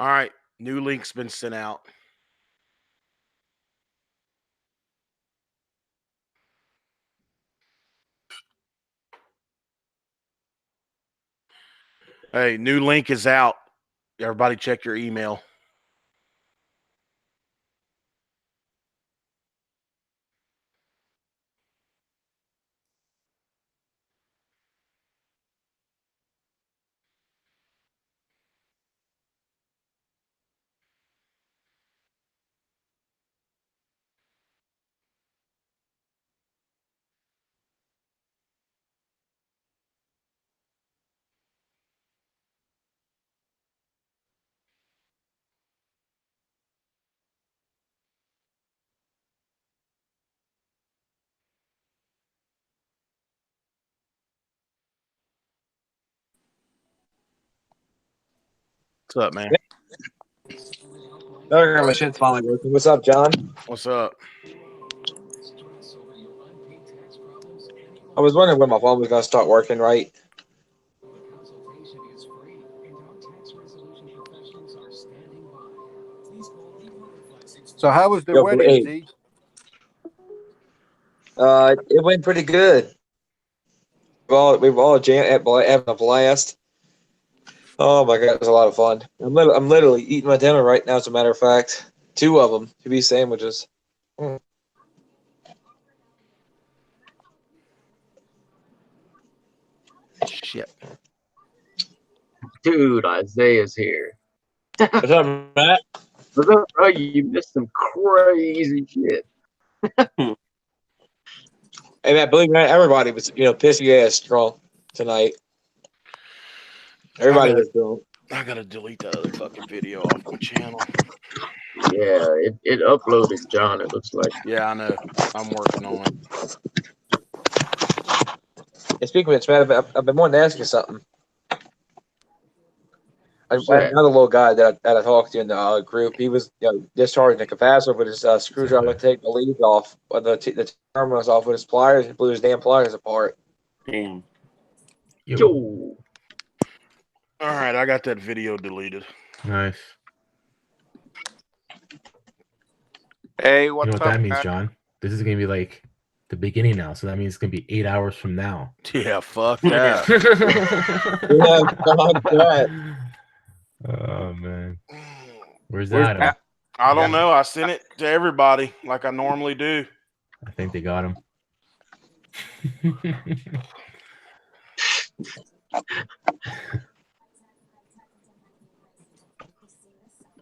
All right. New link's been sent out. Hey, new link is out. Everybody check your email. What's up, man? Okay, my shit's finally working. What's up, John? What's up? I was wondering when my phone was gonna start working right. So how was the Yo, wedding, hey, Z? it went pretty good. We've all having a blast. Oh my god, it was a lot of fun. I'm literally eating my dinner right now. As a matter of fact, 2 of them, 2 beef sandwiches. Shit. Dude, Isaiah's here. What's up, Matt? What's up, bro? You missed some crazy shit. Hey, Matt, believe it or not, everybody was pissy ass drunk tonight. Everybody was drunk. I gotta delete that other fucking video off my channel. Yeah, it uploaded, John, it looks like. Yeah, I know. I'm working on it. And speaking of it, Matt, I've been wanting to ask you something. Another little guy that I talked to in the group, he was discharging the capacitor with his screwdriver to take the leads off, the terminals off with his pliers, and blew his damn pliers apart. Damn. Yo. All right, I got that video deleted. Nice. Hey, You know what that means, John? This is gonna be like the beginning now, so that means it's gonna be 8 hours from now. Yeah, fuck that. Yeah, fuck that. Oh man, where's Adam? I don't know. I sent it to everybody like I normally do. I think they got him.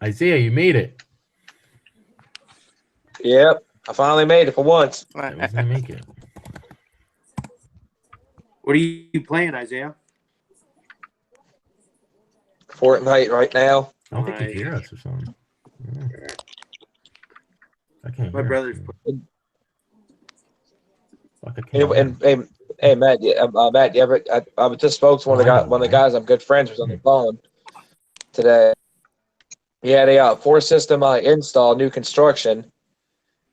Isaiah, you made it. Yep, I finally made it for once. I wasn't gonna make it. What are you playing, Isaiah? Fortnite right now. I don't think you hear us or something. Yeah. I can't My hear brother's us. playing. Fuck, I can't And hey, Matt, Matt, you ever? I just spoke to one of the guys I'm good friends with on the phone today. He had a 4-system install, new construction,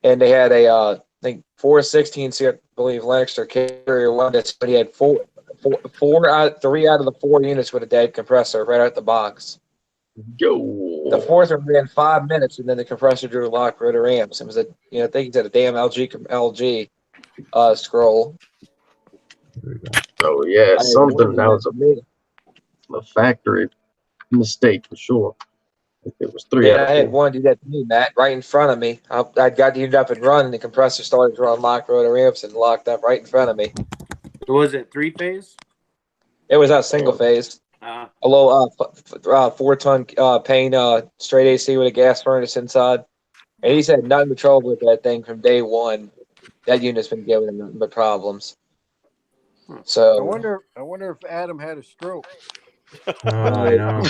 and they had a I think 416, I believe Lancaster carrier one. But he had 3 out of the 4 units with a dead compressor right out the box. Yo. The 4th one ran 5 minutes, and then the compressor drew lock rotor amps. It was I think he said a damn LG scroll. Oh yeah, something that was a factory mistake for sure. It was 3 out of 4. I had one do that to me, Matt, right in front of me. I got to up and run, and the compressor started to run lock rotor amps and locked up right in front of me. Was it 3-phase? It was a single phase. A low 4-ton pane straight AC with a gas furnace inside. And he said nothing but trouble with that thing from day one. That unit's been giving him nothing but problems. So I wonder if Adam had a stroke. I know.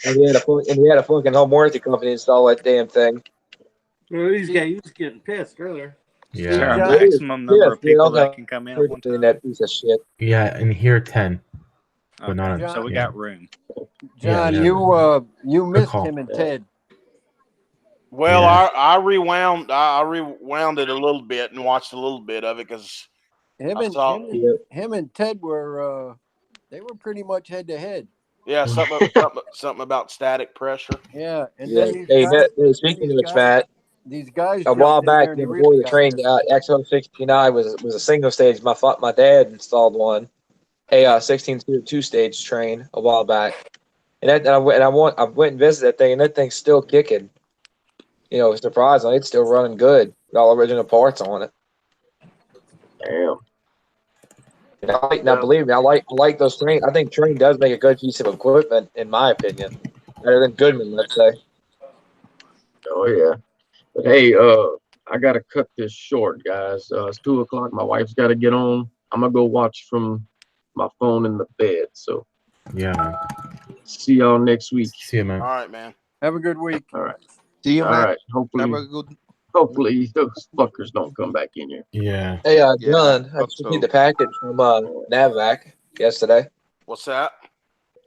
and he had a fucking home warranty company install that damn thing. Well, he was getting pissed earlier. Yeah. Is there a maximum number of people that can come in at one time? That piece of shit. Yeah, and here 10. But not John, so we got room. John, yeah, you missed him and Ted. Well, Yeah. I rewound it a little bit and watched a little bit of it because Him and Ted were they were pretty much head to head. Yeah, something about static pressure. Yeah, and Yeah. then Speaking of which, Matt, these guys a while jumped in back, there and they before really the got train, pissed. XO69 was a single stage. My dad installed one, a 16 two stage train a while back, and I went and visited that thing, and that thing's still kicking. You know, surprisingly, it's still running good with all original parts on it. Damn. Now, believe me, I like those trains. I think train does make a good piece of equipment, in my opinion, better than Goodman, let's say. Oh yeah. But hey, I gotta cut this short, guys. It's 2:00. My wife's gotta get on. I'm gonna go watch from my phone in the bed. So Yeah, man. see y'all next week. See you, man. All right, man. Have a good week. All right. See you, All man. right. Have Hopefully those fuckers don't come back in here. Yeah. Hey, Yeah, John, I hope just so. received the package from Navvac yesterday. What's that?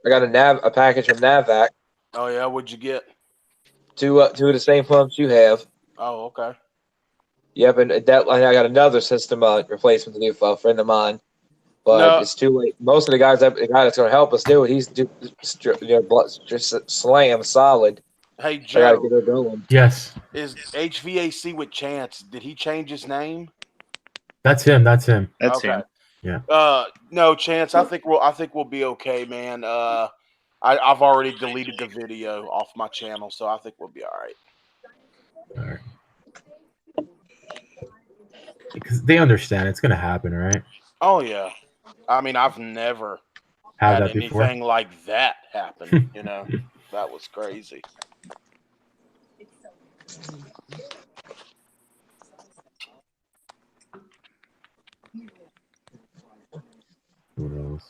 I got a package from Navvac. Oh yeah, what'd you get? Two of the same pumps you have. Oh, okay. Yep, and I got another system replacement to do for a friend of mine, but No. it's too late. Most of the guy that's going to help us do it, he's just slam solid. Hey I got to Joe, get her going. Yes. is HVAC with Chance? Did he change his name? That's him. That's him. That's Okay. him. Yeah. No, Chance. I think we'll be okay, man. I've already deleted the video off my channel, so I think we'll be all right. All right. Because they understand it's gonna happen, right? Oh yeah. I mean, I've never Had had that before. anything like that happen. You know, that was crazy. Who knows?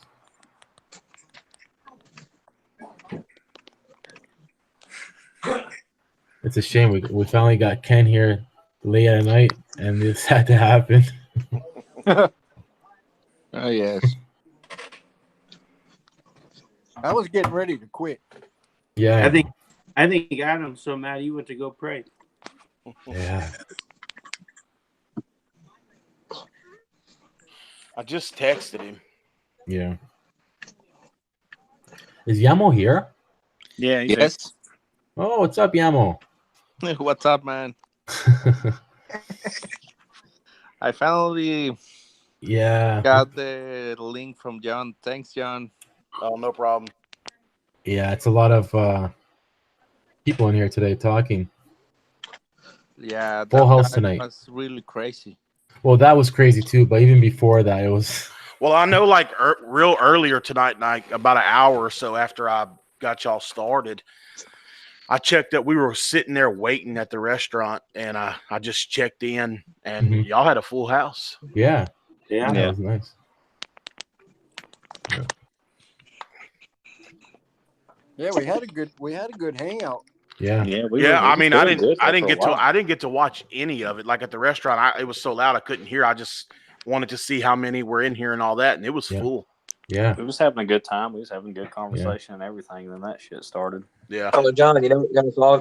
It's a shame we finally got Ken here late at night, and this had to happen. Oh yes. I was getting ready to quit. Yeah. I think Adam's so mad he went to go pray. Yeah. I just texted him. Yeah. Is Yamo here? Yeah. He's Yes. Oh, what's up, Yamo? What's up, man? I finally Yeah. got the link from John. Thanks, John. Oh, no problem. Yeah, it's a lot of people in here today talking. Yeah, Full that house guy tonight. was really crazy. Well, that was crazy too, but even before that, it was. Well, I know, like real earlier tonight, like about an hour or so after I got y'all started, I checked that we were sitting there waiting at the restaurant, and I just checked in, and Mhm. y'all had a full house. Yeah. Yeah. That was nice. Yeah, we had a good hangout. Yeah. Yeah. I mean, I didn't get to watch any of it. Like at the restaurant, it was so loud I couldn't hear. I just wanted to see how many were in here and all that, and it was Yeah. full. Yeah. We was having a good time. We was having good conversation and everything. And then that shit started. Yeah. Oh, John, you know the song?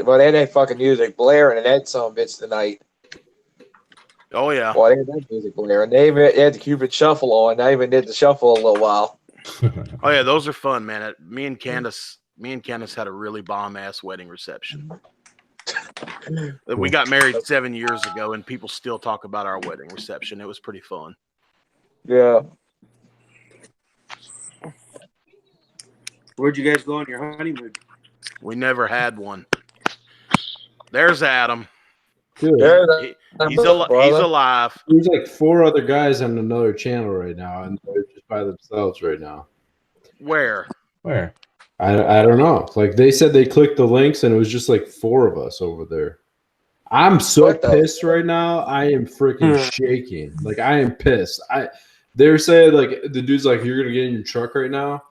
Well, they had fucking music blaring, and that some bitch tonight. Oh yeah. Boy, they had that music blaring. They had the Cupid Shuffle on. I even did the shuffle a little while. Oh yeah, those are fun, man. Me and Candace had a really bomb ass wedding reception. We got married 7 years ago, and people still talk about our wedding reception. It was pretty fun. Yeah. Where'd you guys go on your honeymoon? We never had one. There's Adam. Dude, He's alive. there's like 4 other guys on another channel right now, and they're just by themselves right now. Where? Where? I don't know. Like they said, they clicked the links, and it was just like 4 of us over there. I'm so What the- pissed right now. I am freaking shaking. Like I am pissed. They're saying like the dude's like, you're gonna get in your truck right now.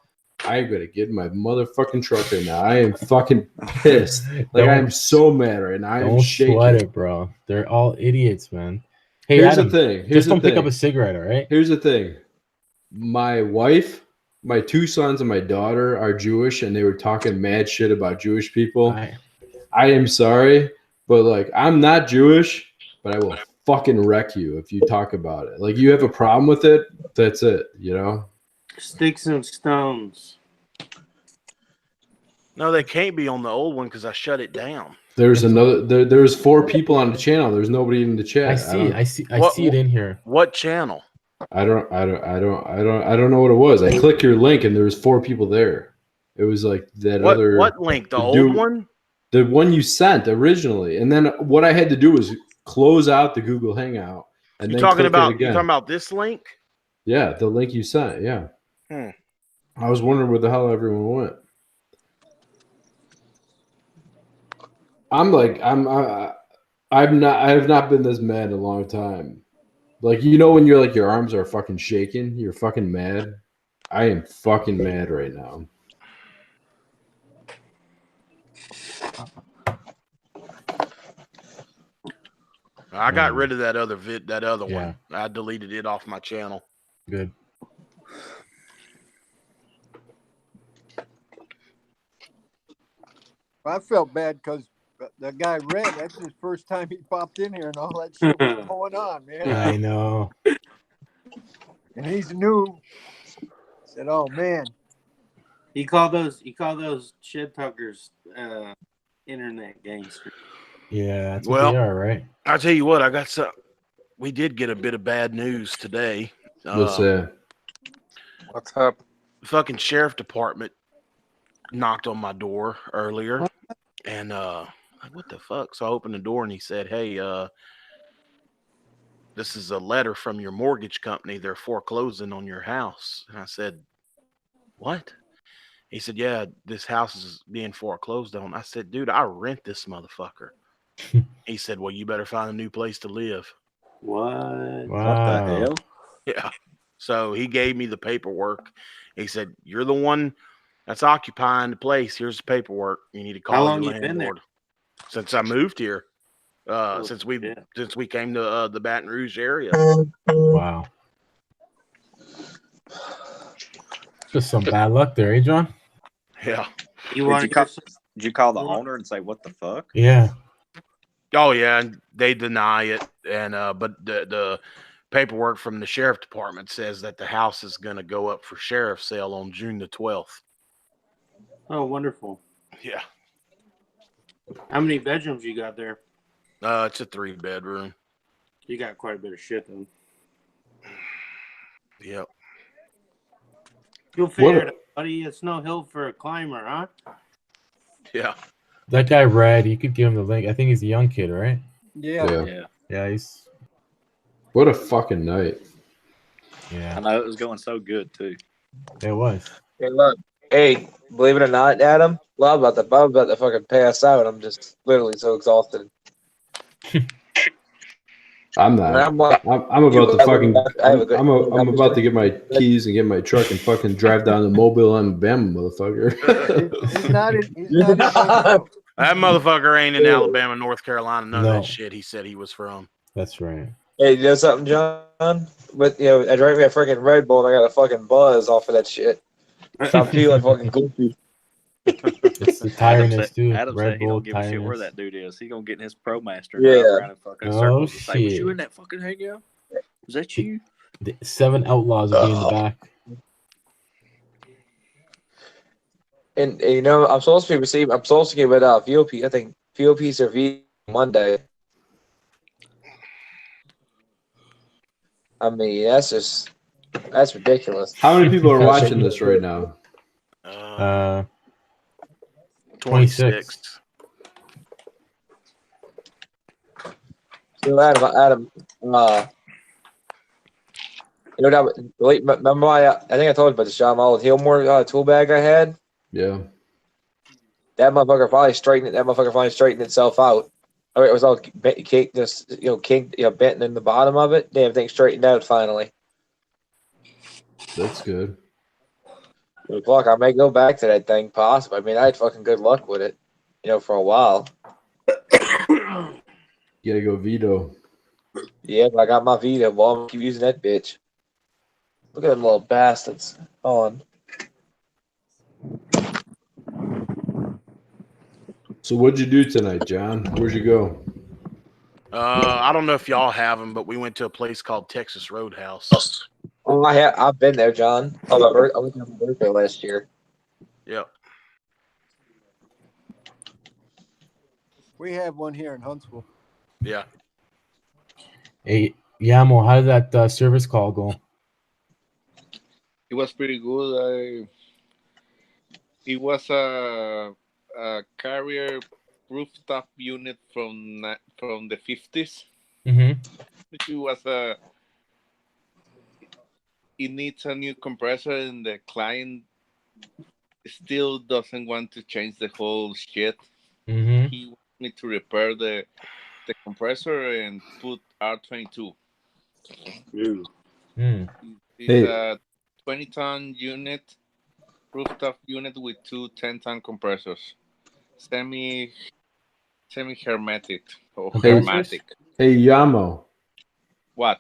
I'm gonna get in my motherfucking truck right now. I am fucking pissed. Like I am so mad right now. I am Don't shaking. sweat it, bro. They're all idiots, man. Hey, Here's Adam, the thing. Here's just the don't pick up thing. a cigarette, all right? Here's the thing. My wife, my 2 sons, and my daughter are Jewish, and they were talking mad shit about Jewish people. I am sorry, but like I'm not Jewish, but I will fucking wreck you if you talk about it. Like you have a problem with it, that's it, you know? Sticks and stones. No, they can't be on the old one because I shut it down. There's another. There's 4 people on the channel. There's nobody in the chat. I see it in here. What channel? I don't know what it was. I clicked your link and there was 4 people there. It was like that other. What link? The old one? The one you sent originally, and then what I had to do was close out the Google Hangout and You then talking click about? it again. You talking about this link? Yeah, the link you sent. Yeah. Hmm. I was wondering where the hell everyone went. I have not been this mad in a long time. Like, you know, when you're like your arms are fucking shaking, you're fucking mad. I am fucking mad right now. I got rid of that other one. Yeah. I deleted it off my channel. Good. I felt bad because the guy Red, that's his first time he popped in here and all that shit was going on, man. I know. And he's new. Said, "Oh man." He called those shit talkers internet gangsters. Yeah, that's what they are, right? I'll tell you what, we did get a bit of bad news today. What's that? What's up? The fucking sheriff department knocked on my door earlier, and like, what the fuck? So I opened the door and he said, "Hey, this is a letter from your mortgage company. They're foreclosing on your house." And I said, "What?" He said, "Yeah, this house is being foreclosed on." I said, "Dude, I rent this motherfucker." He said, "Well, you better find a new place to live." What? Wow. What the hell? Yeah. So he gave me the paperwork. He said, "You're the one that's occupying the place. Here's the paperwork. You need to call How long your you been there? landlord." Since I moved here. Oh, Since shit. we came to the Baton Rouge area. Wow. Just some bad luck there, eh, John? Yeah. You Did you call the owner and say what the fuck? Yeah. Oh yeah, and they deny it, and but the paperwork from the sheriff department says that the house is going to go up for sheriff sale on June the 12th. Oh, wonderful. Yeah. How many bedrooms you got there? It's a 3-bedroom. You got quite a bit of shit then. Yep. You'll figure it out, buddy. It's no hill for a climber, huh? Yeah. That guy Red, you could give him the link. I think he's a young kid, right? Yeah. Yeah, he's What a fucking night. Yeah. I know it was going so good too. It was. Hey, look. Hey, believe it or not, Adam, I'm about to fucking pass out. I'm just literally so exhausted. I'm not. I'm about to fucking. I'm about to get my keys and get my truck and fucking drive down to Mobile, Alabama, motherfucker. He's not in That motherfucker ain't in Alabama, North Carolina, none No. of that shit he said he was from. That's right. Hey, you know something, John? But I drank me a freaking Red Bull and I got a fucking buzz off of that shit. So I'm feeling fucking goofy. It's the tiredness too. Adam Red said he Bull don't give a shit where tiredness. that dude is. He gonna get in his ProMaster and Yeah. drive around in fucking Oh, circles and say, "Was shit. you in that fucking hangout? Was that you?" The 7 outlaws will be in the back. And I'm supposed to get rid of VOP. I think VOPs are Monday. I mean, that's ridiculous. How many people are watching this right now? 26. So Adam, remember I think I told you about the John Mullins Hillmore tool bag I had? Yeah. That motherfucker finally straightened itself out. All right, it was all kinked, bent in the bottom of it. Damn thing straightened out finally. That's good. Fuck, I may go back to that thing possibly. I mean, I had fucking good luck with it, for a while. You gotta go Vito. Yeah, but I got my Vita. Well, I'm gonna keep using that bitch. Look at them little bastards. On. So what'd you do tonight, John? Where'd you go? I don't know if y'all have them, but we went to a place called Texas Roadhouse. Oh, I've been there, John. I went to my birthday last year. Yep. We have one here in Huntsville. Yeah. Hey, Yamo, how did that service call go? It was pretty good. It was a carrier rooftop unit from the 50s. Mm-hmm. It was it needs a new compressor, and the client still doesn't want to change the whole shit. Mm-hmm. He wants me to repair the compressor and put R22. Mm. It's a 20-ton unit, rooftop unit with two 10-ton compressors. Semi-hermetic or hermetic. Hey, Yamo. What?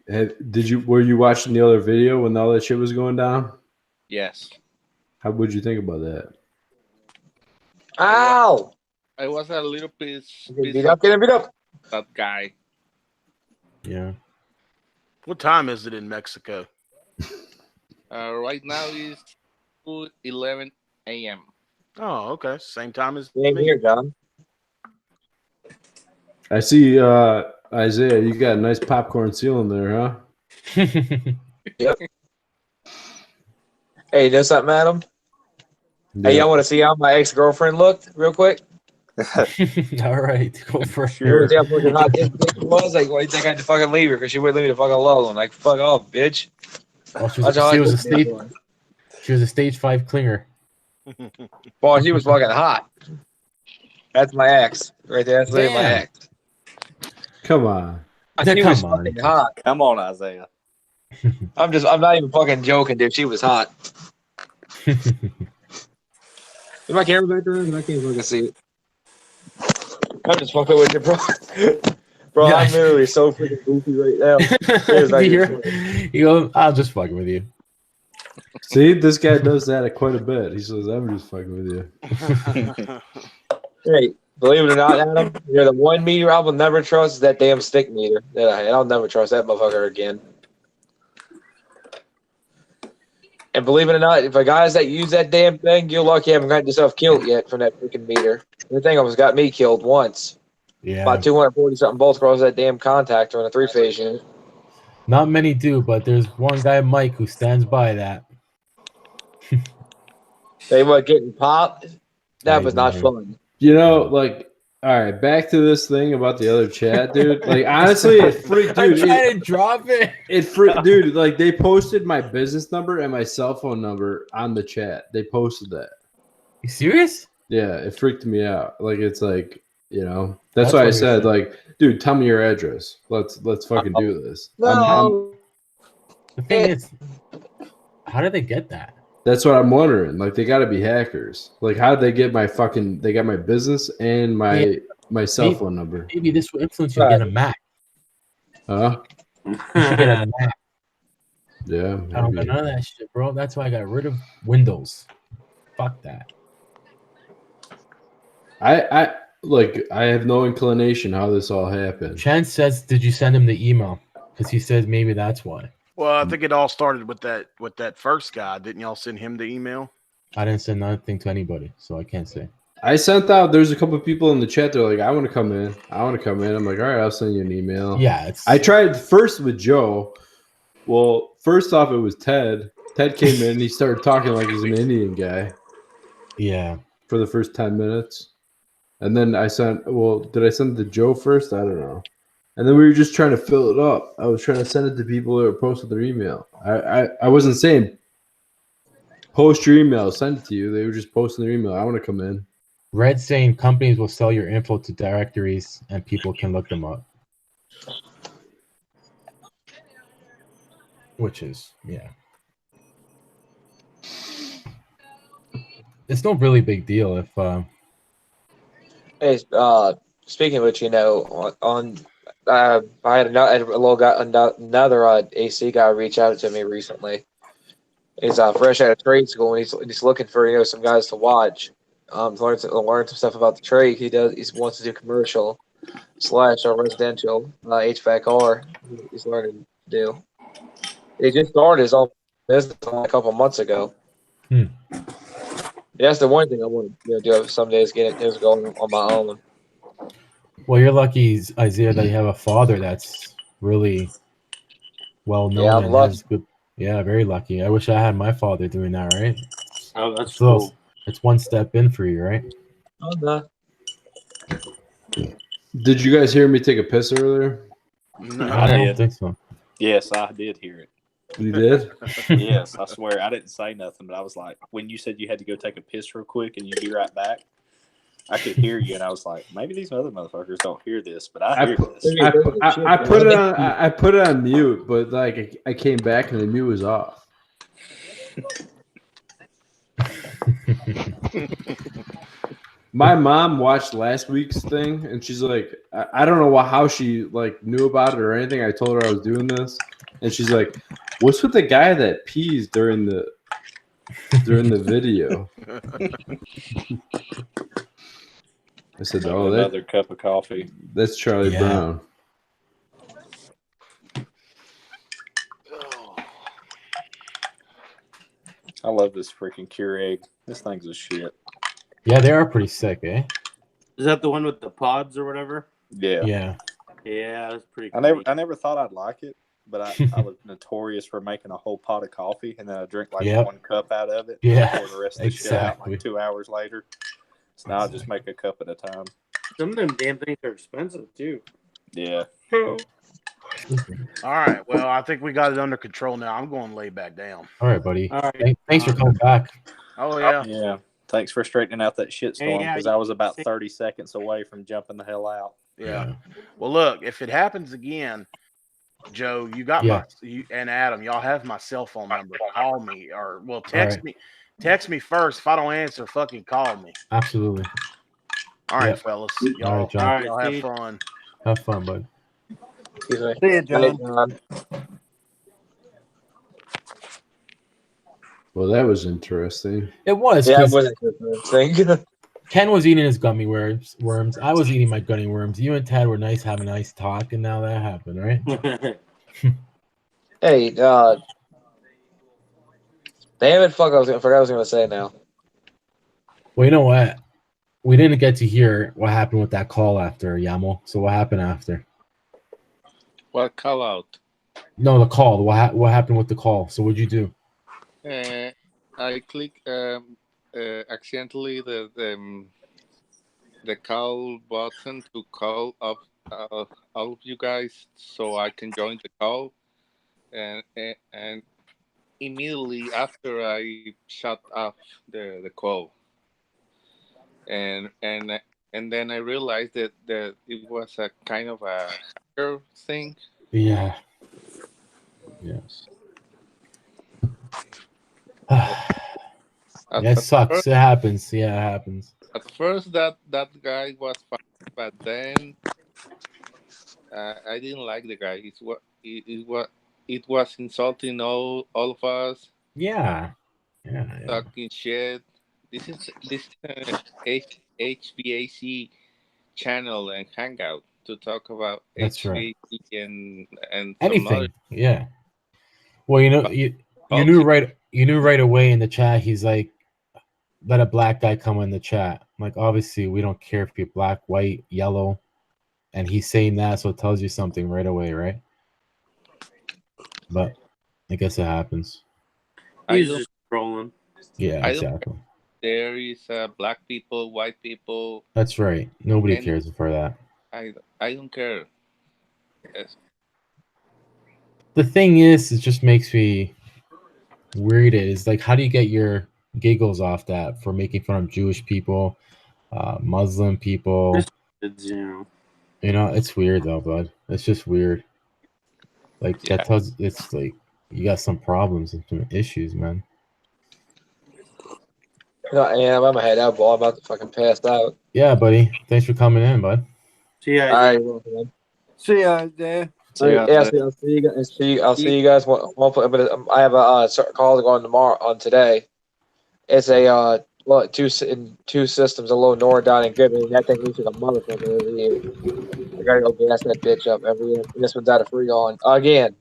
Were you watching the other video when all that shit was going down? Yes. How would you think about that? Ow! I was a little piece Beat up. that guy. Yeah. What time is it in Mexico? Right now is 2:11 a.m. Oh, okay. Same time as Same me. here, John. I see, Isaiah, you got a nice popcorn ceiling there, huh? Yep. Hey, you know something, Adam? Yeah. Hey, y'all want to see how my ex-girlfriend looked real quick? All right, go for it. Sure. See how fucking hot this bitch was? Like, why do you think I had to fucking leave her? Because she wouldn't leave me the fucking alone. Like, fuck off, bitch. Oh, she That's how I was a did stage. that. She was a stage 5 clinger. Boy, she was fucking hot. That's my ex. Right there. That's literally my Damn. ex. Come on. She was Come on. fucking hot. Come on, Isaiah. I'm not even fucking joking, dude. She was hot. Is my camera back there? I can't fucking see it. I'm just fucking with you, bro. Bro, Yeah. I'm literally so freaking goofy right now. It's not even funny. You go, I'll just fuck with you. See, this guy does that quite a bit. He says, I'm just fucking with you. Hey, believe it or not, Adam, the one meter I will never trust is that damn stick meter. I'll never trust that motherfucker again. And believe it or not, if a guys that use that damn thing, you're lucky you haven't gotten yourself killed yet from that freaking meter. The thing almost got me killed once. Yeah. About 240 something bolts across that damn contactor on a 3-phase unit. Not many do, but there's one guy, Mike, who stands by that. They were getting popped. That was not Right. fun. You know, like, all right, back to this thing about the other chat, dude. Like, honestly, it freaked, dude. I'm trying to drop it. It freaked, dude. Like, they posted my business number and my cell phone number on the chat. They posted that. You serious? Yeah, it freaked me out. Like, it's like, you know, that's why I said, like, dude, tell me your address. Let's fucking do this. No. The thing is, how did they get that? That's what I'm wondering. Like, they got to be hackers. Like, how did they get my fucking? They got my business and my cell phone number. Maybe this will influence you to get a Mac. Huh? You should get a Mac. Yeah. I don't got none of that shit, bro. That's why I got rid of Windows. Fuck that. I have no inclination how this all happened. Chance says, "Did you send him the email?" Because he says maybe that's why. Well, I think it all started with that first guy. Didn't y'all send him the email? I didn't send nothing to anybody, so I can't say. I sent out. There's a couple of people in the chat. They're like, "I want to come in. I want to come in." I'm like, "All right, I'll send you an email." Yeah, I tried first with Joe. Well, first off, it was Ted. Ted came in and he started talking like he's an Indian guy. Yeah. For the first 10 minutes. And then I sent, well, did I send it to Joe first? I don't know. And then we were just trying to fill it up. I was trying to send it to people that were posted their email. I wasn't saying post your email, send it to you. They were just posting their email. I want to come in. Red saying companies will sell your info to directories and people can look them up. Which is, yeah. It's no really big deal if Hey, speaking of which, you know, I had another AC guy reach out to me recently. He's fresh out of trade school and he's looking for some guys to watch. Learn some stuff about the trade. He wants to do commercial / residential HVAC. He's learning to do. He just started his own business a couple months ago. That's the one thing I want to do some days, get it going on my own. Well, you're lucky, Isaiah, that you have a father that's really well known Yeah, I'm and lucky. has good. Yeah, very lucky. I wish I had my father doing that. Right? Oh, that's So cool. it's one step in for you, right? Oh, no. Did you guys hear me take a piss earlier? No. I don't did. think so. Yes, I did hear it. You did? Yes, I swear I didn't say nothing, but I was like, when you said you had to go take a piss real quick and you'd be right back, I could hear you, and I was like, maybe these other motherfuckers don't hear this, but I hear this. I put it on. I put it on mute, but like I came back and the mute was off. My mom watched last week's thing, and she's like, I don't know how she like knew about it or anything. I told her I was doing this, and she's like, "What's with the guy that pees during the video?" I said, "Oh, Another cup of coffee. That's Charlie Brown." I love this freaking Keurig. This thing's a shit. Yeah, they are pretty sick, eh? Is that the one with the pods or whatever? Yeah. Yeah. Yeah, that's pretty cool. I never thought I'd like it, but I was notorious for making a whole pot of coffee and then I drink like one cup out of it. Yeah, And pour the rest of the shit out like 2 hours later. So now I just make a cup at a time. Some of them damn things are expensive too. Yeah. All right. Well, I think we got it under control now. I'm going to lay back down. All right, buddy. All right. Thanks for coming back. Oh, yeah. Yeah. Thanks for straightening out that shitstorm because I was about 30 seconds away from jumping the hell out. Yeah. Well, look, if it happens again, Joe, you got and Adam, y'all have my cell phone number. Call me or text me. Text me first. If I don't answer, fucking call me. Absolutely. All right, fellas. Y'all, y'all have fun. Have fun, bud. See you, John. Well, that was interesting. It was. Yeah, it was interesting. Ken was eating his gummy worms. I was eating my gummy worms. You and Tad were having a nice talk, and now that happened, right? Hey, damn it! Fuck! I forgot what I was gonna say now. Well, you know what? We didn't get to hear what happened with that call after, Yamo. So what happened after? What call out? No, the call. What happened with the call? So what'd you do? I click accidentally the call button to call up all of you guys so I can join the call, and immediately after I shut off the call, and then I realized that it was a kind of a hacker thing. Yeah. Yes. It sucks. It happens. Yeah, it happens. At first, that guy was fine, but then I didn't like the guy. It was insulting all of us. Yeah. Talking shit. This is HVAC channel and hangout to talk about HVAC and anything. Yeah. Well, you knew right away in the chat. He's like, let a black guy come in the chat. I'm like, obviously, we don't care if you're black, white, yellow. And he's saying that, so it tells you something right away, right? But I guess it happens. He's just trolling. Yeah, exactly. There is black people, white people. That's right. Nobody cares for that. I don't care. Yes. The thing is, it just makes me weirded. Is like, how do you get your giggles off that for making fun of Jewish people, Muslim people? You know, it's weird though, bud. It's just weird. Like that tells it's like you got some problems and some issues, man. I am. I'm head out, boy. I'm about to fucking pass out. Yeah, buddy. Thanks for coming in, bud. See ya. All right. See ya, Dan. I'll see you guys. But I have a call going tomorrow on today. It's a two systems, a low north down in Goodman. That thing looks like a motherfucker every year. I gotta go gas that bitch up every year. This one's out of free on again.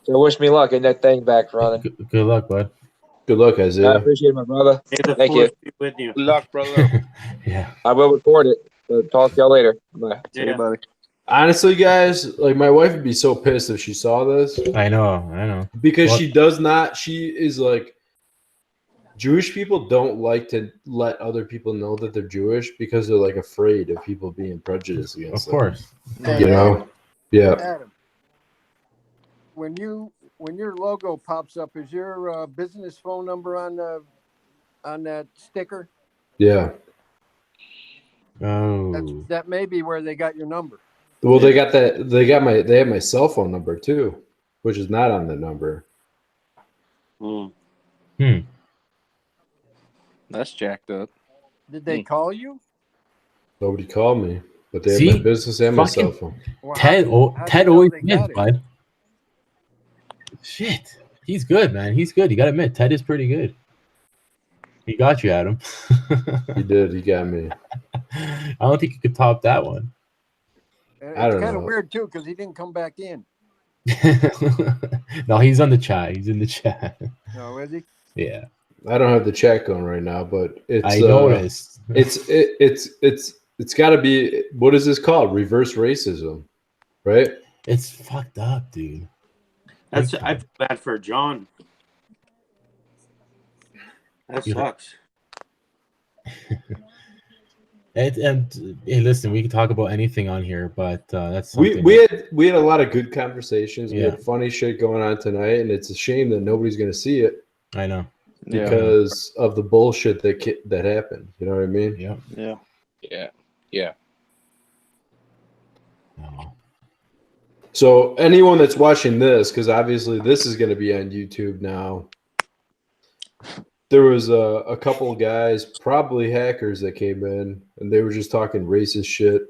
So wish me luck in that thing back running. Good luck, bud. Good luck, Isaiah. I appreciate it, my brother. Thank you. With you. Good luck, brother. Yeah. I will record it. Talk to y'all later. Bye. See you, buddy. Honestly, guys, like my wife would be so pissed if she saw this. I know. Because she does not. She is like, Jewish people don't like to let other people know that they're Jewish because they're like afraid of people being prejudiced against them. Of course. Hey, You know? Yeah. Adam, when your logo pops up, is your business phone number on that sticker? Yeah. Oh. That may be where they got your number. Well, they got that. They have my cell phone number too, which is not on the number. That's jacked up. Did they call you? Nobody called me, but they have my business and my cell phone. Well, Ted how always they got wins, it? bud. Shit. He's good, man. He's good. You gotta admit, Ted is pretty good. He got you, Adam. He did. He got me. I don't think you could top that one. And I it's don't kind of know. weird too because he didn't come back in. No, he's on the chat. He's in the chat. No, is he? Yeah. I don't have the chat going right now, but it's. I noticed. It's got to be. What is this called? Reverse racism, right? It's fucked up, dude. I feel bad for John. That sucks. And hey, listen, we can talk about anything on here, but that's something we had a lot of good conversations. We Yeah. had funny shit going on tonight, and it's a shame that nobody's going to see it I know. because of the bullshit that happened. You know what I mean? Yeah. So anyone that's watching this, because obviously this is going to be on YouTube now. There was a couple of guys, probably hackers, that came in, and they were just talking racist shit,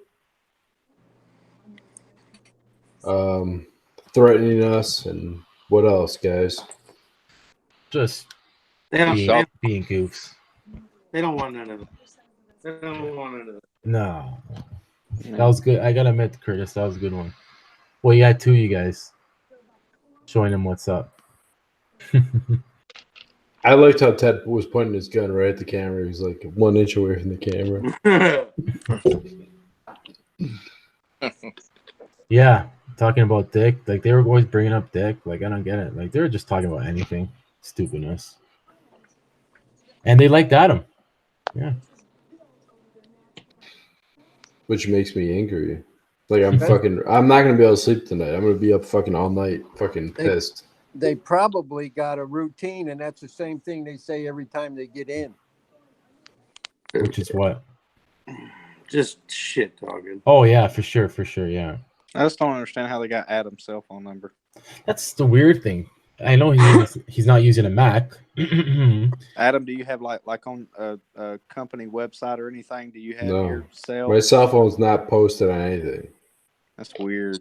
threatening us, and what else, guys? Just They don't, being goofs. they don't want none of it. They don't want none of it. No. That was good. I gotta admit, Curtis, that was a good one. Well, you had two of you guys showing them what's up. I liked how Ted was pointing his gun right at the camera. He was like 1 inch away from the camera. Yeah, talking about Dick. Like, they were always bringing up Dick. Like, I don't get it. Like, they were just talking about anything. Stupidness. And they liked Adam. Yeah. Which makes me angry. Like, I'm not going to be able to sleep tonight. I'm going to be up fucking all night fucking pissed. They probably got a routine, and that's the same thing they say every time they get in. Which is what? Just shit talking. Oh, yeah, for sure, yeah. I just don't understand how they got Adam's cell phone number. That's the weird thing. I know he's not using a Mac. Adam, do you have like on a company website or anything? Do you have No. your cell? My cell phone's not posted on anything. That's weird.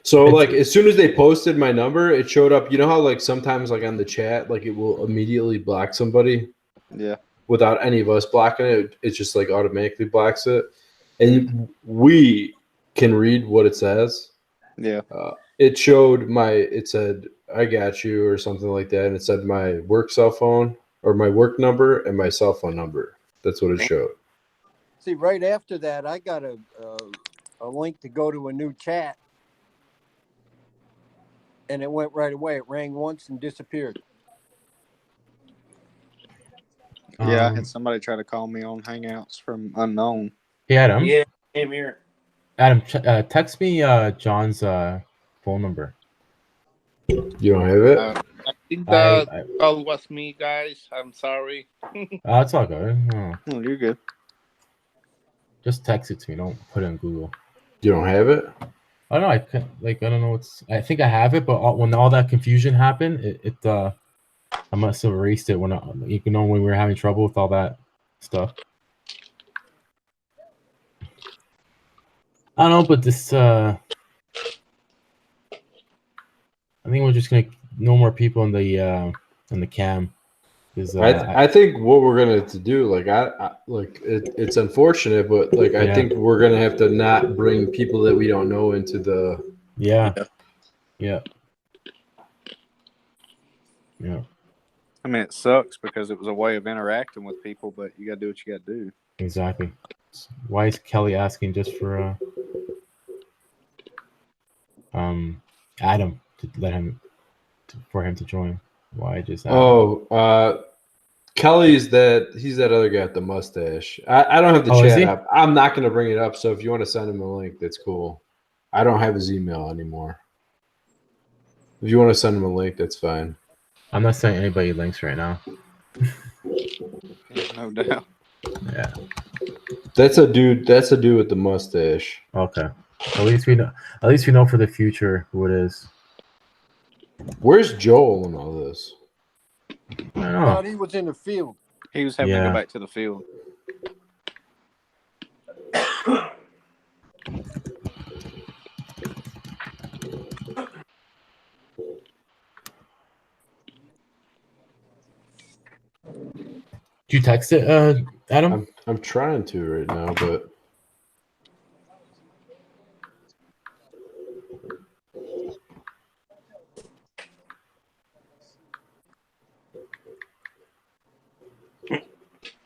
So, like, as soon as they posted my number, it showed up. You know how, like, sometimes, like, on the chat, like, it will immediately block somebody? Yeah. Without any of us blocking it. It just, like, automatically blocks it. And we can read what it says. Yeah. It said, I got you, or something like that. And it said my work cell phone, or my work number, and my cell phone number. That's what it showed. See, right after that, I got a link to go to a new chat. And it went right away. It rang once and disappeared. Yeah, I had somebody try to call me on Hangouts from unknown. Hey, Adam. Yeah, same here. Adam, text me John's phone number. You don't have it? I think that call was me, guys. I'm sorry. It's all good. Oh. Oh, you're good. Just text it to me. Don't put it in Google. You don't have it? I don't know. I don't know. I think I have it, but when all that confusion happened, I must have erased it when when we were having trouble with all that stuff. I don't know, but this I think we're just gonna no more people in the cam. I think what we're gonna have to do, like it's unfortunate, but like I think we're gonna have to not bring people that we don't know into the yeah. I mean, it sucks because it was a way of interacting with people, but you got to do what you got to do. Exactly. Why is Kelly asking just for Adam to let him for him to join? Why just Adam? Oh, Kelly's he's that other guy with the mustache. I don't have the chat up. I'm not going to bring it up. So if you want to send him a link, that's cool. I don't have his email anymore. If you want to send him a link, that's fine. I'm not sending anybody links right now. No doubt. Yeah. That's a dude with the mustache. Okay. At least we know. At least we know for the future who it is. Where's Joel in all this? I don't I know. thought he was in the field. He was having to go back to the field. Did you text it, Adam? I'm trying to right now, but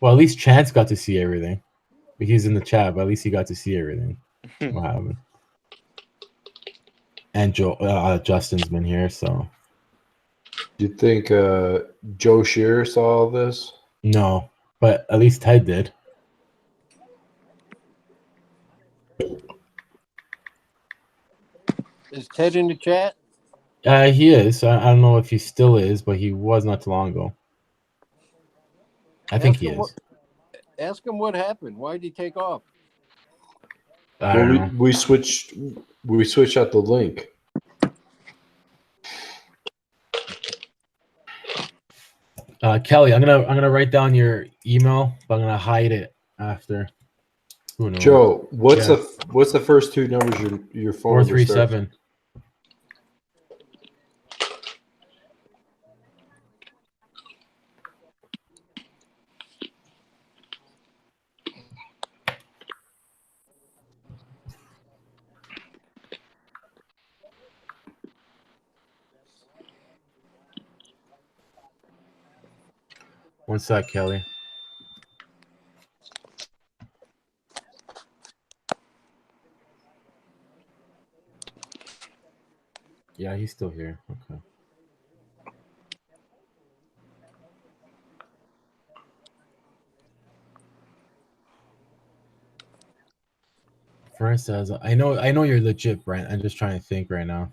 well, at least Chance got to see everything. He's in the chat, but at least he got to see everything. What happened? And Justin's been here, so. Do you think Joe Shearer saw all this? No, but at least Ted did. Is Ted in the chat? He is. I don't know if he still is, but he was not too long ago. I think he is. Ask him what happened. Why did he take off? I don't know. We switched out the link. Kelly, I'm gonna write down your email, but I'm gonna hide it after. Who knows? Joe, what's the first two numbers your phone? 437. One sec, Kelly. Yeah, he's still here. Okay. Fern says, I know you're legit, Brent. I'm just trying to think right now.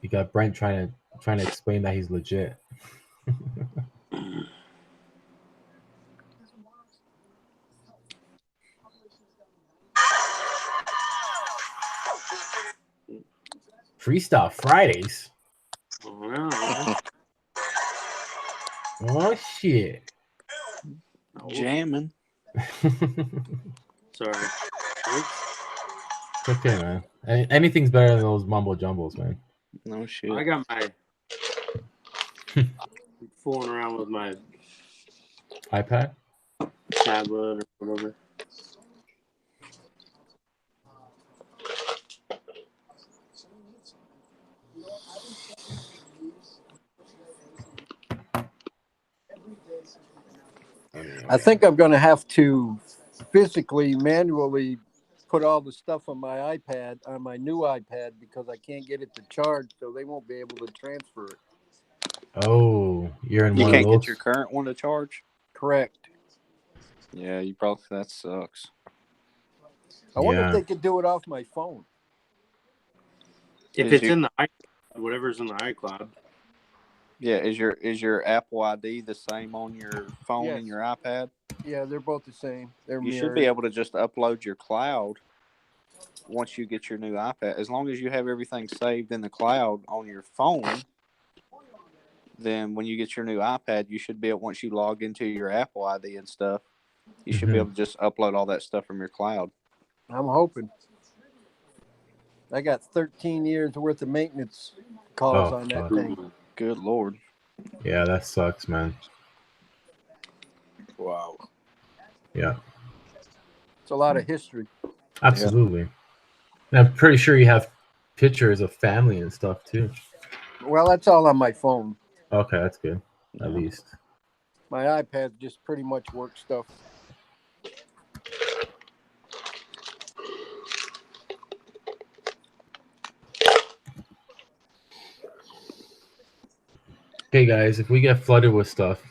You got Brent trying to explain that he's legit. Freestyle Fridays. Oh shit. Jamming. Sorry. It's okay, man. Anything's better than those mumbo jumbles, man. No shit. I got my fooling around with my iPad, tablet, or whatever. I think I'm going to have to physically, manually put all the stuff on my iPad, on my new iPad, because I can't get it to charge, so they won't be able to transfer it. Oh, you're in You one can't of those? get your current one to charge? Correct. Yeah, you probably, that sucks. I wonder if they could do it off my phone. If it's in the iCloud, whatever's in the iCloud. Yeah, is your Apple ID the same on your phone and your iPad? Yeah, they're both the same. They're You mirrored. should be able to just upload your cloud once you get your new iPad. As long as you have everything saved in the cloud on your phone, then when you get your new iPad, you should be able, once you log into your Apple ID and stuff, you should be able to just upload all that stuff from your cloud. I'm hoping. I got 13 years worth of maintenance calls on that thing. Good Lord. Yeah, that sucks, man. Wow. Yeah. It's a lot of history. Absolutely. And I'm pretty sure you have pictures of family and stuff too. Well, that's all on my phone. Okay, that's good. At least. My iPad just pretty much work stuff. Okay, guys, if we get flooded with stuff.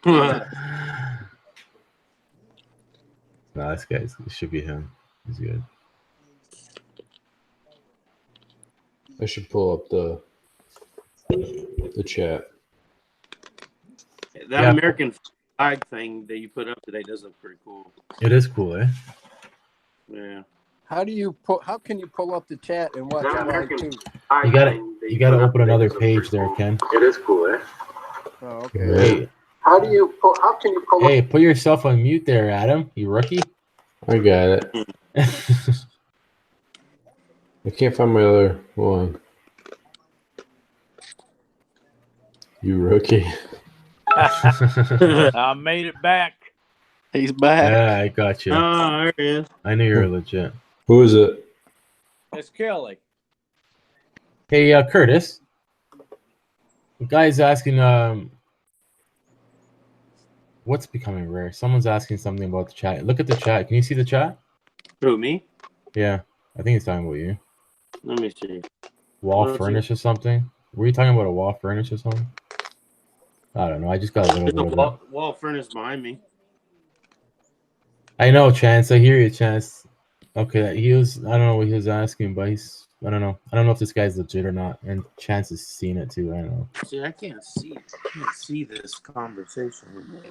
No, this guy's it should be him. He's good. I should pull up the chat. That American flag thing that you put up today does look pretty cool. It is cool, eh? Yeah. How can you pull up the chat and watch live too? You gotta open another page there, Ken. It is cool, eh? Oh, okay. Hey, How can you pull hey, put yourself on mute there, Adam. You rookie. I got it. I can't find my other one. You rookie. I made it back. He's back. Yeah, I got you. Oh, there he is. I knew you were legit. Who is it? It's Kelly. Hey, Curtis. The guy's asking, what's becoming rare? Someone's asking something about the chat. Look at the chat. Can you see the chat? Who, me? Yeah, I think he's talking about you. Let me see. Wall Let's furnace or something? Were you talking about a wall furnace or something? I don't know. I just got a little There's bit a of it. wall furnace behind me. I know, Chance. I hear you, Chance. Okay, he was. I don't know what he was asking, but he's. I don't know. I don't know if this guy's legit or not. And Chance has seen it too. I don't know. See, I can't see this conversation.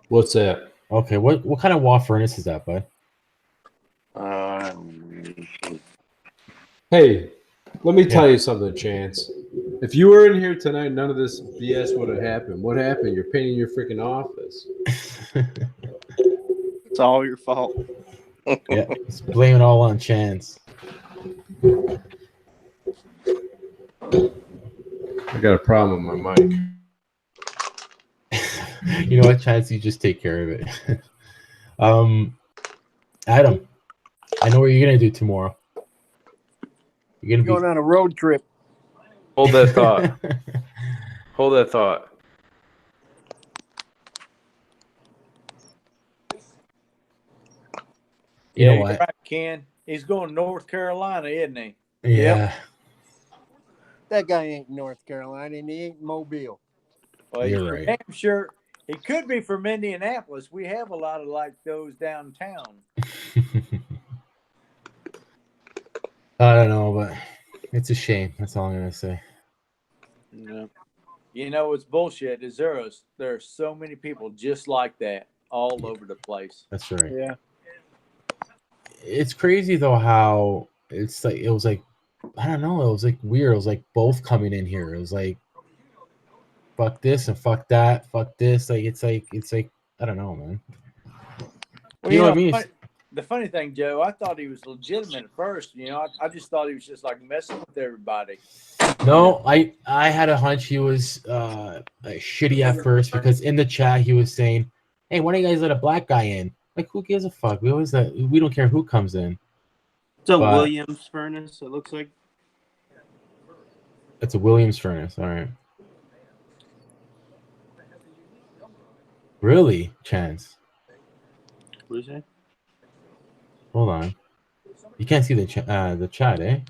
What's that? Okay, what kind of wall furnace is that, bud? Hey, let me tell you something, Chance. If you were in here tonight, none of this BS would have happened. What happened? You're painting your freaking office. It's all your fault. Yeah, let's blame it all on Chance. I got a problem with my mic. You know what, Chance? You just take care of it. Adam, I know what you're gonna do tomorrow. You're gonna going on a road trip. Hold that thought. Hold that thought. You know You're what? right, Ken. He's going to North Carolina, isn't he? Yeah. That guy ain't North Carolina, and he ain't Mobile. Well, You're he's right. damn sure. He could be from Indianapolis. We have a lot of like those downtown. I don't know, but it's a shame. That's all I'm gonna say. No. You know what's bullshit is there are so many people just like that all over the place. That's right. Yeah. It's crazy though how it's like it was like I don't know, it was like weird. It was like both coming in here. It was like fuck this and fuck that, fuck this. Like it's like I don't know, man. Well, You know what I mean? The funny thing, Joe, I thought he was legitimate at first. You know, I just thought he was just like messing with everybody. No, I had a hunch he was shitty at first because in the chat he was saying, "Hey, why don't you guys let a black guy in?" Like, who gives a fuck? We don't care who comes in. It's a Williams furnace. It looks like. It's a Williams furnace. All right. Really, Chance? What is it? Hold on. You can't see the chat, eh?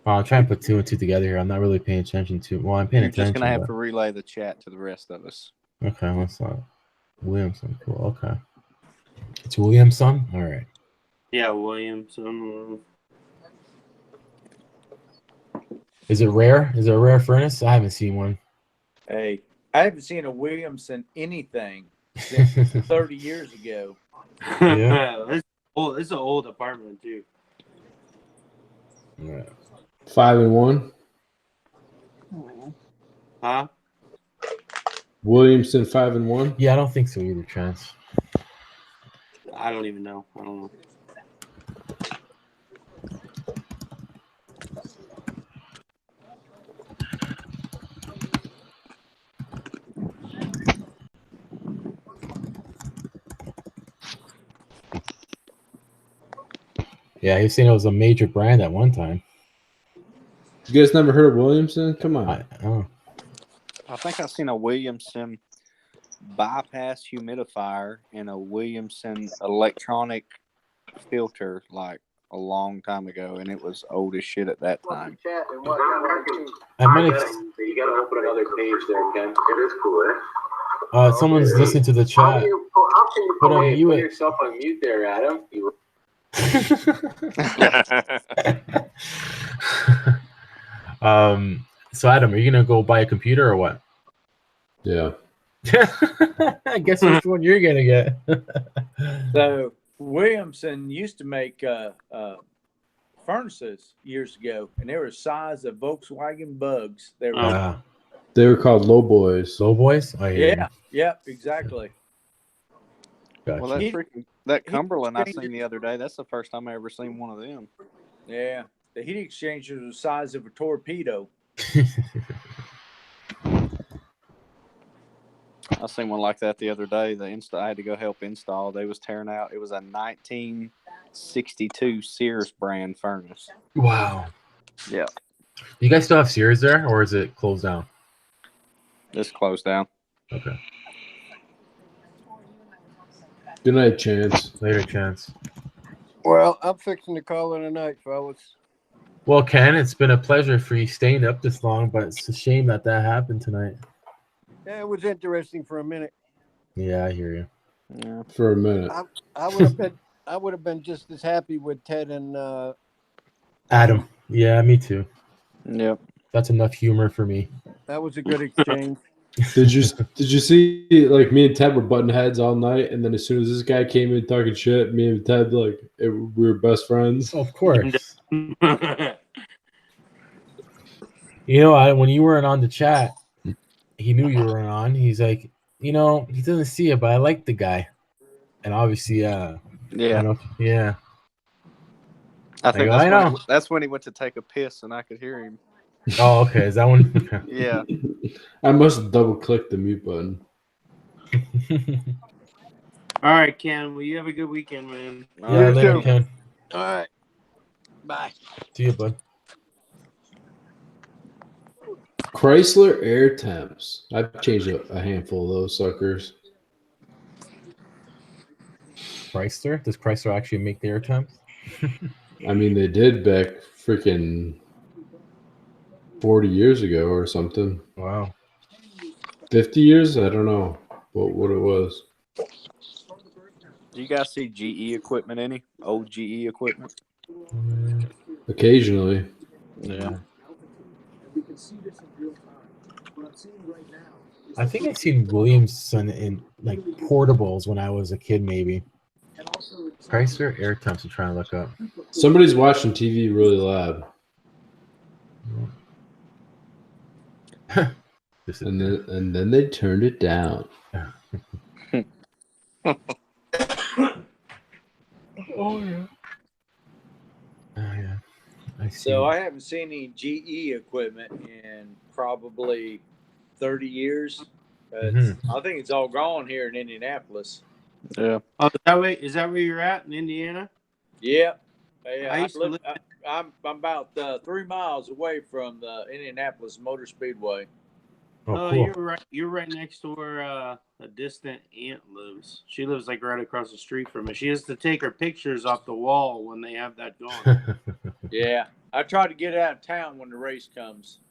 Oh, I'm trying to put two and two together here. I'm not really paying attention to. Well, I'm paying You're attention. just gonna have but... to relay the chat to the rest of us. Okay, what's that? Williamson. Cool. Okay. It's Williamson. All right. Yeah, Williamson. Is it rare? Is it a rare furnace? I haven't seen one. Hey, I haven't seen a Williamson anything since 30 years ago. Yeah. It's an old apartment too. All right. 5-1. Huh? Williamson 5-1. Yeah, I don't think so either, Chance. I don't even know. I don't know. Yeah, he was saying it was a major brand at one time. You guys never heard of Williamson? Come on. I think I've seen a Williamson bypass humidifier and a Williamson electronic filter like a long time ago, and it was old as shit at that time. I might have, You gotta open another page there, Ken. It is cool, someone's listening to the chat. Put yourself on mute there, Adam. So Adam, are you gonna go buy a computer or what? Yeah. I guess which one you're gonna get. So Williamson used to make furnaces years ago, and they were the size of Volkswagen Bugs. They were called Low Boys. Low Boys? Oh, yeah. Yep, exactly. Gotcha. Well, that Cumberland I seen the other day, that's the first time I ever seen one of them. Yeah. The heat exchanger was the size of a torpedo. I seen one like that the other day. I had to go help install. They was tearing out. It was a 1962 Sears brand furnace. Wow. Yeah. You guys still have Sears there, or is it closed down? It's closed down. Okay. Good night, Chance. Later, Chance. Well, I'm fixing to call it a night, fellas. Well, Ken, it's been a pleasure for you staying up this long, but it's a shame that happened tonight. Yeah, it was interesting for a minute. Yeah, I hear you. Yeah. For a minute. I would have been just as happy with Ted and Adam. Yeah, me too. Yep. That's enough humor for me. That was a good exchange. Did you see, like, me and Ted were butting heads all night, and then as soon as this guy came in talking shit, me and Ted, like, we were best friends? Of course. You know, when you weren't on the chat, he knew you weren't on. He's like, he doesn't see it, but I like the guy. And obviously, yeah. Yeah. I think that's when he went to take a piss, and I could hear him. Oh, okay. Is that one? Yeah. I must have double-clicked the mute button. All right, Ken. Well, you have a good weekend, man. Yeah, later, Ken. All right. Bye. See you, bud. Chrysler Air Temps. I've changed a handful of those suckers. Chrysler? Does Chrysler actually make the air temps? I mean, they did back freaking 40 years ago or something. Wow. 50 years? I don't know what it was. Do you guys see GE equipment any? Old GE equipment? Occasionally. Yeah. I think I've seen Williamson in like portables when I was a kid, maybe. Chrysler air temps I'm trying to look up. Somebody's watching TV really loud. and then they turned it down. Oh yeah. Yeah. I haven't seen any GE equipment in probably 30 years. I think it's all gone here in Indianapolis. Yeah. Oh, is that where you're at in Indiana? Yeah. I'm about 3 miles away from the Indianapolis Motor Speedway. Oh, cool. You're right next to where a distant aunt lives. She lives like right across the street from me. She has to take her pictures off the wall when they have that going. Yeah, I try to get out of town when the race comes.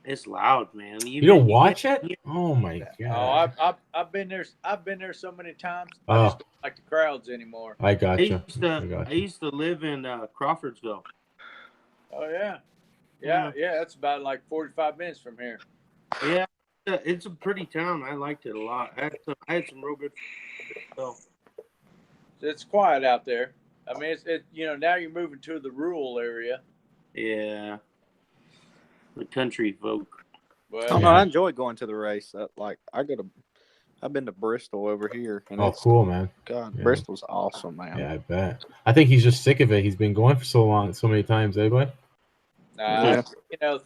It's loud, man. You don't watch it? Oh my god! Oh, I've been there. I've been there so many times. Oh. I just don't like the crowds anymore. I got you. I used to live in Crawfordsville. Oh yeah. That's about like 45 minutes from here. Yeah, it's a pretty town. I liked it a lot. I had some real good. It's quiet out there. I mean, now you're moving to the rural area. Yeah. The country folk. Well, I enjoy going to the race. I've been to Bristol over here. And cool, man. God, yeah. Bristol's awesome, man. Yeah, I bet. I think he's just sick of it. He's been going for so long, so many times, eh, boy? The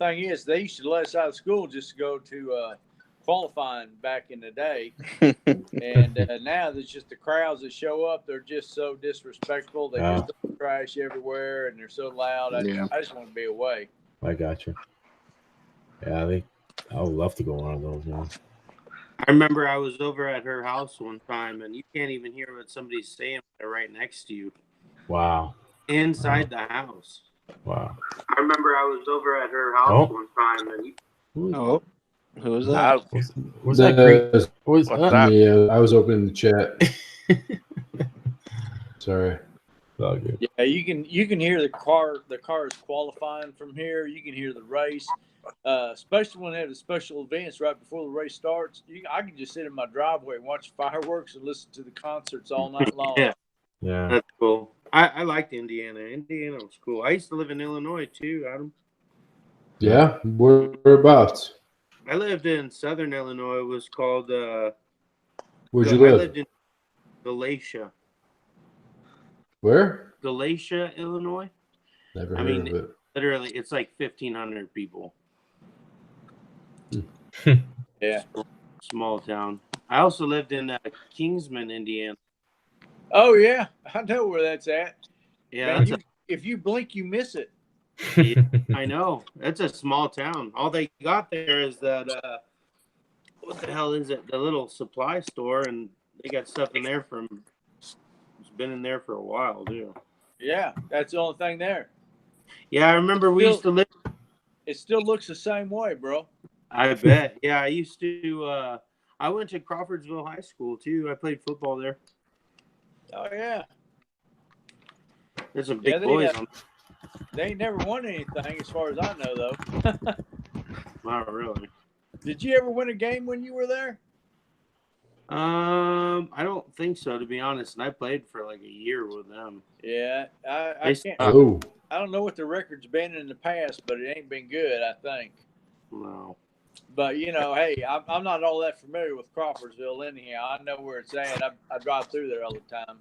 thing is, they used to let us out of school just to go to qualifying back in the day. And now there's just the crowds that show up. They're just so disrespectful. They just don't crash everywhere and they're so loud. I just want to be away. I got you. Yeah, I would love to go on one of those, man. I remember I was over at her house one time, and you can't even hear what somebody's saying when they're right next to you. Wow. Inside the house. Wow. I remember I was over at her house one time, and who was that? Was that great? What's that? Me, I was opening the chat. Sorry. All good. Yeah, you can hear the cars qualifying from here. You can hear the race, especially when they have the special events right before the race starts. I can just sit in my driveway and watch fireworks and listen to the concerts all night long. Yeah, that's cool. I liked Indiana. Indiana was cool. I used to live in Illinois too, Adam. Yeah, whereabouts? I lived in Southern Illinois. It was called. Where'd you live? I lived in Galatia. Where? Galatia, Illinois. Never heard of it. Literally, it's like 1,500 people. Yeah. Small town. I also lived in Kingsman, Indiana. Oh, yeah. I know where that's at. Yeah. Man, if you blink, you miss it. Yeah, I know. It's a small town. All they got there is that, what the hell is it? The little supply store, and they got stuff in there it's been in there for a while, too. Yeah, that's the only thing there. Yeah, I remember we used to live. It still looks the same way, bro. I bet. Yeah, I used to. I went to Crawfordsville High School too. I played football there. Oh yeah. There's some big boys on. They ain't never won anything, as far as I know, though. Not really. Did you ever win a game when you were there? I don't think so, to be honest. And I played for like a year with them. Yeah, I can't. Oh. I don't know what the record's been in the past, but it ain't been good, I think. No. But, hey, I'm not all that familiar with Crawfordsville anyhow. I know where it's at. I drive through there all the time.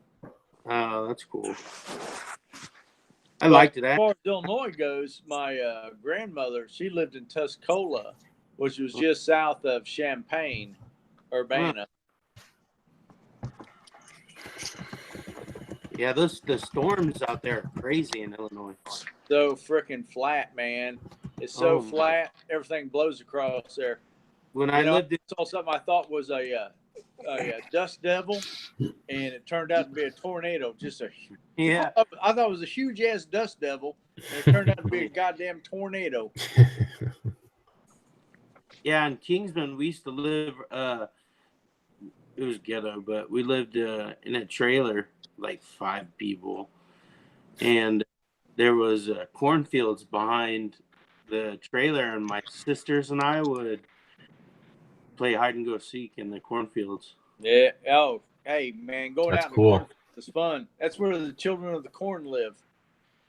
Oh, that's cool. I liked it. As far as Illinois goes, my grandmother, she lived in Tuscola, which was just south of Champaign, Urbana. Yeah, the storms out there are crazy in Illinois. So freaking flat, man. It's so flat, everything blows across there. When I lived I saw something I thought was a dust devil, and it turned out to be a tornado. I thought it was a huge ass dust devil, and it turned out to be a goddamn tornado. Yeah, in Kingsman, we used to live. It was ghetto, but we lived in a trailer, like 5 people, and there was cornfields behind the trailer, and my sisters and I would play hide and go seek in the cornfields. Yeah. Oh, hey, man, going That's out in cool. the cornfields is fun. That's where the children of the corn live.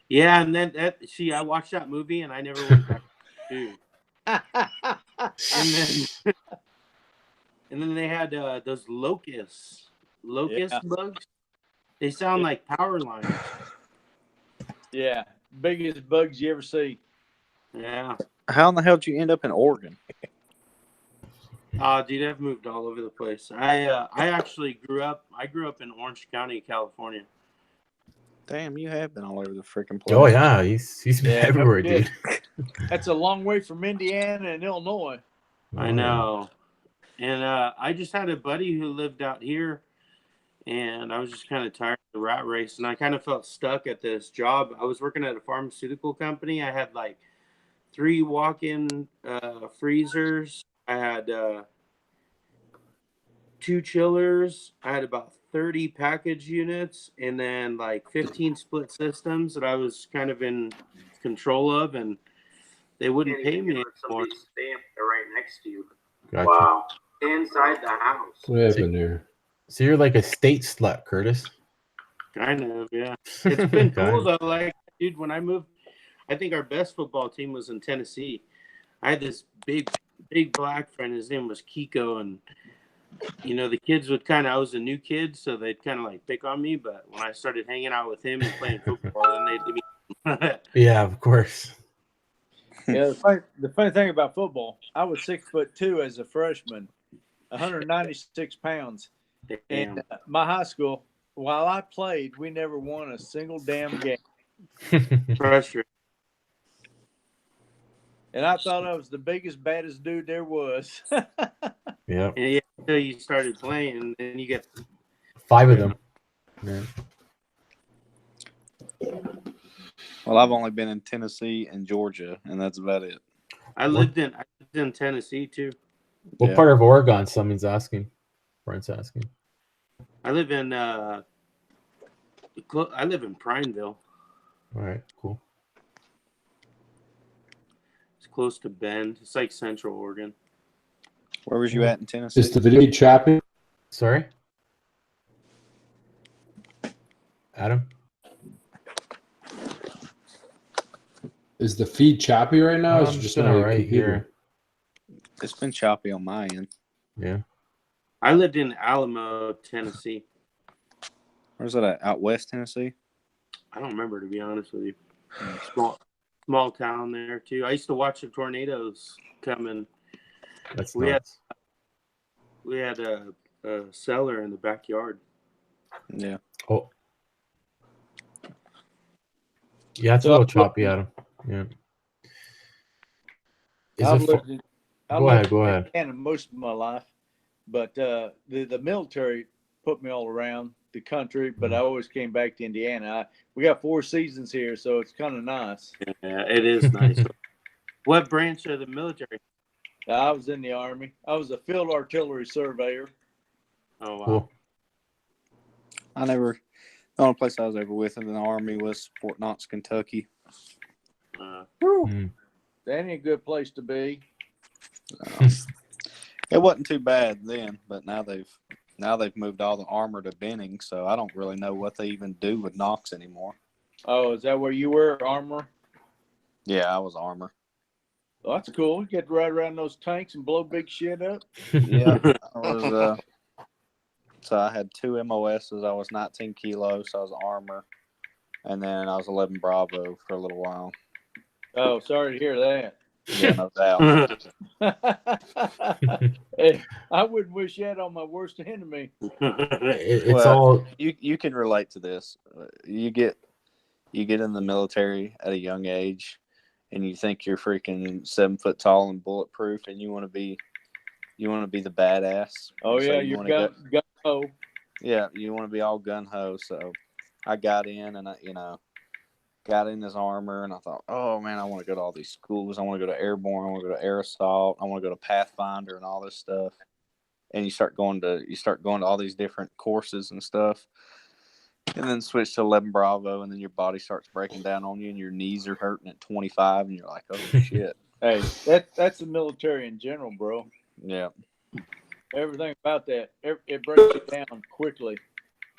Yeah, and then I watched that movie, and I never went back to. And then they had those locust bugs. They sound like power lines. Yeah, biggest bugs you ever see. Yeah. How in the hell did you end up in Oregon? Dude, I've moved all over the place. I actually grew up in Orange County, California. Damn, you have been all over the freaking place. Oh yeah, he's been everywhere, dude. That's a long way from Indiana and Illinois. I know. And I just had a buddy who lived out here, and I was just kind of tired of the rat race, and I kind of felt stuck at this job. I was working at a pharmaceutical company. I had like 3 walk-in freezers. I had 2 chillers. I had about 30 package units, and then like 15 split systems that I was kind of in control of, and they wouldn't pay me anymore. Somebody's stamp right next to you. Gotcha. Wow. Inside the house. What happened there? So you're like a state slut, Curtis. Kind of, yeah. It's been cool though. Like, dude, when I moved, I think our best football team was in Tennessee. I had this big black friend. His name was Kiko, and the kids would I was a new kid, so they'd kind of like pick on me. But when I started hanging out with him and playing football, then they'd leave me. Yeah, of course. Yeah, the funny thing about football, I was 6'2" as a freshman, 196 pounds. Damn. And my high school, while I played, we never won a single damn game. Pressure. And I thought I was the biggest, baddest dude there was. Yeah. And yeah, until you started playing, and you get 5 of them. Yeah. Well, I've only been in Tennessee and Georgia, and that's about it. I lived in Tennessee too. What part of Oregon? Someone's asking. Brent's asking. I live in Prineville. All right, cool. It's close to Bend. It's like Central Oregon. Where was you at in Tennessee? Is the video choppy? Sorry, Adam. Is the feed choppy right now? Or is it I'm just doing on all your right computer? here. It's been choppy on my end. Yeah. I lived in Alamo, Tennessee. Where's that at? Out west Tennessee? I don't remember, to be honest with you. Small town there too. I used to watch the tornadoes coming. That's we nuts. had a cellar in the backyard. Yeah. Oh. Yeah, it's a little choppy, Adam. Yeah. I've lived in Go ahead. Indiana most of my life, but the military put me all around the country, but I always came back to Indiana. We got 4 seasons here, so it's kind of nice. Yeah, it is nice. What branch of the military? I was in the Army. I was a field artillery surveyor. Oh, wow. Cool. The only place I was ever with in the Army was Fort Knox, Kentucky. That ain't a good place to be. It wasn't too bad then, but now they've moved all the armor to Benning, so I don't really know what they even do with Knox anymore. Oh, is that where you were, armor? Yeah, I was armor. Oh, that's cool. You get to ride around those tanks and blow big shit up. Yeah, I was. So I had 2 MOSs. I was 19 kilos, so I was armor, and then I was 11 Bravo for a little while. Oh, sorry to hear that. Yeah, no doubt. Hey, I wouldn't wish that on my worst enemy. It's all you can relate to this. You get in the military at a young age, and you think you're freaking 7 foot tall and bulletproof, and you want to be the badass. Oh So yeah, you're gun ho. Yeah, you want to be all gun ho. So I got in, and I got in this armor, and I thought, oh man, I want to go to all these schools. I want to go to airborne. I want to go to air assault. I want to go to Pathfinder and all this stuff. And you start going to all these different courses and stuff, and then switch to 11 Bravo, and then your body starts breaking down on you, and your knees are hurting at 25, and you're like, oh shit. Hey, that's the military in general, bro. Yeah, everything about that, it breaks it down quickly.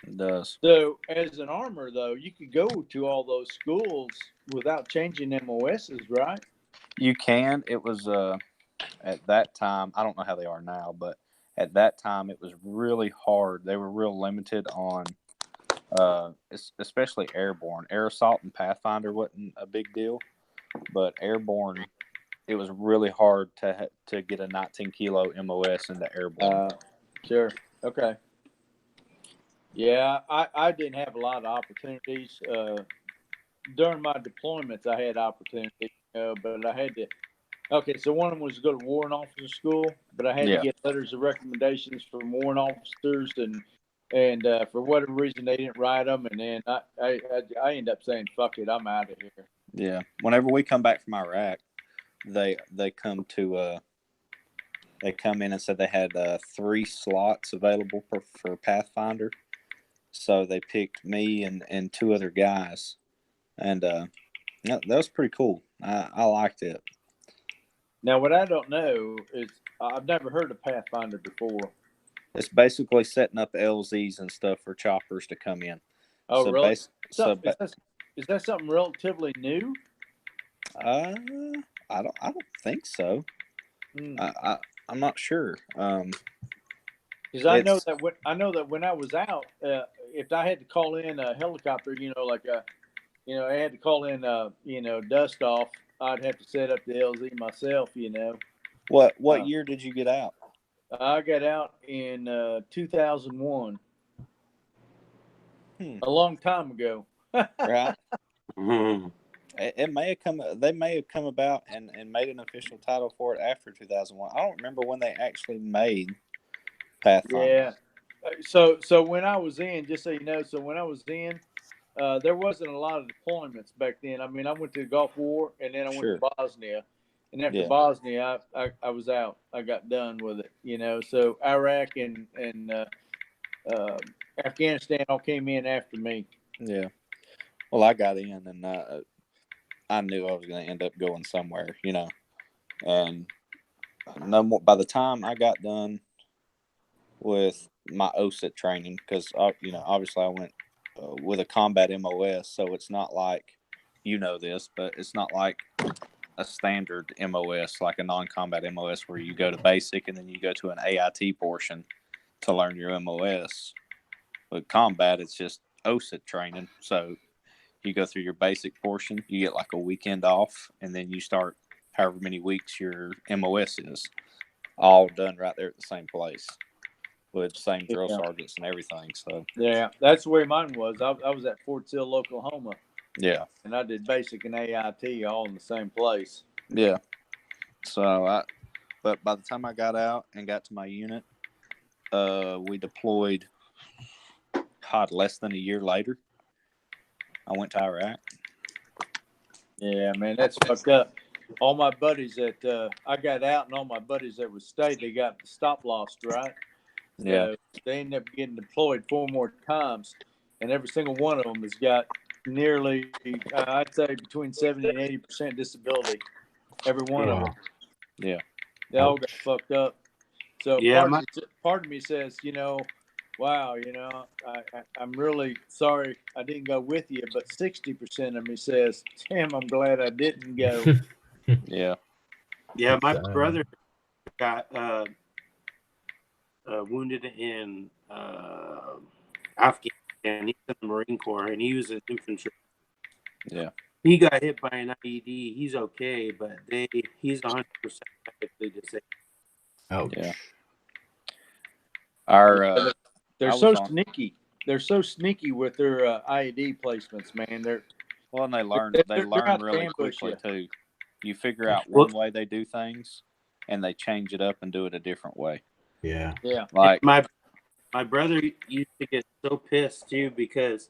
It does. So, as an armor, though, you could go to all those schools without changing MOSs, right? You can. It was at that time. I don't know how they are now, but at that time, it was really hard. They were real limited on, especially airborne. Air assault and Pathfinder wasn't a big deal, but airborne, it was really hard to get a 19 kilo MOS into airborne. Sure. Okay. Yeah, I didn't have a lot of opportunities. During my deployments, I had opportunities, but I had to. Okay, so one of them was to go to warrant officer school, but I had to get letters of recommendations from warrant officers, and for whatever reason they didn't write them, and then I ended up saying, "Fuck it, I'm out of here." Yeah. Whenever we come back from Iraq, they come in and said they had 3 slots available for Pathfinder. So they picked me and 2 other guys, and that was pretty cool. I liked it. Now, what I don't know is I've never heard of Pathfinder before. It's basically setting up LZs and stuff for choppers to come in. Oh, so really? Is that something relatively new? I don't think so. I'm not sure. Because I know that when I was out, if I had to call in a helicopter, I had to call in, dust off, I'd have to set up the LZ myself, What year did you get out? I got out in 2001. a long time ago. Right. Mm-hmm. It may have come. They may have come about and made an official title for it after 2001. I don't remember when they actually made Pathfinder. Yeah. So when I was in, just so you know, when I was in, there wasn't a lot of deployments back then. I mean, I went to the Gulf War, and then I went to Bosnia, and after Bosnia, I was out. I got done with it, you know. So Iraq and Afghanistan all came in after me. Yeah. Well, I got in, and I knew I was going to end up going somewhere, you know. And no more. By the time I got done with my OSIT training, because you know, obviously I went with a combat MOS, so it's not like, you know this, but it's not like a standard MOS, like a non-combat MOS, where you go to basic and then you go to an AIT portion to learn your MOS. With combat, it's just OSIT training, so you go through your basic portion, you get like a weekend off, and then you start however many weeks your MOS is, all done right there at the same place with the same drill sergeants and everything. So yeah, that's the way mine was. I was at Fort Sill, Oklahoma. Yeah, and I did basic and AIT all in the same place. Yeah. So but by the time I got out and got to my unit, we deployed. Less than a year later, I went to Iraq. Yeah, man, that's fucked up. All my buddies that I got out, and all my buddies that would stay, they got stop lost, right? Yeah. They ended up getting deployed 4 more times, and every single one of them has got nearly, I'd say, between 70 and 80% disability. Every one of them. Yeah. They all got fucked up. So Yeah, part of me says, you know, wow, you know, I'm really sorry I didn't go with you, but 60% of me says, damn, I'm glad I didn't go. Yeah. Yeah, my brother got wounded in Afghanistan. He's in the Marine Corps, and he was an infantry. Yeah. He got hit by an IED. He's okay, but he's 100% medically disabled. Oh, yeah. They're so sneaky. They're so sneaky with their IED placements, man. And they learn really quickly too. You figure out one way they do things, and they change it up and do it a different way. Yeah. Yeah. Like my brother used to get so pissed too, because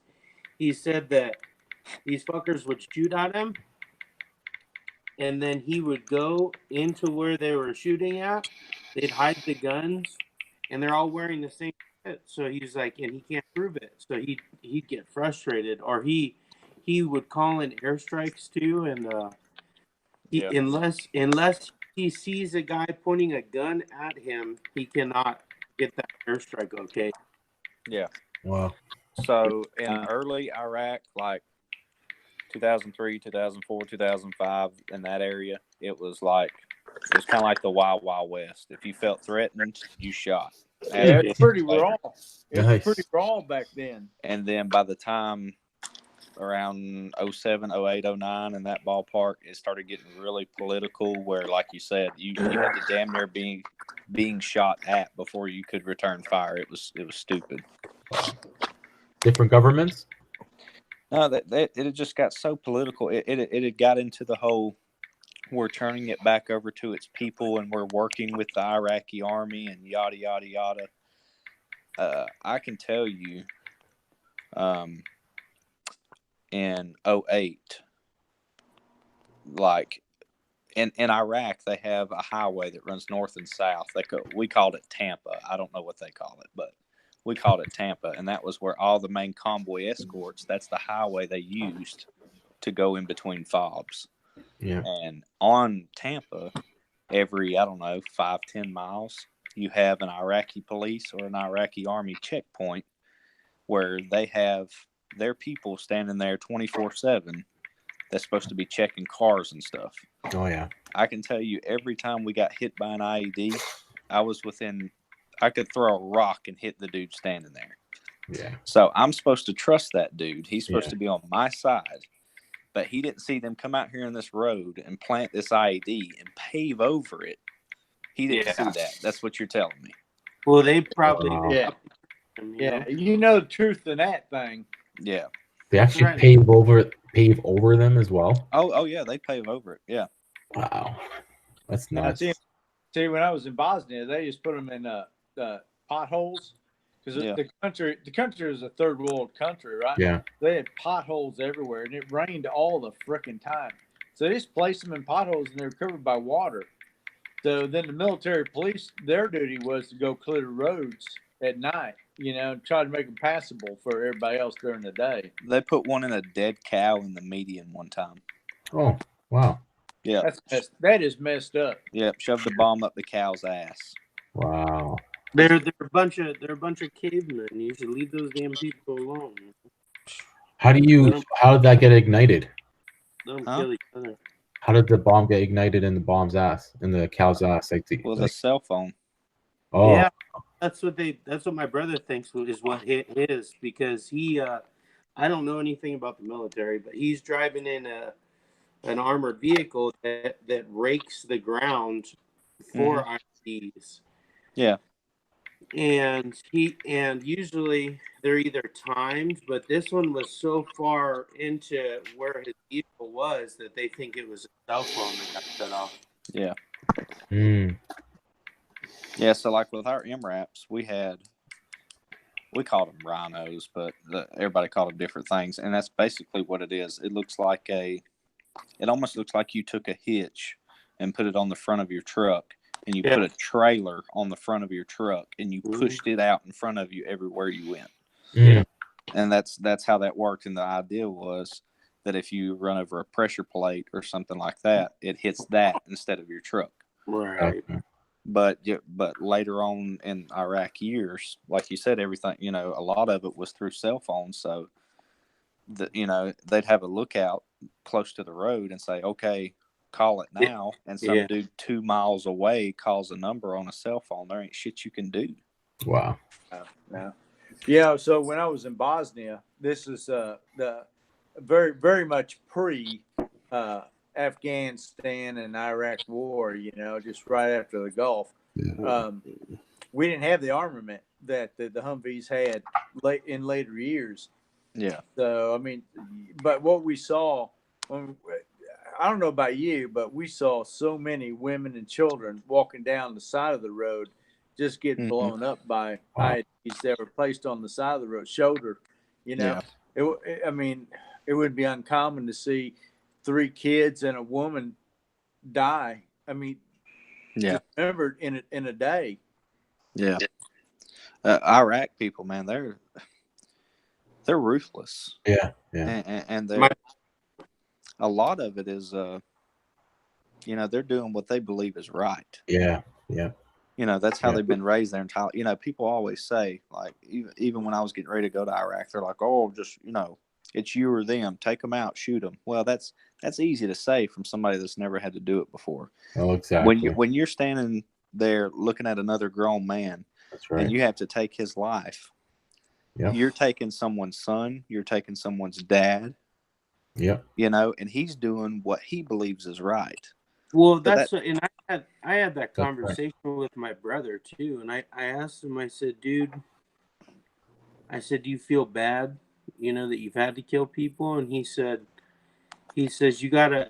he said that these fuckers would shoot at him, and then he would go into where they were shooting at. They'd hide the guns, and they're all wearing the same shit. So he's like, and he can't prove it. So he'd get frustrated, or he would call in airstrikes too, and unless he sees a guy pointing a gun at him, he cannot get that airstrike. Okay. Yeah. Wow. So in early Iraq, like 2003, 2004, 2005, in that area, it was kind of like the Wild Wild West. If you felt threatened, you shot. Yeah, it's pretty raw. It was pretty raw back then. And then by the time around 07, 08, 09, in that ballpark, it started getting really political, where, like you said, you had to damn near being shot at before you could return fire. It was stupid. Different governments? No, it had just got so political. It had got into the whole, we're turning it back over to its people, and we're working with the Iraqi army, and yada yada yada. I can tell you, in 08, like in Iraq, they have a highway that runs north and south. We called it Tampa. I don't know what they call it, but we called it Tampa, and that was where all the main convoy escorts, that's the highway they used to go in between fobs. Yeah. And on Tampa, every, 5-10 miles, you have an Iraqi police or an Iraqi army checkpoint where they have their people standing there 24/7 that's supposed to be checking cars and stuff. Oh, yeah. I can tell you, every time we got hit by an IED, I could throw a rock and hit the dude standing there. Yeah. So I'm supposed to trust that dude. He's supposed to be on my side. But he didn't see them come out here on this road and plant this IED and pave over it. He didn't see that. That's what you're telling me. Well, they probably Yeah. You know the truth in that thing. Yeah. They actually Right. pave over them as well. Oh yeah, they pave over it. Yeah. Wow, that's Now, nuts. see, when I was in Bosnia, they just put them in potholes because Yeah. the country is a third world country, right? Yeah. They had potholes everywhere, and it rained all the frickin' time. So they just placed them in potholes, and they were covered by water. So then the military police, their duty was to go clear the roads at night, and try to make them passable for everybody else during the day. They put one in a dead cow in the median one time. Oh, wow. Yeah. That is messed up. Yep. Shoved the bomb up the cow's ass. Wow. They're a bunch of cavemen. You should leave those damn people alone. How did that get ignited? Let them kill each other. How did the bomb get ignited in the cow's ass? With a cell phone. Oh. Yeah, that's what my brother thinks is what hit his, because he I don't know anything about the military, but he's driving in an armored vehicle that rakes the ground for IEDs. Yeah. And usually they're either timed, but this one was so far into where his vehicle was that they think it was a cell phone that got shut off. Yeah. Mm. Yeah, so like with our MRAPs, we called them rhinos, but everybody called them different things, and that's basically what it is. It almost looks like you took a hitch and put it on the front of your truck, and you put a trailer on the front of your truck, and you pushed it out in front of you everywhere you went. Yeah. And that's how that worked. And the idea was that if you run over a pressure plate or something like that, it hits that instead of your truck. Right. Okay. But later on in Iraq years, like you said, everything, a lot of it was through cell phones. So they'd have a lookout close to the road and say, okay, call it now. And some dude 2 miles away calls a number on a cell phone. There ain't shit you can do. Wow. No. Yeah. So when I was in Bosnia, this is the very, very much pre Afghanistan and Iraq war, just right after the Gulf. We didn't have the armament that the Humvees had in later years. Yeah. So, I mean, but what we saw, I don't know about you, but we saw so many women and children walking down the side of the road just getting blown up by IEDs that were placed on the side of the road, shoulder. It would be uncommon to see 3 kids and a woman die. I mean, just remember in a day. Yeah. Iraq people, man, they're ruthless. Yeah. Yeah. And a lot of it is, they're doing what they believe is right. Yeah. Yeah. That's how they've been raised their entire. People always say, like, even when I was getting ready to go to Iraq, they're like, "Oh, just it's you or them. Take them out, shoot them." Well, that's easy to say from somebody that's never had to do it before. Oh, exactly. When you're standing there looking at another grown man, that's right, and you have to take his life. Yeah. You're taking someone's son. You're taking someone's dad. Yeah. And he's doing what he believes is right. Well, and I had that conversation with my brother too, and I asked him. I said, "Dude, do you feel bad, that you've had to kill people?" And he says, you gotta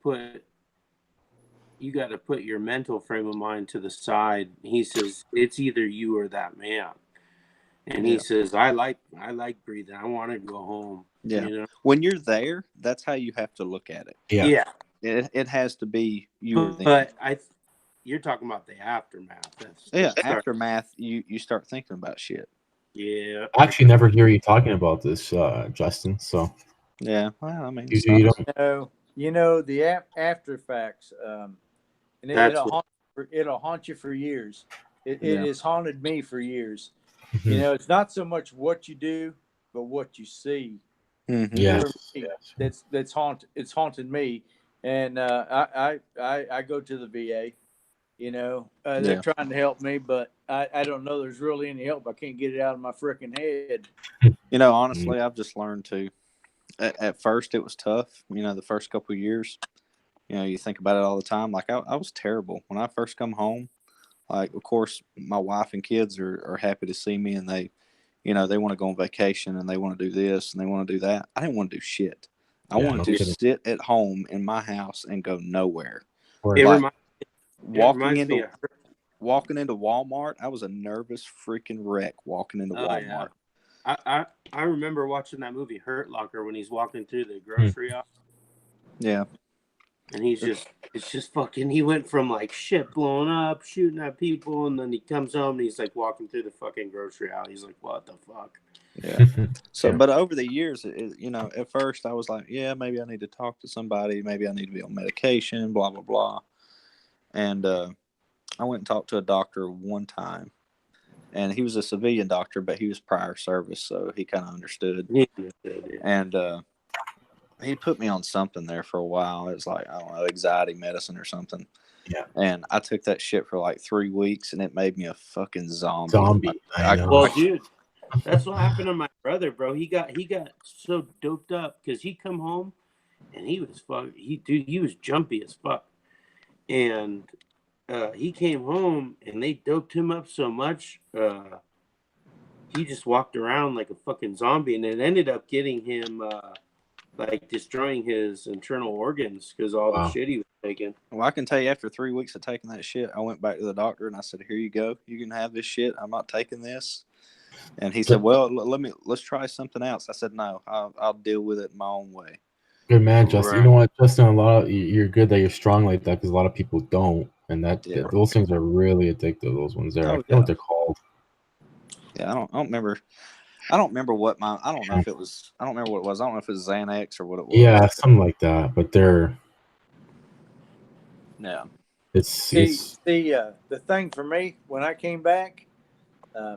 put your mental frame of mind to the side. He says, it's either you or that man. And he says, I like breathing. I want to go home. Yeah. When you're there, that's how you have to look at it. Yeah. It has to be you or them. But you're talking about the aftermath. Aftermath. You start thinking about shit. Yeah. I actually never hear you talking about this, Justin. So. Yeah. Well, I mean, you don't. The after effects, and it'll haunt you for years. It has haunted me for years. It's not so much what you do, but what you see. Mm-hmm. Yeah. That's haunted. It's haunted me, and I go to the VA. They're trying to help me, but I don't know there's really any help. I can't get it out of my freaking head. Honestly, I've just learned to. At first, it was tough. The first couple of years. You think about it all the time. Like I was terrible when I first come home. Like, of course, my wife and kids are happy to see me, and they, you know, they want to go on vacation and they want to do this and they want to do that. I didn't want to do shit. I wanted to sit at home in my house and go nowhere. Like, walking into Walmart, I was a nervous freaking wreck walking into Walmart. Yeah. I remember watching that movie Hurt Locker when he's walking through the grocery aisle. Yeah. And it's just fucking, he went from like shit blowing up, shooting at people, and then he comes home and he's like walking through the fucking grocery aisle. He's like, what the fuck? Yeah. So, but over the years, you know, at first I was like, yeah, maybe I need to talk to somebody. Maybe I need to be on medication, blah, blah, blah. And I went and talked to a doctor one time. And he was a civilian doctor, but he was prior service, so he kind of understood. Yeah. And he put me on something there for a while. It was like, I don't know, anxiety medicine or something. Yeah. And I took that shit for like 3 weeks, and it made me a fucking zombie. Well, dude, that's what happened to my brother, bro. He got so doped up because he come home and he was he was jumpy as fuck. And he came home and they doped him up so much, he just walked around like a fucking zombie, and it ended up getting him like destroying his internal organs because all the shit he was taking. Well, I can tell you, after 3 weeks of taking that shit, I went back to the doctor and I said, "Here you go. You can have this shit. I'm not taking this." And he said, "Well, let's try something else." I said, "No, I'll deal with it my own way." Good man, Justin. Right. You know what, Justin? You're good that you're strong like that because a lot of people don't, and those things are really addictive. Those ones there, I know what they're called. Yeah, I don't remember. I don't remember what I don't know if it was. I don't remember what it was. I don't know if it was Xanax or what it was. Yeah, something like that. But they're. Yeah. It's the thing for me when I came back,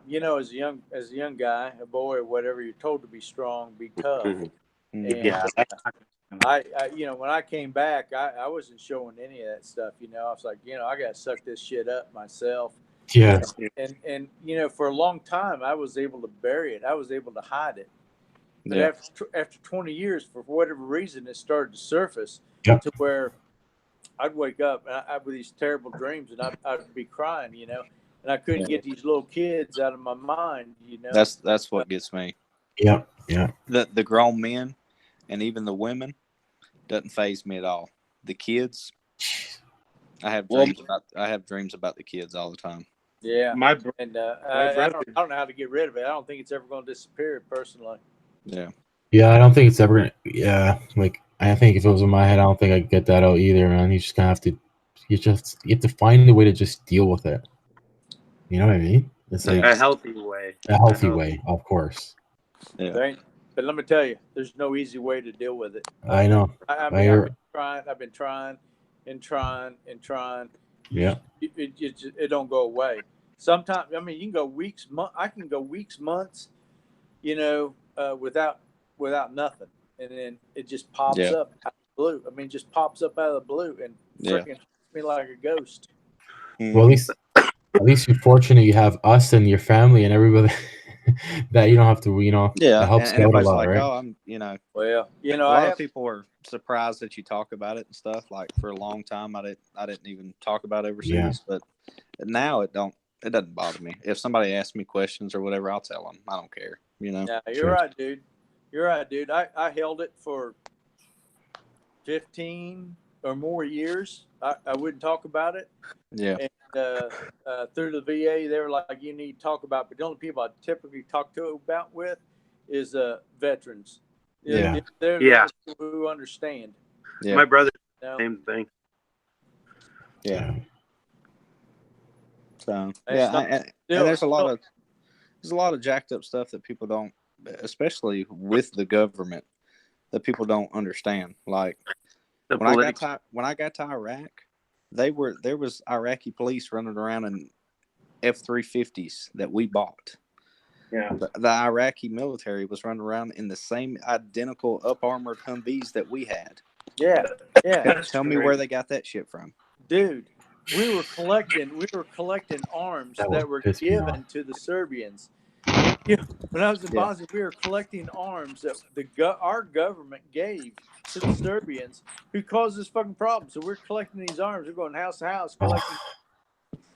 you know, as a young guy, a boy or whatever, you're told to be strong, be tough. And, I you know, when I came back, I wasn't showing any of that stuff. You know, I was like, you know, I got to suck this shit up myself. Yeah. And you know, for a long time, I was able to bury it. I was able to hide it. But after 20 years, for whatever reason, it started to surface to where I'd wake up and I'd with these terrible dreams, and I'd be crying, you know, and I couldn't get these little kids out of my mind, you know. That's what gets me. Yeah. The grown men and even the women doesn't faze me at all. The kids, I have dreams about the kids all the time. Yeah, I don't know how to get rid of it. I don't think it's ever going to disappear, personally. Yeah, I don't think it's ever gonna. Yeah, like I think if it was in my head, I don't think I could get that out either, man. You just kind of have to. You have to find a way to just deal with it. You know what I mean? It's like a healthy way. A healthy way, of course. Yeah. But let me tell you, there's no easy way to deal with it. I know. I mean, I've been trying. Yeah. It don't go away. Sometimes, I mean, you can go weeks, I can go weeks, months, you know, without nothing, and then it just pops up out of the blue. I mean, it just pops up out of the blue and freaking hits me like a ghost. Well, at least you're fortunate you have us and your family and everybody that you don't have to, you know, that helps out a lot, like, right? oh, I'm, you know, well, you know, a lot of people are surprised that you talk about it and stuff. Like for a long time, I didn't even talk about overseas, but now it doesn't bother me. If somebody asks me questions or whatever, I'll tell them. I don't care, you know. Yeah, you're right, dude. You're right, dude. I held it for 15 or more years. I wouldn't talk about it. Yeah. And through the VA, they were like, you need to talk about, but the only people I typically talk with is veterans. Yeah. They're the people who understand. Yeah. My brother, same thing. Yeah. So and there's a lot of jacked up stuff that people don't, especially with the government, that people don't understand. Like when I got to Iraq, there was Iraqi police running around in F-350s that we bought. Yeah. The Iraqi military was running around in the same identical up armored Humvees that we had. Yeah. Tell me where they got that shit from, dude. We were collecting arms that were given to the Serbians. You know, when I was in Bosnia, we were collecting arms that our government gave to the Serbians who caused this fucking problem. So we're collecting these arms. We're going house to house collecting,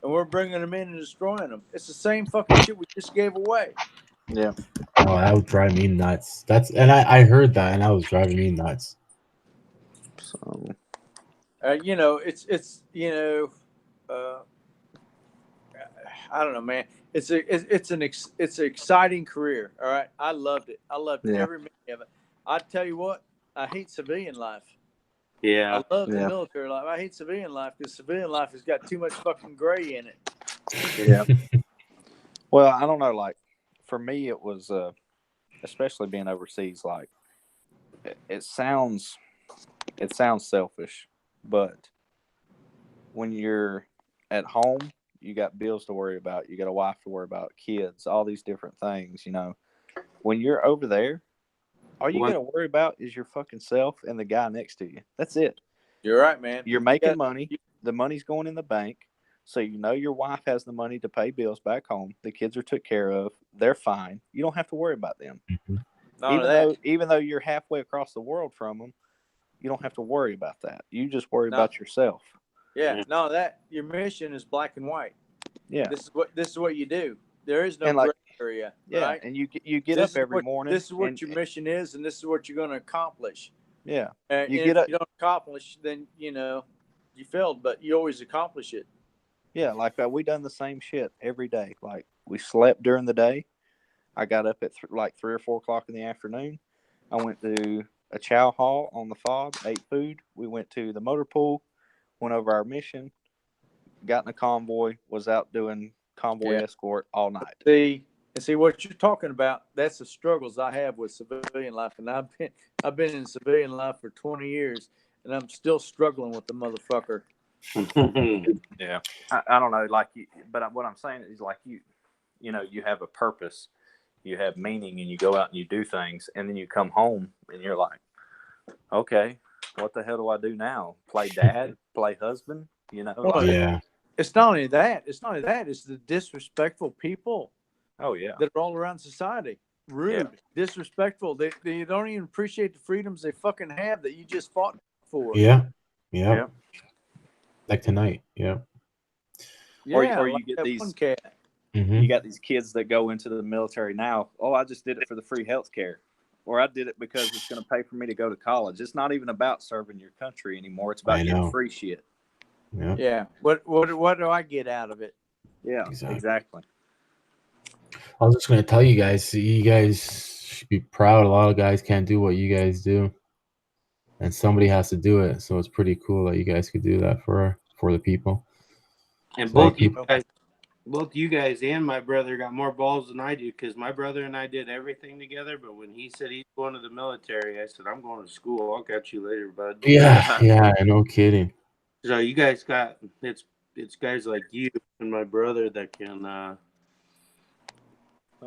and we're bringing them in and destroying them. It's the same fucking shit we just gave away. Yeah. Oh, that would drive me nuts. I heard that, and that was driving me nuts. So You know, it's you know, I don't know, man. It's an exciting career. All right, I loved it. I loved Yeah. every minute of it. I tell you what, I hate civilian life. Yeah. I love the Yeah. military life. I hate civilian life because civilian life has got too much fucking gray in it. Yeah. Well, I don't know. Like for me, it was especially being overseas. Like it sounds selfish, but when you're at home, you got bills to worry about. You got a wife to worry about, kids, all these different things. You know, when you're over there, all you got to worry about is your fucking self and the guy next to you. That's it. You're right, man. You're making money. The money's going in the bank. So you know your wife has the money to pay bills back home. The kids are took care of. They're fine. You don't have to worry about them. Even though you're halfway across the world from them, you don't have to worry about that. You just worry about yourself. Yeah, no, that your mission is black and white. Yeah, this is what you do. There is no And, like, gray area. Yeah, right? and you get up every morning. This is what your mission is, and this is what you're going to accomplish. Yeah, And you if get up. you don't accomplish, then you know you failed, but you always accomplish it. Yeah, like we done the same shit every day. Like we slept during the day. I got up at like 3 or 4 o'clock in the afternoon. I went to a chow hall on the fob, ate food. We went to the motor pool, went over our mission, got in a convoy, was out doing convoy escort all night. See what you're talking about. That's the struggles I have with civilian life, and I've been in civilian life for 20 years, and I'm still struggling with the motherfucker. Yeah, I don't know, like you, but what I'm saying is like you know, you have a purpose, you have meaning, and you go out and you do things, and then you come home and you're like, okay, what the hell do I do now? Play dad, play husband, you know? Well, Yeah. It's not only that. It's the disrespectful people. Oh yeah, that are all around society. Rude, disrespectful. They don't even appreciate the freedoms they fucking have that you just fought for. Yeah. Like tonight. Yeah. Yeah, or like you get that these one cat. Mm-hmm. You got these kids that go into the military now. Oh, I just did it for the free health care, or I did it because it's going to pay for me to go to college. It's not even about serving your country anymore. It's about getting free shit. Yeah. What do I get out of it? Yeah, exactly. I was just going to tell you guys should be proud. A lot of guys can't do what you guys do, and somebody has to do it. So it's pretty cool that you guys could do that for the people. And so both you guys and my brother got more balls than I do, because my brother and I did everything together. But when he said he's going to the military, I said, I'm going to school. I'll catch you later, bud. Yeah, no kidding. So you guys got it's guys like you and my brother that can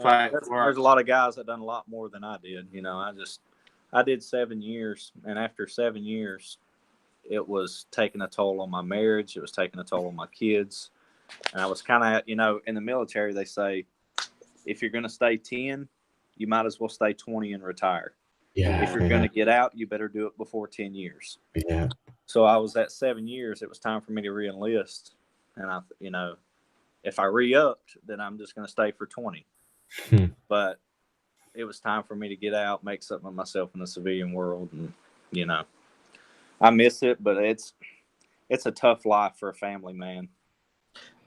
fight. There's a lot of guys that done a lot more than I did. You know, I did 7 years, and after 7 years, it was taking a toll on my marriage. It was taking a toll on my kids. And I was kind of, you know, in the military, they say, if you're going to stay 10, you might as well stay 20 and retire. Yeah. If you're going to get out, you better do it before 10 years. Yeah. So I was at 7 years. It was time for me to re-enlist. And I, you know, if I re-upped, then I'm just going to stay for 20. But it was time for me to get out, make something of myself in the civilian world. And, you know, I miss it, but it's a tough life for a family man.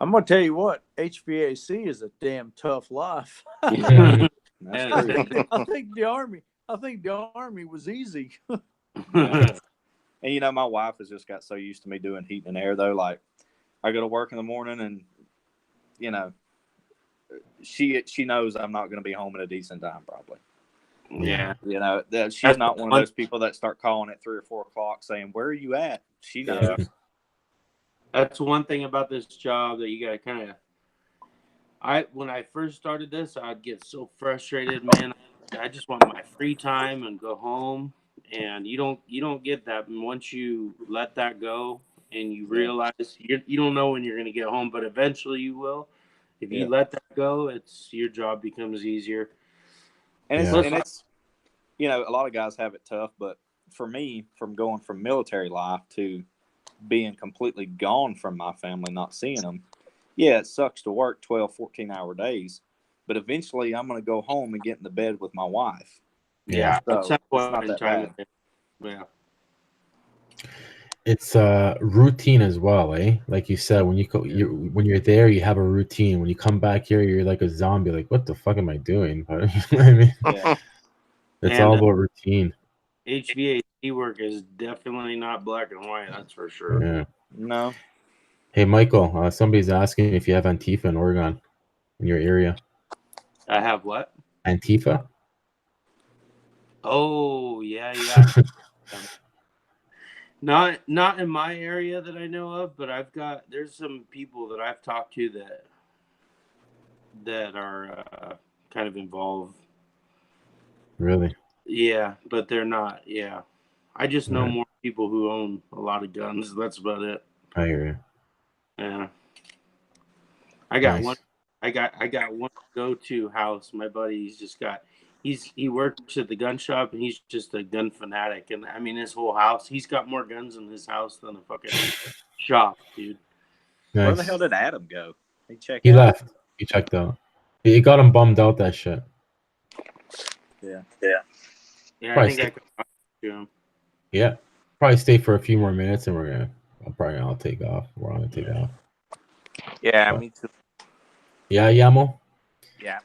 I'm gonna tell you what, HVAC is a damn tough life. That's true. I think the army was easy. And you know, my wife has just got so used to me doing heat and air, though. Like, I go to work in the morning, and you know, she knows I'm not going to be home at a decent time, probably. Yeah. You know, she's not one of those people that start calling at 3 or 4 o'clock saying, "Where are you at?" She knows. Yeah. That's one thing about this job that you got to kind of. When I first started this, I'd get so frustrated, man. I just want my free time and go home, and you don't get that. And once you let that go, and you realize you don't know when you're going to get home, but eventually you will. If you let that go, your job becomes easier. And it's you know, a lot of guys have it tough, but for me, from going from military life to being completely gone from my family, not seeing them, yeah, it sucks to work 12, 14-hour days, but eventually I'm going to go home and get in the bed with my wife. Yeah, So at some it's not point in that time. bad. Yeah. It's routine as well, eh? Like you said, when when you're there, you have a routine. When you come back here, you're like a zombie. Like, what the fuck am I doing? You know what I mean? Yeah. It's And, all about routine. HVAC work is definitely not black and white. That's for sure. Yeah. No. Hey, Michael, somebody's asking if you have Antifa in Oregon, in your area. I have what? Antifa? Oh, yeah. Not in my area that I know of, but there's some people that I've talked to that are kind of involved. Really? Yeah, but they're not. Yeah, I just know Right. more people who own a lot of guns. That's about it. I hear you. Yeah, I got Nice. one. I got one go-to house. My buddy, he works at the gun shop, and he's just a gun fanatic. And I mean, his whole house, he's got more guns in his house than a fucking shop, dude. Nice. Where the hell did Adam go? He left. He checked out. It got him bummed out, that shit. Yeah. Yeah, Probably I think I could talk to him. Yeah. Probably stay for a few more minutes and I'll take off. We're gonna take off. Yeah, But- me too. Yeah, Yamo? Yeah.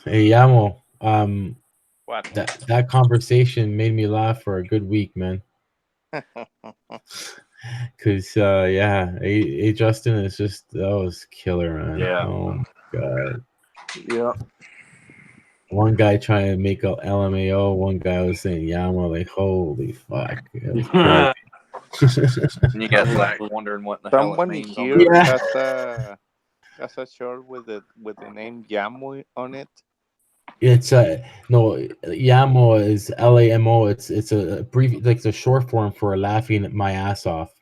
Hey, Yamo. What? That conversation made me laugh for a good week, man. Cause hey Justin, that was killer, man. Yeah. Oh my god. Yeah. One guy trying to make a LMAO, one guy was saying Yamo, like holy fuck. It was crazy. And you guys like wondering what the hell it Someone means. here Yeah. has a shirt with the name Yamu on it. It's no, Yamo is LAMO. It's a brief, like the short form for laughing my ass off.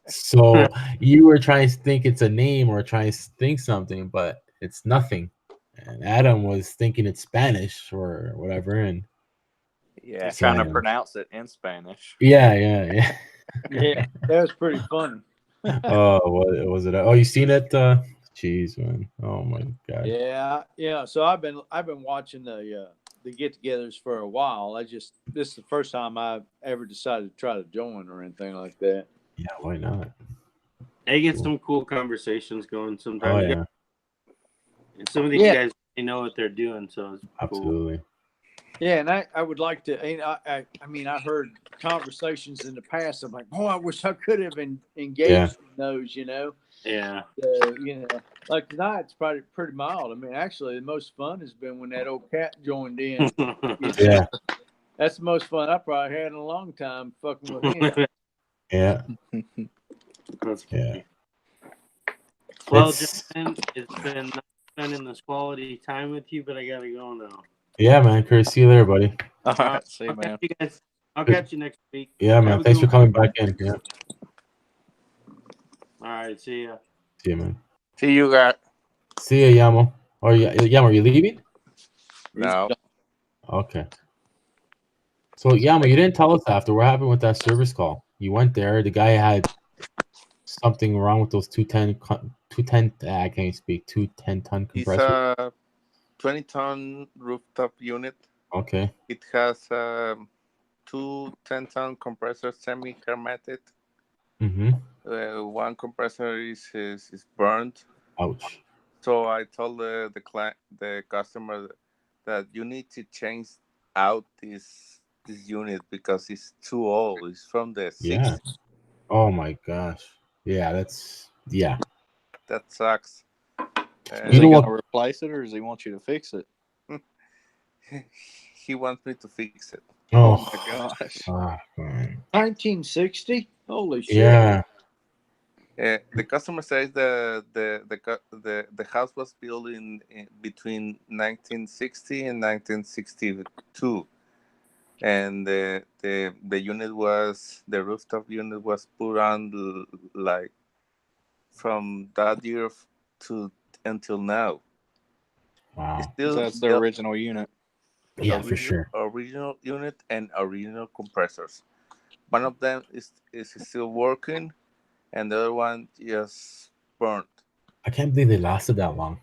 So you were trying to think it's a name or trying to think something, but it's nothing. And Adam was thinking it's Spanish or whatever, and Yeah. He's trying to pronounce it in Spanish. yeah. Yeah, that was pretty funny. Oh, what was it? Oh, you seen it? Jeez, man. Oh my god. Yeah. So I've been watching the get-togethers for a while. This is the first time I've ever decided to try to join or anything like that. Yeah, why not? They get some cool conversations going sometimes. Oh yeah, And some of these guys, they know what they're doing, so it's absolutely. cool. Yeah, and I would like to. I mean, I heard conversations in the past. I'm like, oh, I wish I could have engaged in those. Yeah. Like tonight, it's probably pretty mild. I mean, actually, the most fun has been when that old cat joined in. Yeah. That's the most fun I probably had in a long time, fucking with him. Yeah. That's Yeah. Well, Justin, it's been nice spending this quality time with you, but I gotta go now. Yeah, man. Chris, see you later, buddy. All right, see you, I'll man. catch you guys. I'll catch you next week. Yeah, man. Have a Thanks for good coming one. back in. Yeah. All right, see ya. See you, man. See you guys. See you, Yamo. Or Yamo, are you leaving? No. Okay. So Yamo, you didn't tell us after what happened with that service call. You went there. The guy had something wrong with those 210. I can't speak. 210-ton It's compressors. a 20-ton rooftop unit. Okay. It has two 10-ton compressors semi-hermetic. Mm-hmm. One compressor is burned. Ouch. So I told the customer that you need to change out this unit because it's too old. It's from the 60s. Yeah. Oh my gosh. Yeah, That sucks. Is he going to replace it or does he want you to fix it? He wants me to fix it. Oh my gosh. 1960? Holy shit. Yeah. The customer says the house was built in between 1960 and 1962, and the rooftop unit was put on like from that year to until now. Wow. So that's the original unit. Yeah, for sure. Original unit and original compressors. One of them is still working, and the other one just burnt. I can't believe they lasted that long.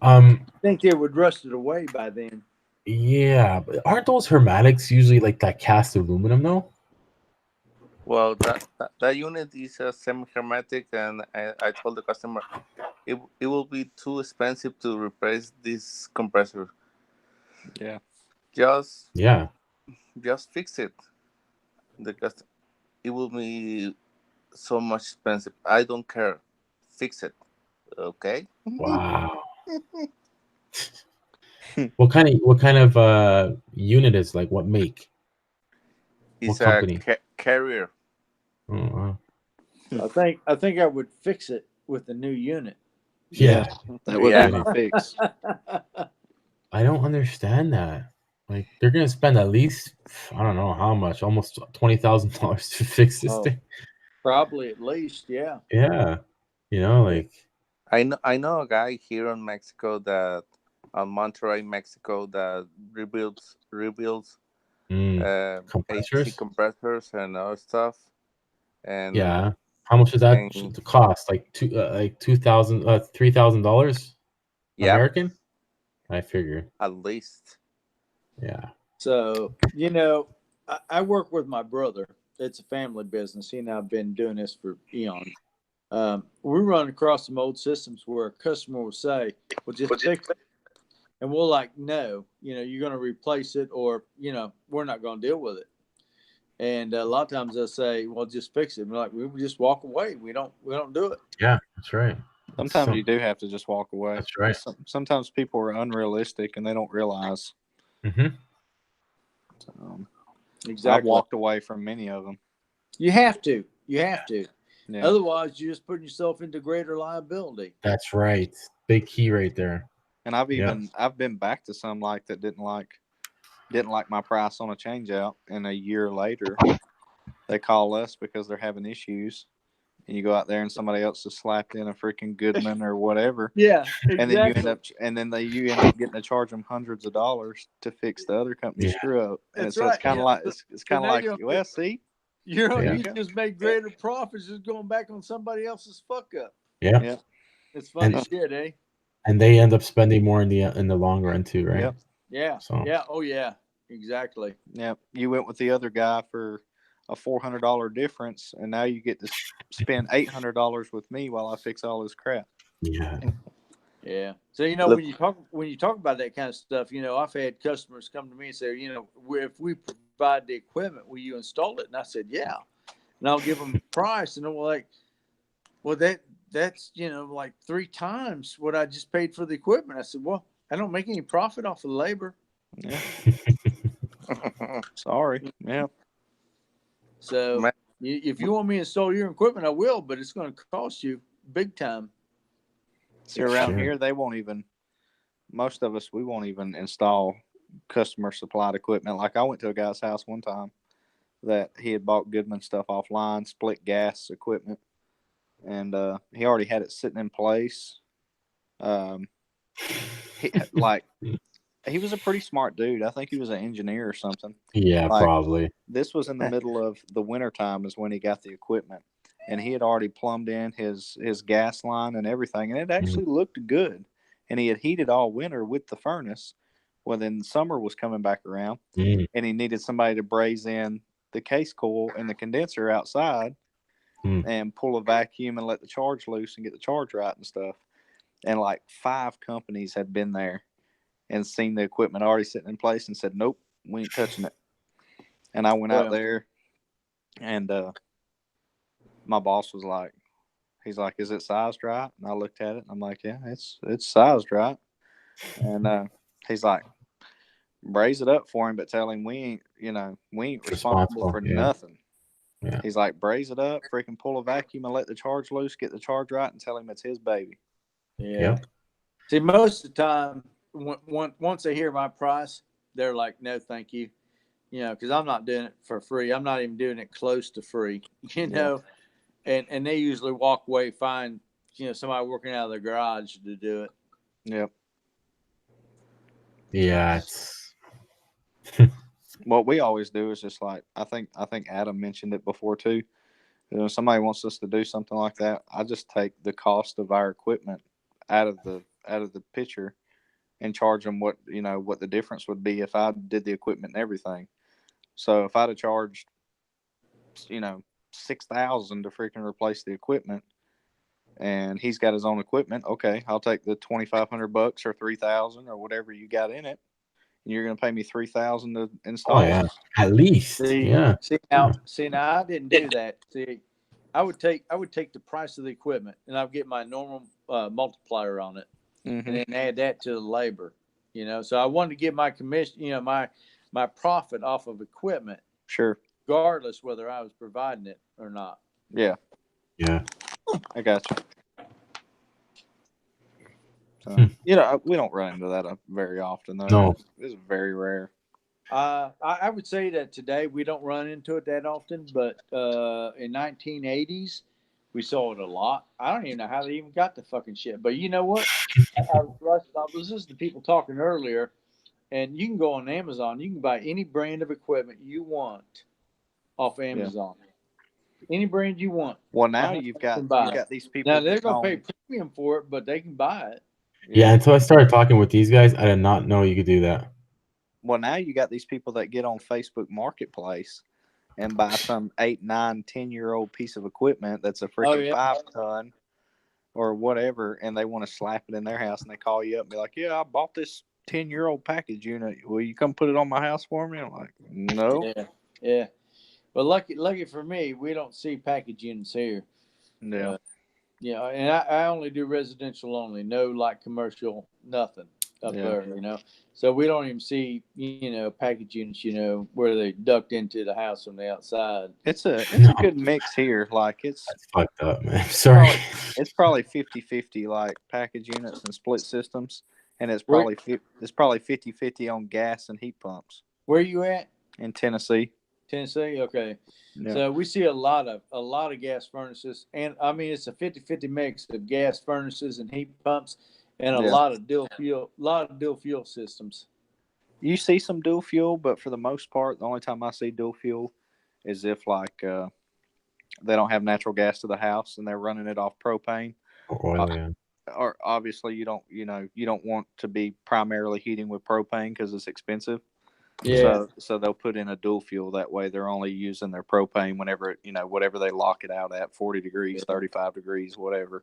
Um, I think they would rust it away by then. yeah, but aren't those hermetics usually like that cast aluminum though? Well, that unit is semi-hermetic, and I told the customer it will be too expensive to replace this compressor. Yeah. Just Yeah. just fix it. It will be so much expensive. I don't care. Fix it. Okay. Wow. What kind of unit is like what make? It's What company? a carrier. Oh, wow. I think I would fix it with a new unit. Yeah. That would Yeah. be my fix. I don't understand that. Like they're gonna spend at least I don't know how much, almost $20,000 to fix this Oh. thing. Probably at least, yeah. Yeah. You know, like I know a guy here in Mexico that Monterrey, Mexico, that rebuilds AC compressors. compressors and other stuff. And Yeah. How much does that and cost? Like $2,000, $3,000 yeah, American? I figure. at least. Yeah. So, I work with my brother. It's a family business. He and I have been doing this for eons. We run across some old systems where a customer will say, well, just fix it. And we're like, no, you're going to replace it or, we're not going to deal with it. And a lot of times they'll say, well, just fix it. We're like, we just walk away. We don't do it. Yeah, that's right. Sometimes you do have to just walk away. That's right. Sometimes people are unrealistic and they don't realize. Mm-hmm. Exactly. I've walked away from many of them. You have to. Yeah. Otherwise, you're just putting yourself into greater liability. That's right. Big key right there. And I've been back to some that didn't like my price on a change out, and a year later they call us because they're having issues, and you go out there and somebody else has slapped in a freaking Goodman or whatever. Yeah, exactly. And then you end up getting to charge them hundreds of dollars to fix the other company's screw up. And That's so right. it's kind of like well, see, you just made greater profits just going back on somebody else's fuck up. Yeah. It's funny shit, eh? And they end up spending more in the long run too, right? Yep. Yeah. So. Yeah. Oh yeah. Exactly. Yep. You went with the other guy for a $400 difference, and now you get to spend $800 with me while I fix all this crap. Yeah. Yeah. So when you talk about that kind of stuff, I've had customers come to me and say, if we provide the equipment, will you install it? And I said, yeah. And I'll give them a price, and they're like, well, that's like 3 times what I just paid for the equipment. I said, well, I don't make any profit off of labor. Yeah. Sorry. Yeah. So if you want me to install your equipment, I will, but it's going to cost you big time. See, around here, they won't even. Most of us, we won't even install customer supplied equipment. Like I went to a guy's house one time that he had bought Goodman stuff offline, split gas equipment, and he already had it sitting in place. He was a pretty smart dude. I think he was an engineer or something. Yeah, probably. This was in the middle of the winter time is when he got the equipment, and he had already plumbed in his gas line and everything, and it actually looked good. And he had heated all winter with the furnace. Well, then summer was coming back around, and he needed somebody to braze in the case coil and the condenser outside and pull a vacuum and let the charge loose and get the charge right and stuff. And 5 companies had been there and seen the equipment already sitting in place and said, nope, we ain't touching it. And I went out there, and my boss was like, he's like, is it sized right? And I looked at it, and I'm like, yeah, it's sized right. And he's like, braze it up for him, but tell him we ain't responsible for nothing. Yeah. He's like, braze it up, freaking pull a vacuum and let the charge loose, get the charge right, and tell him it's his baby. Yeah. See, most of the time, once they hear my price, they're like, no, thank you. Because I'm not doing it for free. I'm not even doing it close to free, and they usually walk away, find, somebody working out of their garage to do it. Yep. Yeah. What we always do is just I think Adam mentioned it before too. Somebody wants us to do something like that, I just take the cost of our equipment out of the picture and charge them what the difference would be if I did the equipment and everything. So if I'd have charged, $6,000 to freaking replace the equipment, and he's got his own equipment, okay, I'll take the $2,500 or $3,000 or whatever you got in it, and you're going to pay me $3,000 to install. Oh yeah, at least. See now I didn't do that. See, I would take the price of the equipment and I'll get my normal multiplier on it, and then add that to the labor. So I wanted to get my commission, my profit off of equipment. Sure. Regardless whether I was providing it or not. Yeah. Yeah. I got you. So, we don't run into that very often, though. No. It's very rare. I would say that today we don't run into it that often, but in 1980s, we saw it a lot. I don't even know how they even got the fucking shit. But you know what? I was listening to people talking earlier, and you can go on Amazon. You can buy any brand of equipment you want off Amazon. Yeah. Any brand you want. Well, now you've got these people. Now they're gonna pay premium for it, but they can buy it. Yeah, until I started talking with these guys, I did not know you could do that. Well, now you got these people that get on Facebook Marketplace and buy some 8, 9, 10-year-old piece of equipment that's a freaking 5-ton or whatever, and they want to slap it in their house, and they call you up and be like, "Yeah, I bought this 10-year-old package unit. Will you come put it on my house for me?" I'm like, "No." Yeah. But lucky for me, we don't see package units here. Yeah. And I only do residential only, no like commercial, nothing up there, So we don't even see, package units, where they ducked into the house from the outside. It's a good mix here. Like That's fucked up, man. Sorry. It's probably 50-50 like package units and split systems, and it's probably 50-50 on gas and heat pumps. Where you at? In Tennessee. Tennessee, okay. Yeah. So we see a lot of gas furnaces, and I mean it's a 50-50 mix of gas furnaces and heat pumps, and a lot of dual fuel systems. You see some dual fuel, but for the most part, the only time I see dual fuel is if they don't have natural gas to the house and they're running it off propane. Oil, Or obviously you don't want to be primarily heating with propane because it's expensive. Yeah. So they'll put in a dual fuel. That way they're only using their propane whenever, whatever they lock it out at, 40 degrees, 35 degrees, whatever.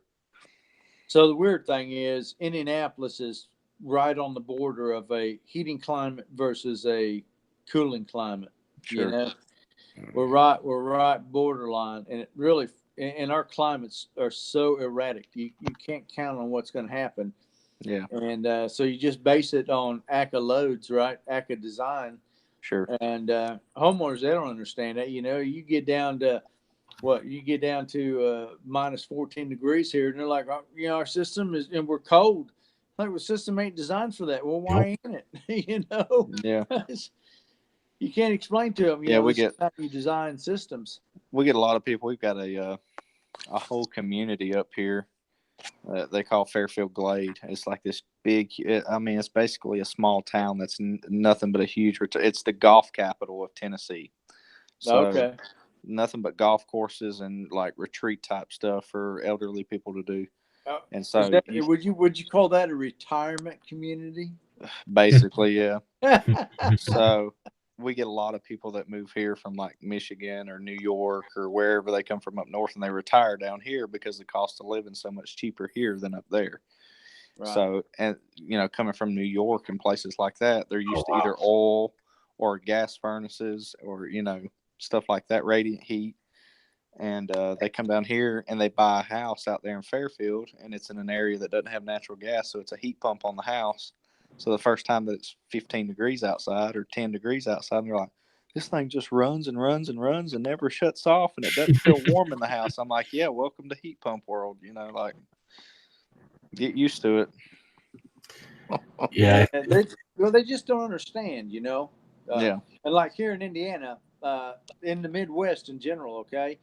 So the weird thing is Indianapolis is right on the border of a heating climate versus a cooling climate. Sure. We're right borderline, and it really, and our climates are so erratic. You can't count on what's going to happen. Yeah. And so you just base it on ACA loads, right? ACA design. Sure. And homeowners, they don't understand that. You get down to minus 14 degrees here, and they're like, our system is, and we're cold. Like, the system ain't designed for that. Well, why ain't it? Yeah. You can't explain to them. We get how you design systems. We get a lot of people. We've got a whole community up here. They call Fairfield Glade. It's like this big. It's basically a small town that's nothing but a huge. It's the golf capital of Tennessee. So okay. Nothing but golf courses and like retreat type stuff for elderly people to do. And so, would you call that a retirement community? Basically, yeah. So we get a lot of people that move here from like Michigan or New York or wherever they come from up north, and they retire down here because the cost of living is so much cheaper here than up there. Right. So, and coming from New York and places like that, they're used to either oil or gas furnaces or stuff like that, radiant heat. And they come down here and they buy a house out there in Fairfield, and it's in an area that doesn't have natural gas, so it's a heat pump on the house. So the first time that it's 15 degrees outside or 10 degrees outside, they're like, this thing just runs and runs and runs and never shuts off, and it doesn't feel warm in the house. I'm like, yeah, welcome to heat pump world. Get used to it. Yeah. They just don't understand, Yeah. And like here in Indiana, in the Midwest in general, okay,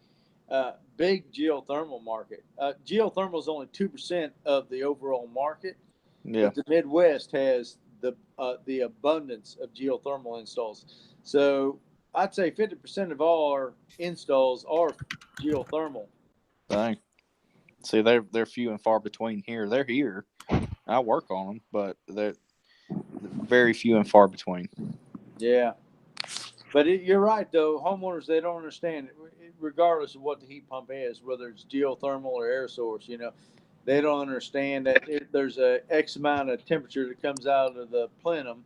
big geothermal market. Geothermal is only 2% of the overall market. Yeah. But the Midwest has the abundance of geothermal installs. So I'd say 50% of all our installs are geothermal. Dang. See, they're few and far between here. They're here. I work on them, but they're very few and far between. Yeah. But you're right, though. Homeowners, they don't understand, regardless of what the heat pump is, whether it's geothermal or air source, they don't understand that there's a X amount of temperature that comes out of the plenum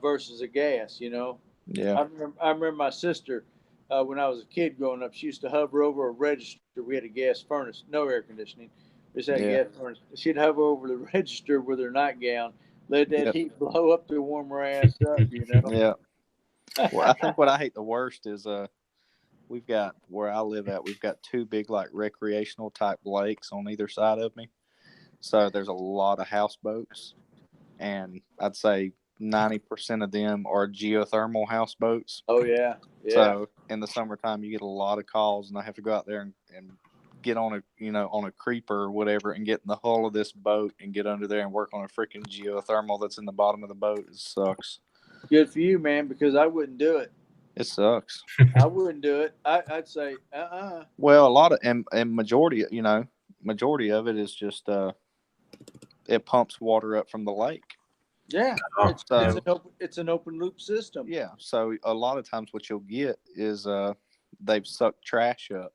versus a gas, Yeah. I remember my sister, when I was a kid growing up, she used to hover over a register. We had a gas furnace, no air conditioning. We just had a gas furnace. She'd hover over the register with her nightgown, let that heat blow up to warm her ass up, Yeah. Well, I think what I hate the worst is we've got where I live at. We've got two big like recreational type lakes on either side of me. So there's a lot of houseboats, and I'd say 90% of them are geothermal houseboats. Oh yeah. So in the summertime, you get a lot of calls, and I have to go out there and get on a creeper or whatever, and get in the hull of this boat and get under there and work on a freaking geothermal that's in the bottom of the boat. It sucks. Good for you, man, because I wouldn't do it. It sucks. I wouldn't do it. I'd say, Well, a lot of and majority of it is just it pumps water up from the lake. Yeah, it's an open loop system. Yeah, so a lot of times what you'll get is they've sucked trash up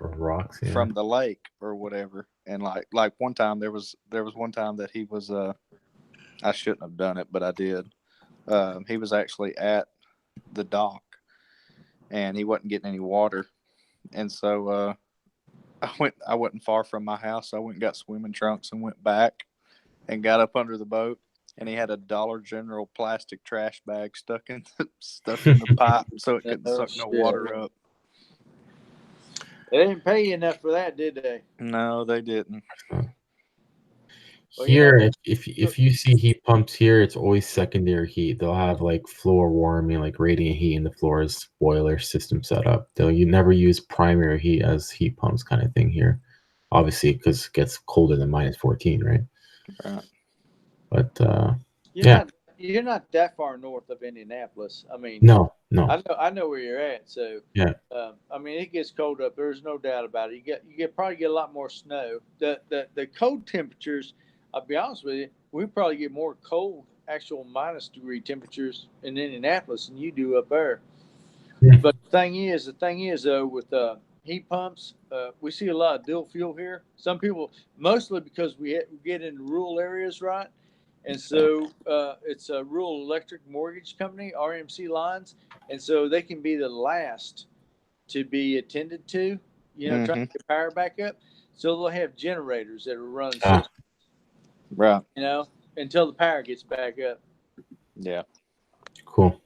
or rocks from the lake or whatever. And like one time there was one time that he was I shouldn't have done it, but I did. He was actually at the dock and he wasn't getting any water, and so I wasn't far from my house. So I went and got swimming trunks and went back and got up under the boat, and he had a Dollar General plastic trash bag stuck in the pipe so it couldn't suck no water up. They didn't pay you enough for that, did they? No, they didn't. Here, if you see heat pumps here, it's always secondary heat. They'll have like floor warming, like radiant heat in the floors, boiler system set up. You never use primary heat as heat pumps kind of thing here. Obviously, because it gets colder than -14, right? Right. But you're not that far north of Indianapolis. I mean, no. I know where you're at. So yeah. I mean, it gets cold up. There's no doubt about it. You probably get a lot more snow. The cold temperatures. I'll be honest with you, we probably get more cold, actual minus degree temperatures in Indianapolis than you do up there. Yeah. But the thing is though, with heat pumps, we see a lot of dual fuel here. Some people, mostly because we get into rural areas, right? And so it's a rural electric mortgage company, RMC lines, and so they can be the last to be attended to, trying to get power back up. So they'll have generators that will run systems. Right. Until the power gets back up. Yeah. Cool.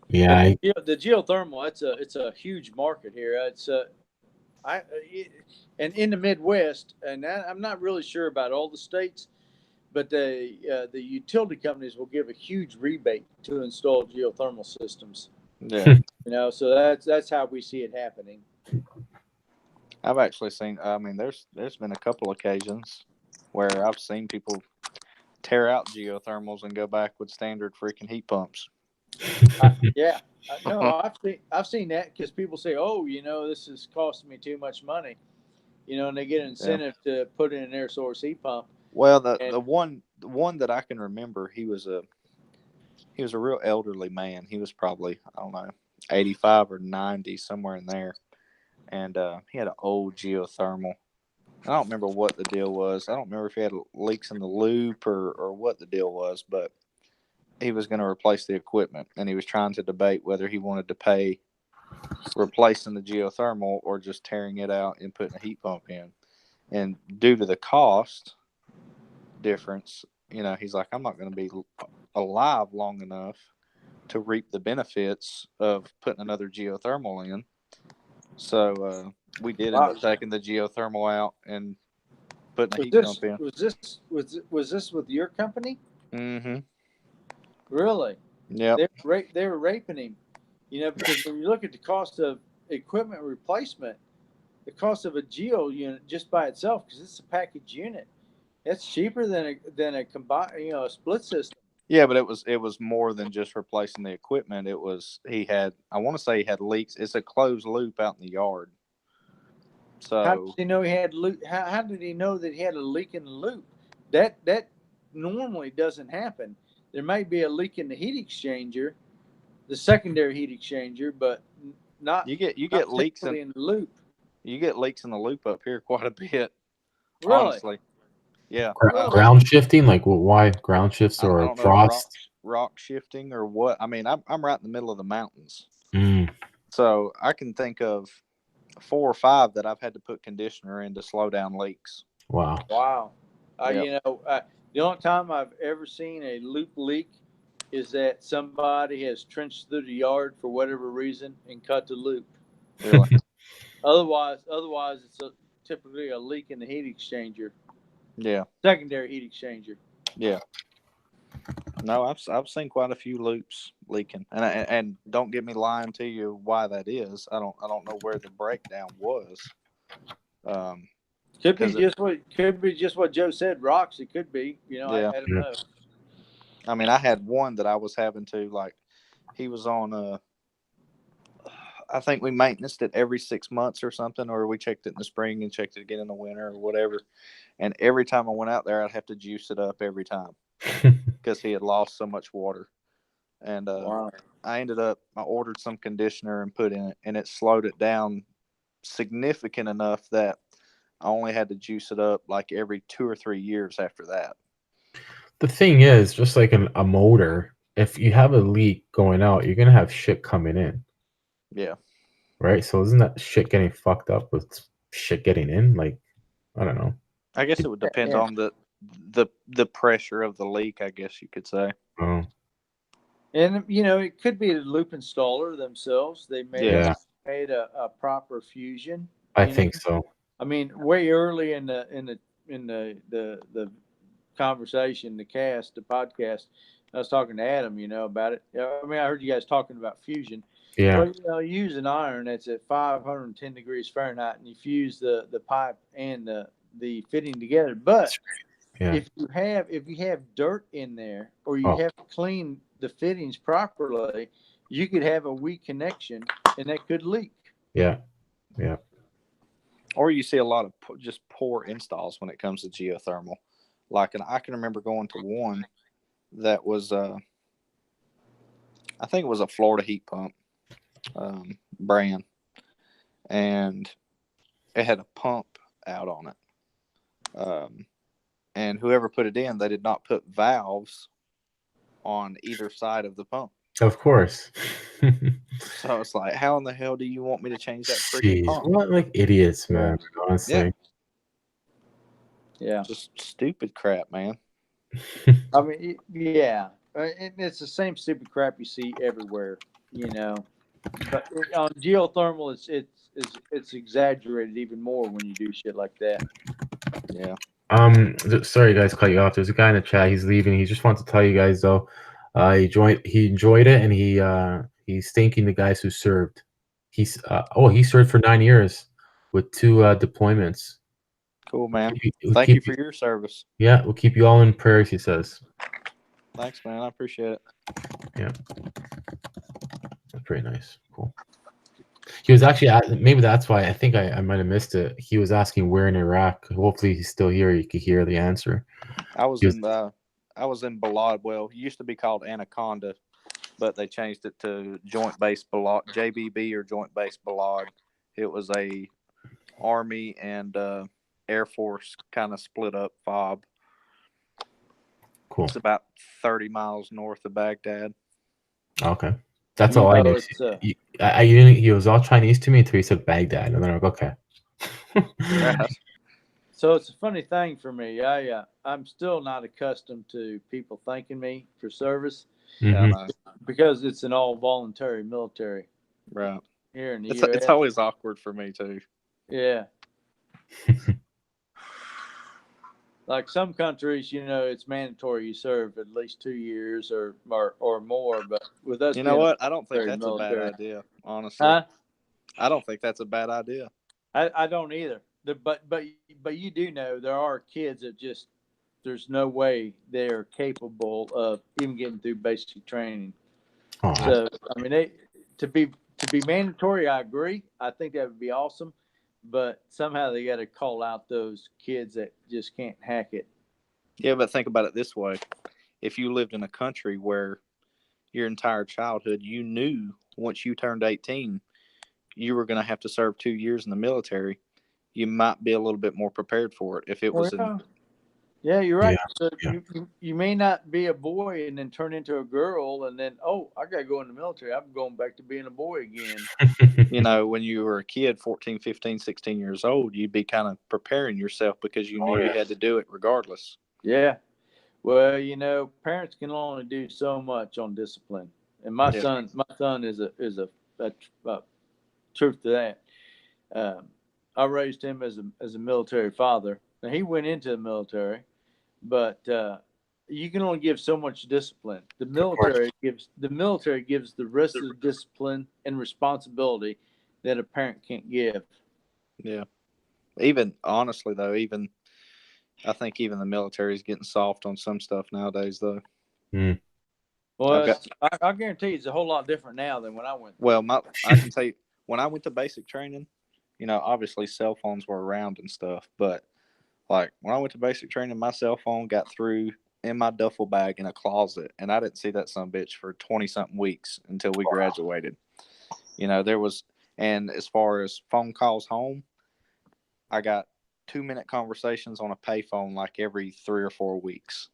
Yeah. The geothermal, it's a huge market here. And in the Midwest, and I'm not really sure about all the states, but the utility companies will give a huge rebate to install geothermal systems. Yeah. So that's how we see it happening. I've actually seen. I mean, there's been a couple occasions where I've seen people tear out geothermals and go back with standard freaking heat pumps. Yeah, no, I've seen that because people say, "Oh, this is costing me too much money," and they get an incentive to put in an air source heat pump. Well, the one that I can remember, he was a real elderly man. He was probably, I don't know, 85 or 90, somewhere in there. And he had an old geothermal. I don't remember what the deal was. I don't remember if he had leaks in the loop or what the deal was, but he was going to replace the equipment, and he was trying to debate whether he wanted to pay replacing the geothermal or just tearing it out and putting a heat pump in. And due to the cost difference, he's like, I'm not going to be alive long enough to reap the benefits of putting another geothermal in. So we did end up taking the geothermal out and putting a heat pump in. Was this with your company? Mm-hmm. Really? Yeah. They were raping him, because when you look at the cost of equipment replacement, the cost of a geo unit just by itself, because it's a package unit, that's cheaper than a combined, a split system. Yeah, but it was more than just replacing the equipment. I want to say he had leaks. It's a closed loop out in the yard. So how did he know he had loop? How did he know that he had a leak in the loop? That normally doesn't happen. There may be a leak in the heat exchanger, the secondary heat exchanger, but not you get not leaks in the loop. You get leaks in the loop up here quite a bit. Really? Honestly, yeah. Ground shifting, like why ground shifts I or don't know, frost? rock shifting or what. I mean, I'm right in the middle of the mountains, Mm. so I can think of 4 or 5 that I've had to put conditioner in to slow down leaks. Wow. Wow. Yep. The only time I've ever seen a loop leak is that somebody has trenched through the yard for whatever reason and cut the loop. Really? Otherwise, it's typically a leak in the heat exchanger. Yeah. Secondary heat exchanger. Yeah. No, I've seen quite a few loops leaking, and don't get me lying to you why that is. I don't know where the breakdown was. Could be just what Joe said. Rocks. It could be. Yeah. I don't know. I mean, I had one that I was having to he was on I think we maintained it every 6 months or something, or we checked it in the spring and checked it again in the winter or whatever. And every time I went out there, I'd have to juice it up every time because he had lost so much water. And Wow. I ordered some conditioner and put in it, and it slowed it down significant enough that I only had to juice it up like every 2 or 3 years after that. The thing is, just like a motor, if you have a leak going out, you're gonna have shit coming in. Yeah. Right. So isn't that shit getting fucked up with shit getting in? Like, I don't know. I guess it would depend on the pressure of the leak, I guess you could say. Oh. And it could be the loop installer themselves. They may have made a proper fusion. I think so. I mean, way early in the conversation, the podcast, I was talking to Adam, about it. I mean, I heard you guys talking about fusion. Yeah. Well, you use an iron that's at 510 degrees Fahrenheit, and you fuse the pipe and the fitting together. But if you have dirt in there, or you have to clean the fittings properly, you could have a weak connection, and that could leak. Yeah. Yeah. Or you see a lot of just poor installs when it comes to geothermal. I can remember going to one that was, I think it was a Florida heat pump brand, and it had a pump out on it. And whoever put it in, they did not put valves on either side of the pump. Of course. So it's like, how in the hell do you want me to change that freaking pump? What like idiots, man, honestly. Yeah. Just stupid crap, man. I mean, yeah. It's the same stupid crap you see everywhere, But on geothermal, it's exaggerated even more when you do shit like that. Yeah. Sorry guys, cut you off. There's a guy in the chat. He's leaving. He just wants to tell you guys though, he enjoyed it, and he's thanking the guys who served. He served for 9 years with 2 deployments. Cool, man. Thank you for your service. Yeah, we'll keep you all in prayers, he says. Thanks, man. I appreciate it. Yeah. That's pretty nice. Cool. He was actually, maybe that's why I think I might have missed it. He was asking where in Iraq. Hopefully he's still here. You could hear the answer. I was in Balad. Well, it used to be called Anaconda, but they changed it to Joint Base Balad, JBB or Joint Base Balad. It was a Army and Air Force kind of split up FOB. Cool. It's about 30 miles north of Baghdad. Okay. That's all I knew. He was all Chinese to me until he said Baghdad, and then I'm like, okay. So it's a funny thing for me. I'm still not accustomed to people thanking me for service because it's an all voluntary military. Right. Here in the US. It's always awkward for me too. Yeah. Like some countries, it's mandatory you serve at least 2 years or more. But with us, you know what? I don't think that's a bad idea. Honestly, I don't think that's a bad idea. I don't either. But you do know there are kids that just there's no way they're capable of even getting through basic training. So I mean, to be mandatory, I agree. I think that would be awesome. but somehow they got to call out those kids that just can't hack it. Yeah, but think about it this way. If you lived in a country where your entire childhood, you knew once you turned 18, you were going to have to serve 2 years in the military, you might be a little bit more prepared for it. If it was Yeah, you're right. Yeah. So you may not be a boy and then turn into a girl and then, oh, I got to go in the military. I'm going back to being a boy again. You know, when you were a kid, 14, 15, 16 years old, you'd be kind of preparing yourself because you knew you had to do it regardless. Yeah. Well, you know, parents can only do so much on discipline. And my son is a truth to that. I raised him as a military father. Now, he went into the military, but you can only give so much discipline. The military gives the rest of the discipline and responsibility that a parent can't give. Yeah. Even honestly though, I think even the military is getting soft on some stuff nowadays though. Well, I guarantee it's a whole lot different now than when I went. Well, I can tell you, when I went to basic training, you know, obviously cell phones were around and stuff, but like when I went to basic training, my cell phone got through in my duffel bag in a closet, and I didn't see that son of a bitch for 20-something weeks until we graduated. You know, and as far as phone calls home, I got 2-minute conversations on a payphone like every 3 or 4 weeks.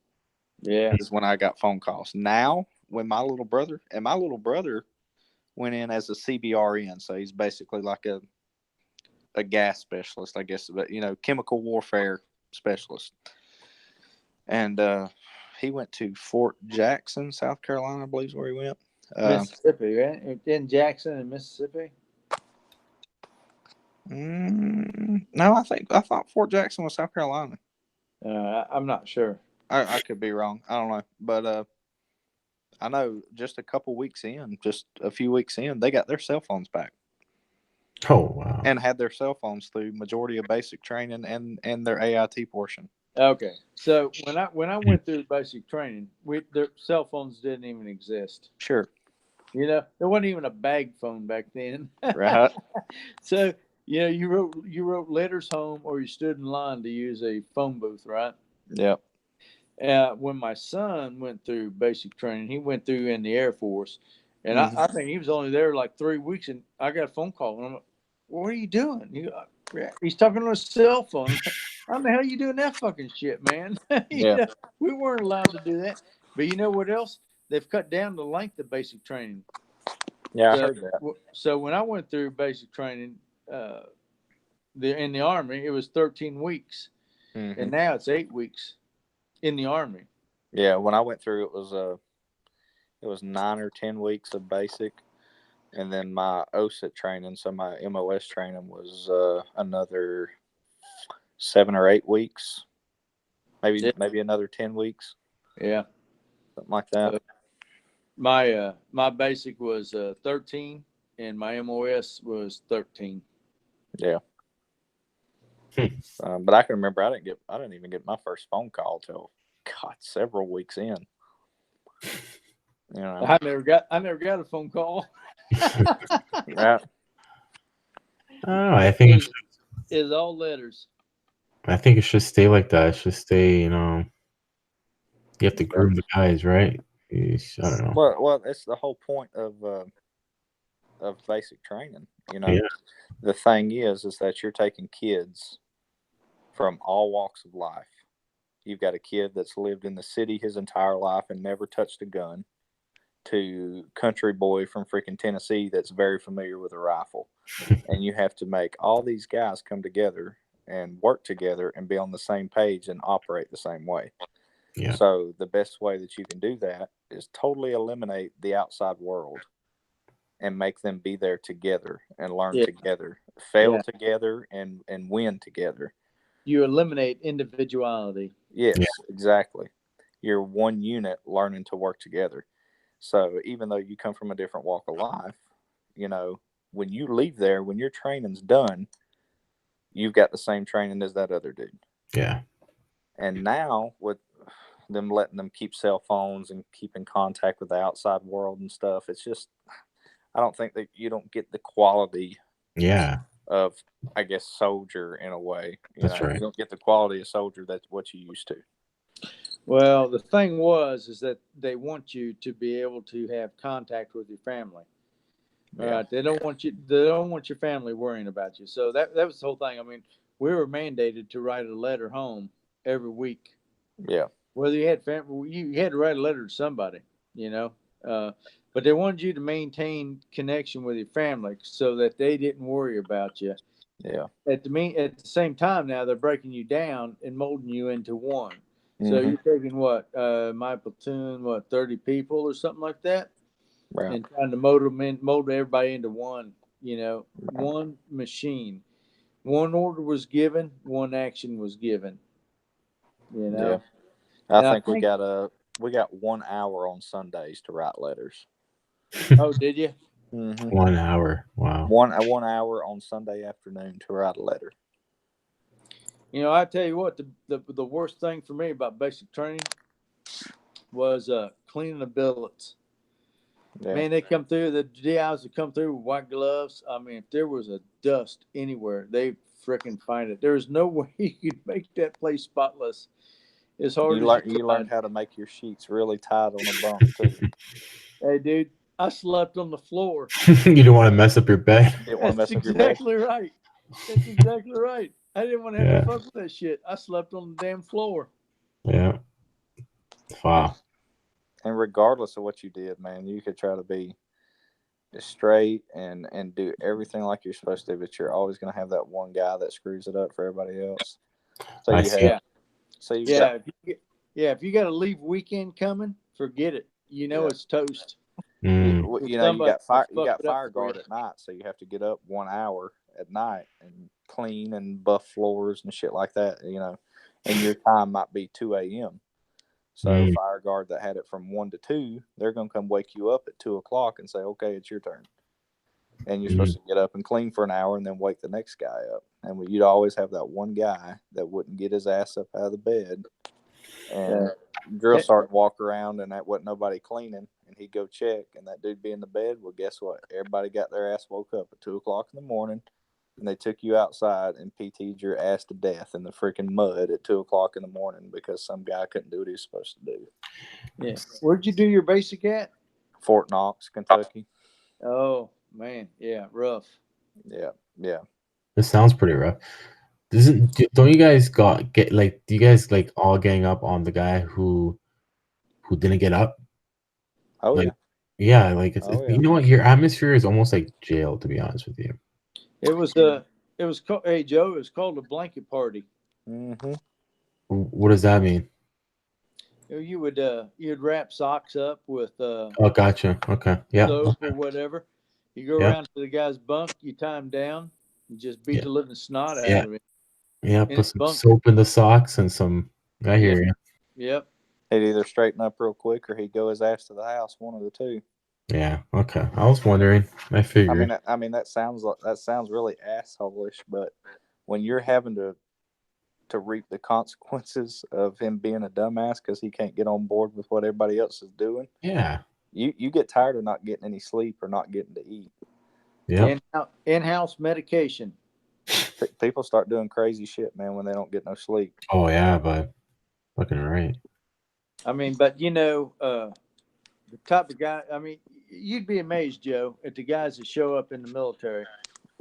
Yeah, is when I got phone calls. Now, when my little brother went in as a CBRN, so he's basically like a gas specialist, I guess, but you know, chemical warfare specialist. And he went to Fort Jackson, South Carolina, I believe is where he went. Mississippi, right? In Jackson in Mississippi. No, I thought Fort Jackson was South Carolina. I'm not sure. I could be wrong. I don't know, but I know just a few weeks in, they got their cell phones back. Oh wow! And had their cell phones through majority of basic training and their AIT portion. Okay, so when I went through basic training, their cell phones didn't even exist. Sure. You know, there wasn't even a bag phone back then. Right. So, you know, you wrote letters home or you stood in line to use a phone booth, right? Yep. When my son went through basic training, he went through in the Air Force, and I think he was only there like 3 weeks, and I got a phone call, and I'm like, what are you doing? He's talking on a cell phone. How the hell are you doing that fucking shit, man? You know, we weren't allowed to do that. But you know what else? They've cut down the length of basic training. Yeah, I heard that. So when I went through basic training in the Army, it was 13 weeks. And now it's 8 weeks in the Army. Yeah, when I went through, it was 9 or 10 weeks of basic. And then my OSIT training, so my MOS training was another 7 or 8 weeks. Maybe another 10 weeks. Yeah. Something like that. My basic was 13 and my MOS was 13. Yeah. But I can remember I didn't even get my first phone call till several weeks in. You know, I never got a phone call. Right. I think it's all letters. I think it should stay like that. It should stay, you know. You have to groom the guys, right? I don't know. Well, that's the whole point of basic training. You know, The thing is that you're taking kids from all walks of life. You've got a kid that's lived in the city his entire life and never touched a gun, to country boy from freaking Tennessee that's very familiar with a rifle. And you have to make all these guys come together and work together and be on the same page and operate the same way. Yeah. So the best way that you can do that is totally eliminate the outside world and make them be there together and learn together, fail together, and win together. You eliminate individuality. Yes, exactly. You're one unit learning to work together. So even though you come from a different walk of life, you know, when you leave there, when your training's done, you've got the same training as that other dude. Yeah. And now with them letting them keep cell phones and keep in contact with the outside world and stuff, it's just, I don't think that you don't get the quality. Yeah. of I guess soldier in a way. That's right. You don't get the quality of soldier that's what you used to. Well, the thing is that they want you to be able to have contact with your family. All right. They don't want your family worrying about you. So that was the whole thing. I mean, we were mandated to write a letter home every week. Yeah. Whether you had family, you had to write a letter to somebody, but they wanted you to maintain connection with your family so that they didn't worry about you. Yeah. At the same time, now they're breaking you down and molding you into one. So you're taking my platoon, 30 people or something like that, right. and trying to mold everybody into one, one machine. One order was given, one action was given. Yeah. I think we got 1 hour on Sundays to write letters. Oh, did you? 1 hour. Wow. 1 hour on Sunday afternoon to write a letter. I tell you what, the worst thing for me about basic training was cleaning the billets. Yeah. Man, they come through, the DIs would come through with white gloves. I mean, if there was a dust anywhere, they freaking find it. There's no way you could make that place spotless. As hard you learned how to make your sheets really tight on a bunk too. Hey, dude, I slept on the floor. You didn't want to mess up your bed. You didn't want to mess up your bed. That's exactly right. That's exactly right. I didn't want to have to fuck with that shit. I slept on the damn floor. Yeah. Wow. And regardless of what you did, man, you could try to be straight and do everything like you're supposed to, but you're always going to have that one guy that screws it up for everybody else. So if you got a leave weekend coming, forget it. It's toast. Mm. You got fire guard at night, so you have to get up 1 hour at night and clean and buff floors and shit like that, and your time might be 2 a.m. So fire guard that had it from 1 to 2, they're going to come wake you up at 2 o'clock and say, okay, it's your turn. And you're supposed to get up and clean for an hour and then wake the next guy up. And you'd always have that one guy that wouldn't get his ass up out of the bed. And drill sergeant walk around and that wasn't nobody cleaning. And he'd go check and that dude be in the bed. Well, guess what? Everybody got their ass woke up at 2 o'clock in the morning. And they took you outside and PT'd your ass to death in the freaking mud at 2 o'clock in the morning because some guy couldn't do what he was supposed to do. Yeah. Where'd you do your basic at? Fort Knox, Kentucky. Oh, man. Yeah. Rough. Yeah. Yeah. This sounds pretty rough. Don't you guys do you guys all gang up on the guy who didn't get up? Oh, yeah. Yeah. You know what? Your atmosphere is almost like jail, to be honest with you. It was called, hey Joe, it was called a blanket party. Mm-hmm. What does that mean? You'd wrap socks up with oh, gotcha. Okay. Yeah. soap or whatever. You go around to the guy's bunk, you tie him down, and just beat the living snot out of him. Yeah, put some soap in the socks and some. I hear you. Yep. He'd either straighten up real quick or he'd go his ass to the house. One of the two. Yeah. Okay. I was wondering. I figured. I mean that sounds really asshole-ish, but when you're having to reap the consequences of him being a dumbass because he can't get on board with what everybody else is doing. Yeah. You get tired of not getting any sleep or not getting to eat. Yeah. In-house medication. People start doing crazy shit, man, when they don't get no sleep. Oh yeah, but fucking right. I mean, but the type of guy. I mean, you'd be amazed, Joe, at the guys that show up in the military.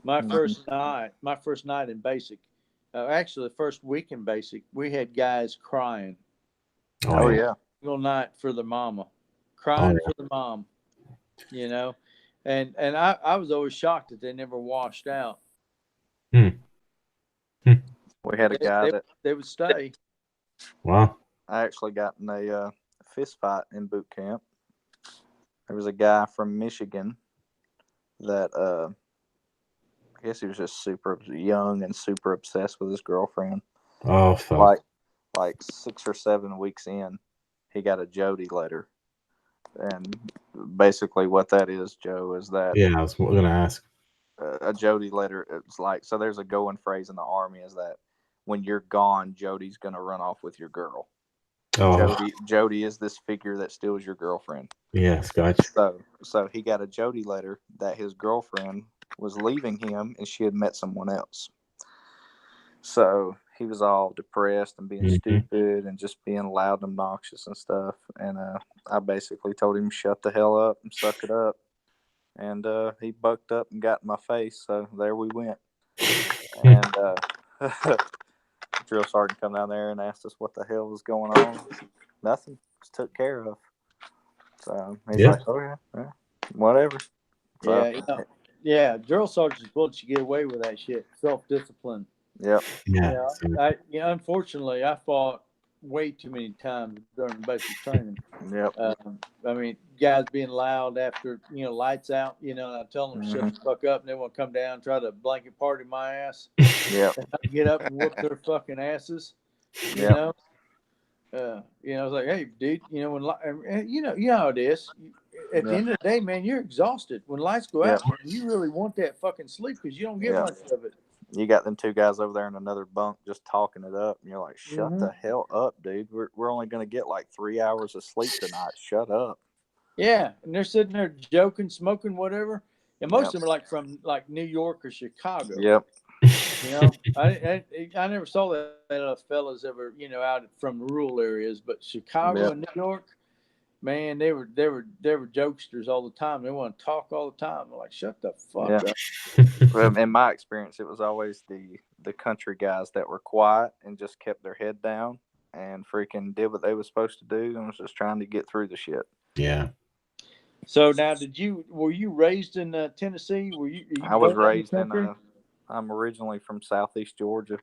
My first night in basic, actually the first week in basic, we had guys crying. Oh yeah. Single night for the mama, crying for the mom. And I was always shocked that they never washed out. We had a guy that they would stay. Wow. I actually got in a fist fight in boot camp. There was a guy from Michigan that I guess he was just super young and super obsessed with his girlfriend. Oh, fuck. Like 6 or 7 weeks in, he got a Jody letter. And basically what that is, Joe, is that... Yeah, I was going to ask. A Jody letter, it's like... So there's a going phrase in the Army is that when you're gone, Jody's going to run off with your girl. Oh. Jody is this figure that steals your girlfriend. Yes, gotcha. So he got a Jody letter that his girlfriend was leaving him, and she had met someone else. So he was all depressed and being stupid and just being loud and obnoxious and stuff. And I basically told him, shut the hell up and suck it up. And he bucked up and got in my face. So there we went. And drill sergeant come down there and asked us what the hell was going on. Nothing. Just took care of. So he's like, okay, yeah, whatever. So, drill sergeants will let you get away with that shit. Self-discipline. Yep. Yeah. Unfortunately, I fought way too many times during basic training. Yep. I mean, guys being loud after, lights out, and I tell them to shut the fuck up, and they want to come down and try to blanket party my ass. Yep. And I get up and whoop their fucking asses. You know? I was like, hey, dude, when you know how it is. At the end of the day, man, you're exhausted. When lights go out, man, you really want that fucking sleep because you don't get much of it. You got them two guys over there in another bunk just talking it up, and you're like, shut the hell up, dude. We're only going to get like 3 hours of sleep tonight. Shut up. Yeah, and they're sitting there joking, smoking, whatever. And most of them are like from like New York or Chicago. Yep. I never saw that fellas ever, out from rural areas, but Chicago and New York, man, they were jokesters all the time. They want to talk all the time. I'm like, shut the fuck up. Well, in my experience, it was always the country guys that were quiet and just kept their head down and freaking did what they were supposed to do and was just trying to get through the shit. Yeah. So now, were you raised in Tennessee? I was raised in. I'm originally from Southeast Georgia.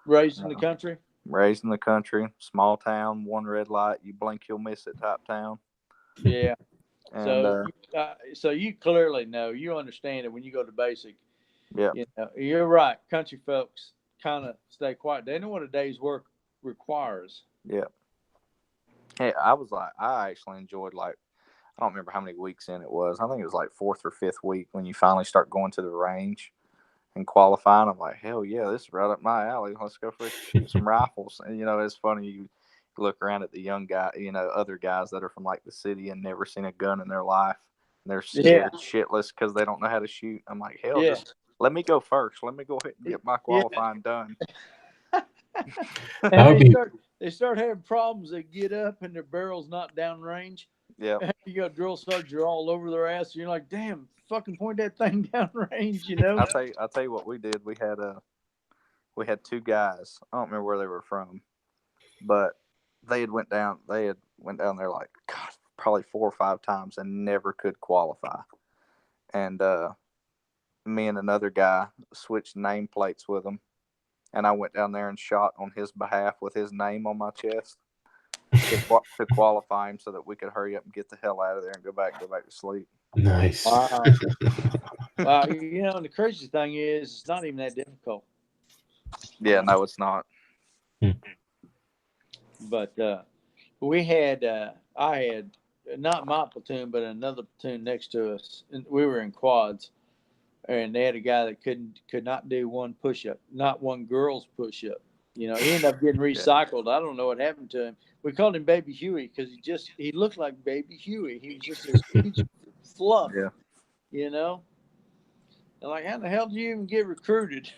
Raised in the country. Raised in the country, small town, one red light, you blink, you'll miss it type town. Yeah. And, so you clearly know, you understand it when you go to basic. Yeah. You're right. Country folks kind of stay quiet. They know what a day's work requires. Yeah. Hey, I actually enjoyed I don't remember how many weeks in it was. I think it was like 4th or 5th week when you finally start going to the range and qualifying. I'm like, hell yeah, this is right up my alley. Let's go shoot some rifles. And it's funny, you look around at the young guy, other guys that are from like the city and never seen a gun in their life. And they're scared shitless because they don't know how to shoot. I'm like, hell, just let me go first. Let me go ahead and get my qualifying done. They start having problems. They get up and their barrel's not downrange. Yeah. You got drill sergeants, you're all over their ass. You're like, damn, fucking point that thing downrange, I'll tell you what we did. We had two guys. I don't remember where they were from, but they had went down there like, God, probably 4 or 5 times and never could qualify. And me and another guy switched nameplates with them, and I went down there and shot on his behalf with his name on my chest to qualify him so that we could hurry up and get the hell out of there and go back to sleep. Nice. Wow. And the crazy thing is, it's not even that difficult. Yeah, no, it's not. But we had, I had not my platoon, but another platoon next to us. And we were in quads, and they had a guy that could not do one push-up, not one girl's push-up. He ended up getting recycled. I don't know what happened to him. We called him Baby Huey because he looked like Baby Huey. He was just this huge fluff. Yeah. And like, how the hell did you even get recruited?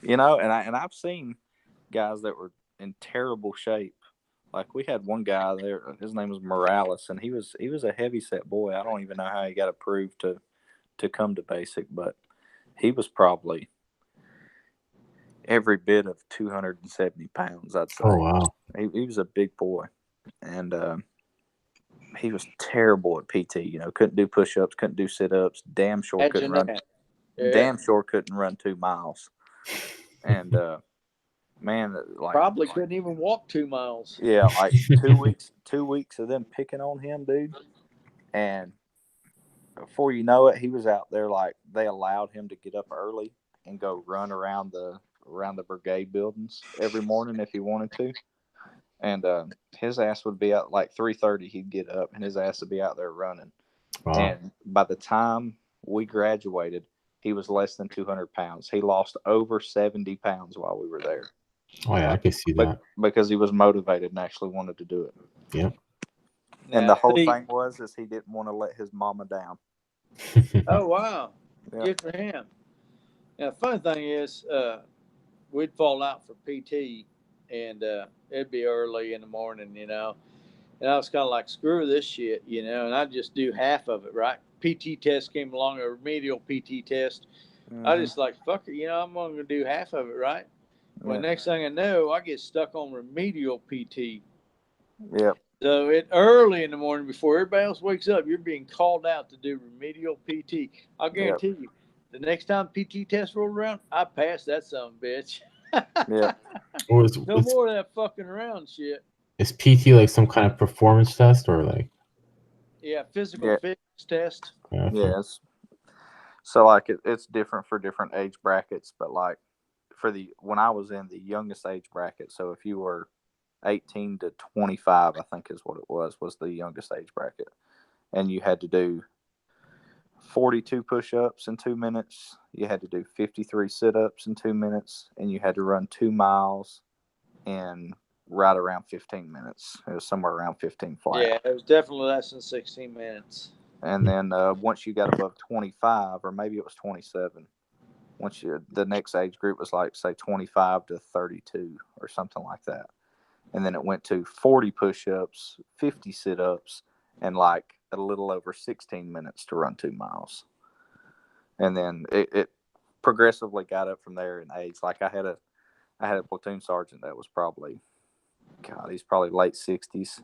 And I've seen guys that were in terrible shape. Like we had one guy there, his name was Morales, and he was a heavy set boy. I don't even know how he got approved to come to basic, but he was probably every bit of 270 pounds, I'd say. Oh, wow. He was a big boy, and he was terrible at PT. Couldn't do push-ups, couldn't do sit-ups. Damn sure couldn't run. Yeah. Damn sure couldn't run 2 miles. And man, probably couldn't even walk 2 miles. Yeah, like 2 weeks of them picking on him, dude. And before you know it, he was out there like they allowed him to get up early and go run around the brigade buildings every morning if he wanted to. And his ass would be out like 3:30. He'd get up and his ass would be out there running. Wow. And by the time we graduated, he was less than 200 pounds. He lost over 70 pounds while we were there. Oh yeah, I can see that. Because he was motivated and actually wanted to do it. Yeah. And the whole thing was he didn't want to let his mama down. Oh wow. Good for him. Now, the funny thing is, we'd fall out for PT, and it'd be early in the morning, and I was kind of like, screw this shit, and I'd just do half of it, right? PT test came along, a remedial PT test. I just like, fuck it, I'm only going to do half of it, right? Well, next thing I know, I get stuck on remedial PT. Yep. So early in the morning, before everybody else wakes up, you're being called out to do remedial PT. I'll guarantee you, the next time PT test rolled around, I passed that son of a bitch. Yeah. No more of that fucking around shit. Is PT like some kind of performance test or like? Yeah, physical fitness test. Yes. So like it's different for different age brackets, but like when I was in the youngest age bracket, so if you were 18 to 25, I think is what it was the youngest age bracket, and you had to do 42 push-ups in 2 minutes, you had to do 53 sit-ups in 2 minutes, and you had to run 2 miles in right around 15 minutes. It was somewhere around 15 flat. Yeah, it was definitely less than 16 minutes. And then once you got above 25, or maybe it was 27, the next age group was like, say, 25 to 32 or something like that. And then it went to 40 push-ups, 50 sit-ups, and like a little over 16 minutes to run 2 miles. And then it progressively got up from there in age. Like I had a platoon sergeant that was he's probably late 60s.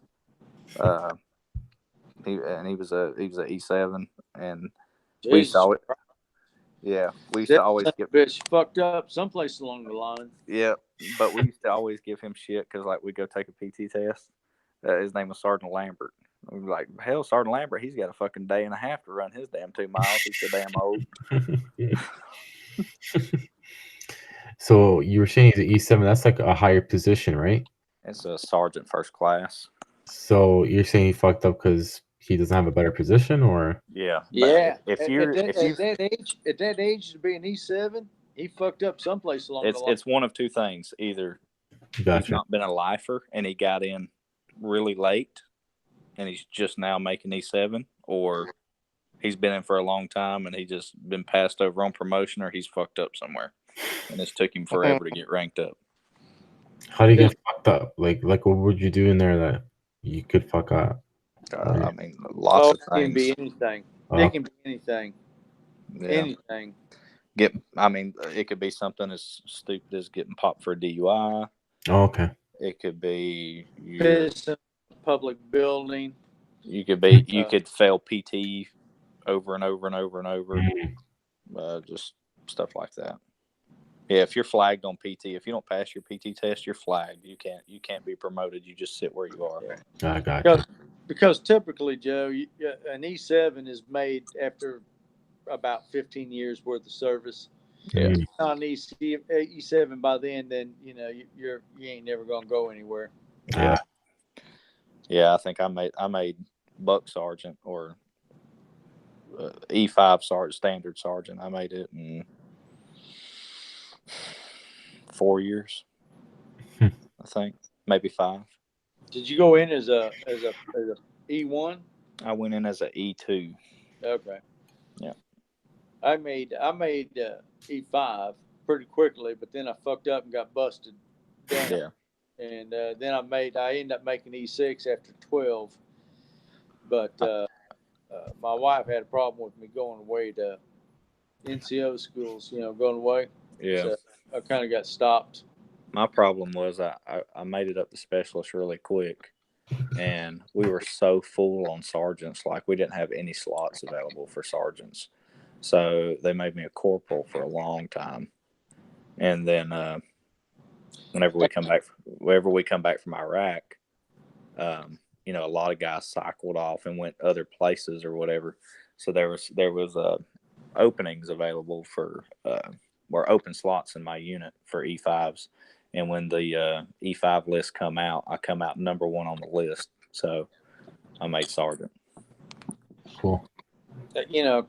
He was a E7, and we used to always, get bitch fucked up someplace along the line. Yeah, but we used to always give him shit because like we go take a PT test. His name was Sergeant Lambert. We were like, hell, Sergeant Lambert, he's got a fucking day and a half to run his damn 2 miles. He's so damn old. So you were saying he's an E7. That's like a higher position, right? It's a sergeant first class. So you're saying he fucked up because he doesn't have a better position, or? Yeah. At that age to be an E7, he fucked up someplace along the line. It's one of two things. Either he's not been a lifer and he got in really late and he's just now making E7, or he's been in for a long time and he just been passed over on promotion, or he's fucked up somewhere and it's took him forever to get ranked up. How do you get fucked up? Like what would you do in there that you could fuck up? I mean, lots of things. It can be anything. It can be anything. Yeah. Anything. It could be something as stupid as getting popped for a DUI. Oh, okay. It could be piss in a public building. You could fail PT over and over and over and over. Just stuff like that. Yeah, if you're flagged on PT, if you don't pass your PT test, you're flagged. You can't be promoted. You just sit where you are. I got you. Because typically, Joe, an E7 is made after about 15 years worth of service. Yeah. If you're not an E7 by then you ain't never gonna go anywhere. Yeah. Yeah, I think I made buck sergeant or E5 sergeant, standard sergeant. I made it in 4 years. I think maybe 5. Did you go in as a E1? I went in as a E2. Okay. Yeah. I made E5 pretty quickly, but then I fucked up and got busted down. Yeah. And then I ended up making E6 after 12. But my wife had a problem with me going away to NCO schools, going away. Yeah. So I kind of got stopped. My problem was I made it up to specialist really quick, and we were so full on sergeants. Like, we didn't have any slots available for sergeants. So they made me a corporal for a long time. And then whenever we come back from Iraq, a lot of guys cycled off and went other places or whatever. So there was openings available for or open slots in my unit for E5s. And when the E5 list I come out number 1 on the list. So I made sergeant. Cool.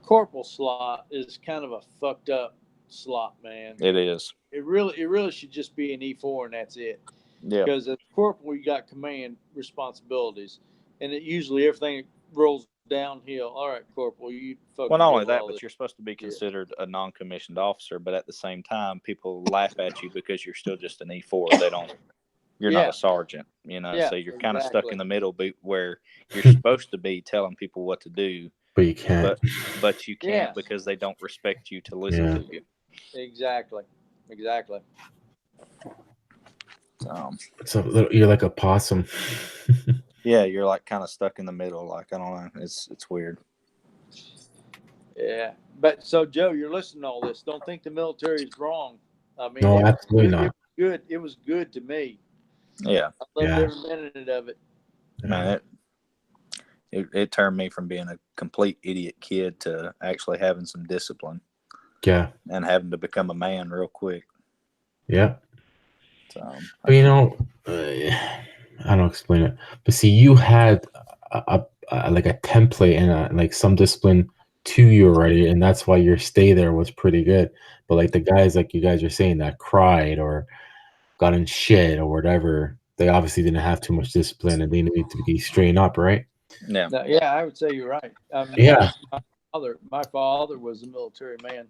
Corporal slot is kind of a fucked up slot, man. It is. It really should just be an E4 and that's it. Yeah. Because as corporal, you got command responsibilities, and usually everything rolls downhill. All right, Corporal, you fucking. Well, not only deal with that, all but this. you're supposed to be considered a non-commissioned officer, but at the same time, people laugh at you because you're still just an E4. They don't. You're not a sergeant, you know. Yeah, so you're kind of stuck exactly. in the middle, where you're supposed to be telling people what to do, But you can't. but you can't Yes. because they don't respect you to listen Yeah. to you. Exactly. So you're like a possum. Yeah, you're like kind of stuck in the middle. Like, I don't know. It's weird. Yeah, but so Joe, you're listening to all this. Don't think the military is wrong. I mean, No, it was absolutely good. not. Good. It was good to me. Yeah. I loved every minute of it. Man, it turned me from being a complete idiot kid to actually having some discipline. Yeah. And having to become a man real quick. Yeah. So, but you know, I don't explain it. But see, you had a like a template and like some discipline to you already, and that's why your stay there was pretty good. But like the guys, like you guys are saying, that cried or got in shit or whatever, they obviously didn't have too much discipline, and they need to be straightened up, right? Yeah. No, yeah, I would say you're right. I mean, Yeah. My father was a military man.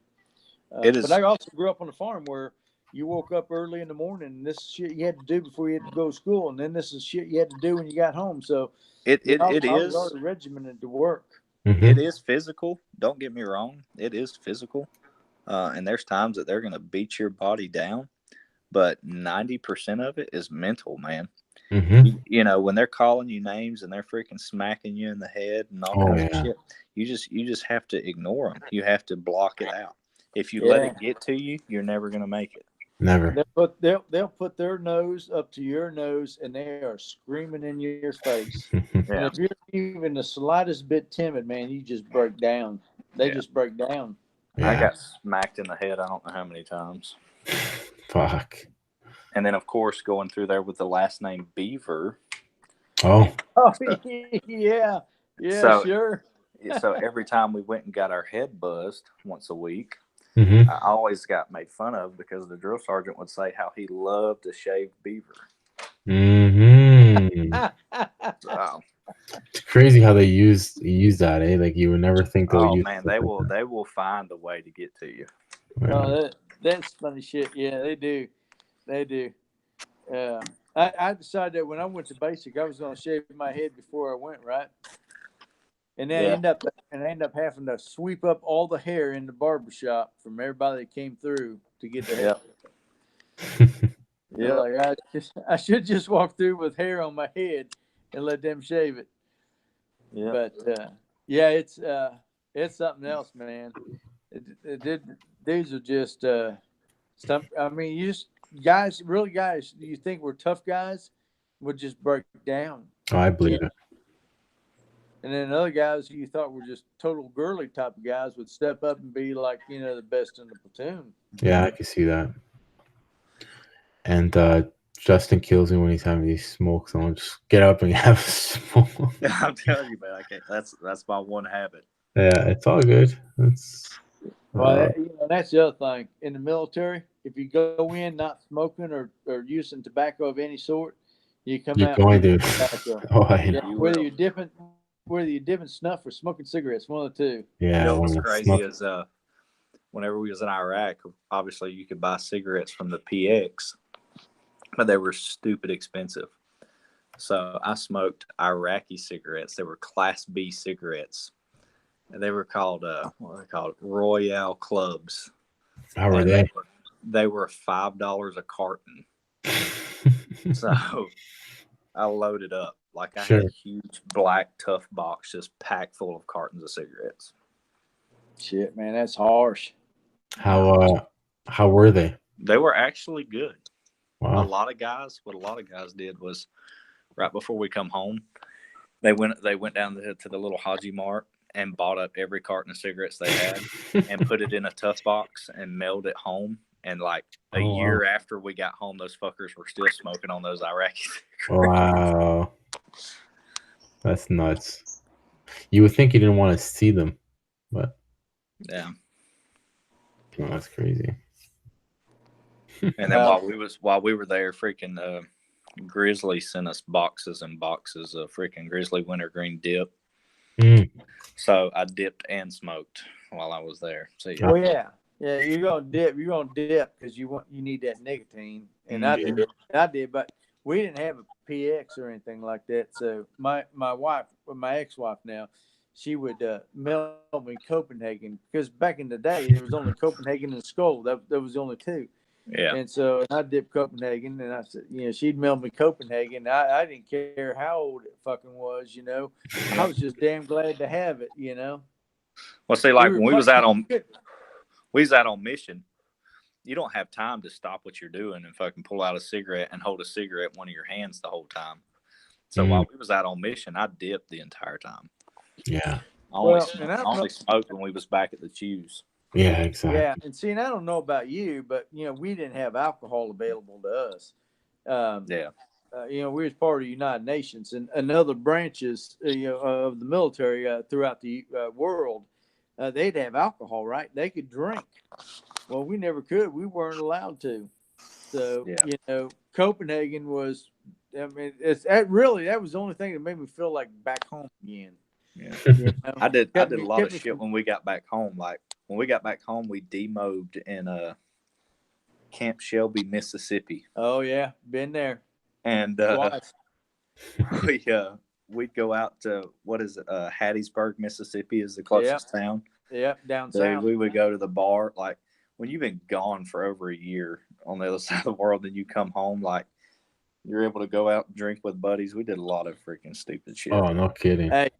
But I also grew up on a farm where you woke up early in the morning, and this is shit you had to do before you had to go to school, and then this is shit you had to do when you got home. So it I is was already regimented to work. It is physical. Don't get me wrong. It is physical. And there's times that they're going to beat your body down, but 90% of it is mental, man. You know, when they're calling you names and they're freaking smacking you in the head and all kinds of shit, you just have to ignore them. You have to block it out. If you let it get to you, you're never going to make it. Never. They'll put their nose up to your nose, and they are screaming in your face. And if you're even the slightest bit timid, man, you just break down. They just break down. I got smacked in the head I don't know how many times. Fuck. And then, of course, going through there with the last name Beaver. Oh. Yeah. Yeah, so, sure. So every time we went and got our head buzzed once a week, I always got made fun of because the drill sergeant would say how he loved to shave Beaver. So, it's crazy how they use that, eh? Like you would never think they'll use. Man, they will find a way to get to you. Oh, that's funny shit. Yeah, they do. I decided that when I went to basic, I was going to shave my head before I went, right? And then I end up having to sweep up all the hair in the barbershop from everybody that came through to get their hair. Yeah, like I should just walk through with hair on my head and let them shave it. Yeah, but it's something else, man. These are just stuff. I mean, you just guys you think we're tough guys would just break down. Oh, I believe it. And then other guys who you thought were just total girly type of guys would step up and be like, the best in the platoon. Yeah, I can see that. And Justin kills me when he's having these smokes. I'll just get up and have a smoke. I'm telling you, man. That's my one habit. Yeah, it's all good. Well, that's the other thing. In the military, if you go in not smoking or using tobacco of any sort, you come out. Going to. Oh, I know. Whether you're dipping snuff or smoking cigarettes, one of the two. Yeah. You know what's crazy is whenever we was in Iraq, obviously you could buy cigarettes from the PX, but they were stupid expensive. So I smoked Iraqi cigarettes. They were Class B cigarettes. And they were called Royale Clubs. How were they? They were $5 a carton. So I loaded up. Like I had a huge black tough box just packed full of cartons of cigarettes. Shit, man, that's harsh. How were they? They were actually good. Wow. What a lot of guys did was right before we come home, they went down to the little Haji Mart and bought up every carton of cigarettes they had and put it in a tough box and mailed it home. And like a year after we got home, those fuckers were still smoking on those Iraqi cigarettes. Wow. That's nuts. You would think you didn't want to see them, but yeah. Oh, that's crazy. And then while we were there, freaking Grizzly sent us boxes and boxes of freaking Grizzly wintergreen dip. So I dipped and smoked while I was there. So yeah. Well, yeah, you're gonna dip. You're gonna dip because you need that nicotine, and I did, but we didn't have a PX or anything like that. So my wife, my ex-wife now, she would mail me Copenhagen because back in the day there was only Copenhagen and Skull. That was the only two. Yeah. And so I dipped Copenhagen, and I said, she'd mail me Copenhagen. I didn't care how old it fucking was, I was just damn glad to have it, Well, see, like when we was out on mission, you don't have time to stop what you're doing and fucking pull out a cigarette and hold a cigarette in one of your hands the whole time. So while we was out on mission, I dipped the entire time. Yeah. I only smoked when we was back at the Chews. Yeah, exactly. Yeah, and see, and I don't know about you, but we didn't have alcohol available to us. We was part of the United Nations and other branches, of the military throughout the world. They'd have alcohol, right? They could drink. Well, we never could. We weren't allowed to. So Copenhagen was. I mean, that was the only thing that made me feel like back home again. Yeah, I did a lot of shit when we got back home. Like when we got back home, we demobbed in Camp Shelby, Mississippi. Oh yeah, been there. And we'd go out to Hattiesburg, Mississippi is the closest town. Yeah, down south. We would go to the bar. Like when you've been gone for over a year on the other side of the world, and you come home, like you're able to go out and drink with buddies. We did a lot of freaking stupid shit. Oh, no kidding. Hey,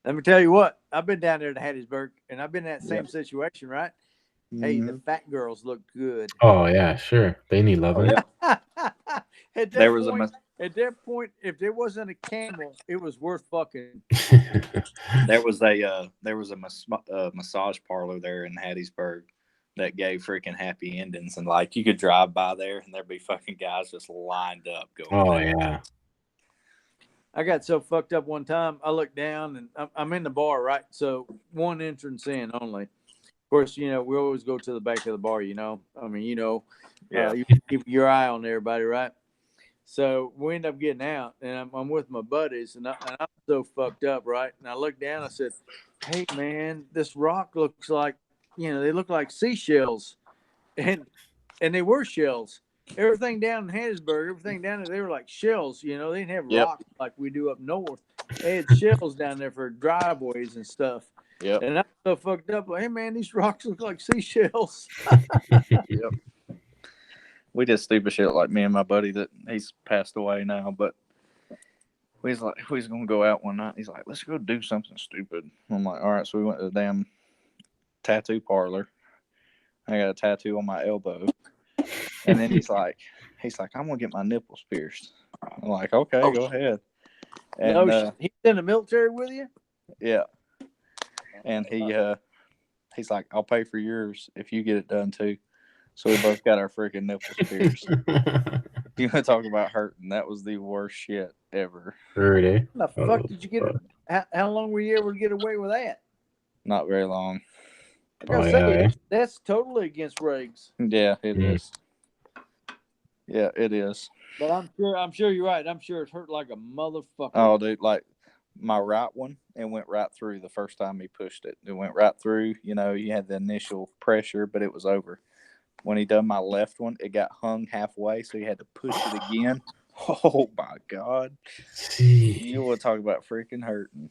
let me tell you what. I've been down there to Hattiesburg, and I've been in that same situation, right? Mm-hmm. Hey, the fat girls look good. Oh yeah, sure. They need loving. At that point, if there wasn't a camel, it was worth fucking. There was a massage parlor there in Hattiesburg that gave freaking happy endings, and like you could drive by there and there'd be fucking guys just lined up going. Oh yeah. I got so fucked up one time. I looked down and I'm in the bar, right? So one entrance in only. Of course, we always go to the back of the bar. I mean, you keep your eye on everybody, right? So we end up getting out, and I'm with my buddies, and I'm so fucked up, right? And I look down, I said, "Hey, man, this rock looks like, they look like seashells," and they were shells. Everything down in Hattiesburg, everything down there, they were like shells. They didn't have rocks like we do up north. They had shells down there for driveways and stuff. Yep. And I'm so fucked up. Like, hey, man, these rocks look like seashells. Yep. We did stupid shit like me and my buddy that he's passed away now, but we was going to go out one night. He's like, let's go do something stupid. I'm like, all right. So we went to the damn tattoo parlor. I got a tattoo on my elbow. And then he's like, I'm going to get my nipples pierced. I'm like, okay, go ahead. And he's in the military with you? Yeah. And he's like, I'll pay for yours if you get it done too. So we both got our freaking nipples pierced. You want to talk about hurting? That was the worst shit ever. Really? How the fuck did you get it? How long were you able to get away with that? Not very long. That's totally against regs. Yeah, it is. Yeah, it is. But I'm sure you're right. I'm sure it hurt like a motherfucker. Oh, dude, like my right one, it went right through the first time he pushed it. It went right through. You had the initial pressure, but it was over. When he done my left one, it got hung halfway, so he had to push it again. Oh my God! You want to talk about freaking hurting?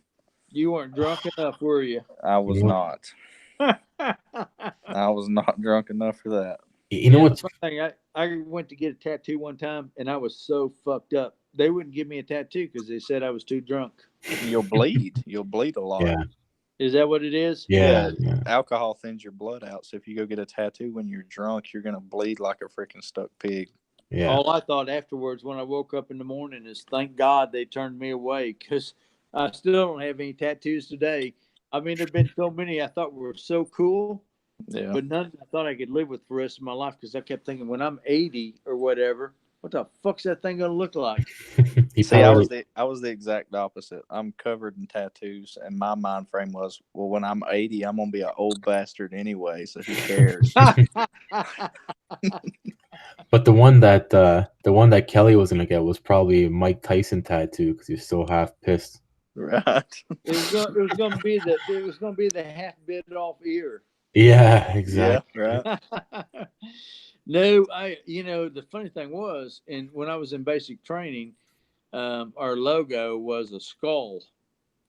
You weren't drunk enough, were you? I was not. I was not drunk enough for that. You know what's thing? I went to get a tattoo one time, and I was so fucked up. They wouldn't give me a tattoo because they said I was too drunk. You'll bleed. You'll bleed a lot. Yeah. Is that what it is? Yeah. Alcohol thins your blood out. So if you go get a tattoo when you're drunk, you're going to bleed like a freaking stuck pig. Yeah. All I thought afterwards when I woke up in the morning is thank God they turned me away because I still don't have any tattoos today. I mean, there've been so many I thought were so cool, but none I thought I could live with for the rest of my life because I kept thinking when I'm 80 or whatever, what the fuck's that thing going to look like? See, I was the exact opposite. I'm covered in tattoos, and my mind frame was, well, when I'm 80, I'm gonna be an old bastard anyway, so who cares? But the one that Kelly was gonna get was probably a Mike Tyson tattoo because you're still half pissed. Right. It was going to be the half bit off ear. Yeah, exactly. Yeah, right. No, the funny thing was, and when I was in basic training, our logo was a skull,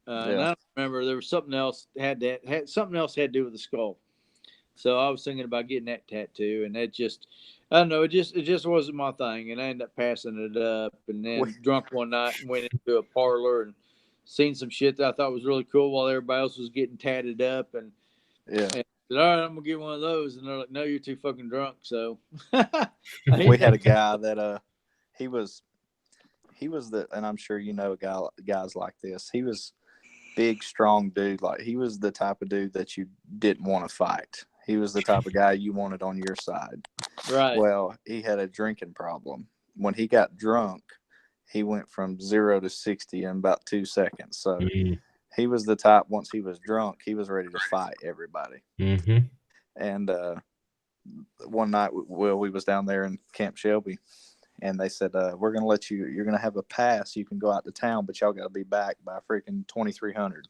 and I don't remember there was something else had to do with the skull. So I was thinking about getting that tattoo, and that just, I don't know, it just wasn't my thing, and I ended up passing it up, and then drunk one night and went into a parlor and seen some shit that I thought was really cool while everybody else was getting tatted up, and yeah. said, all right, I'm gonna get one of those, and they're like, no, you're too fucking drunk. So we had a guy that he was the, and I'm sure you know guys like this. He was big, strong dude. Like he was the type of dude that you didn't want to fight. He was the type of guy you wanted on your side. Right. Well, he had a drinking problem. When he got drunk, he went from 0 to 60 in about 2 seconds. So he was the type, once he was drunk, he was ready to fight everybody. Mm-hmm. And one night, we was down there in Camp Shelby, and they said, we're going to let you're going to have a pass. You can go out to town, but y'all got to be back by freaking 2300.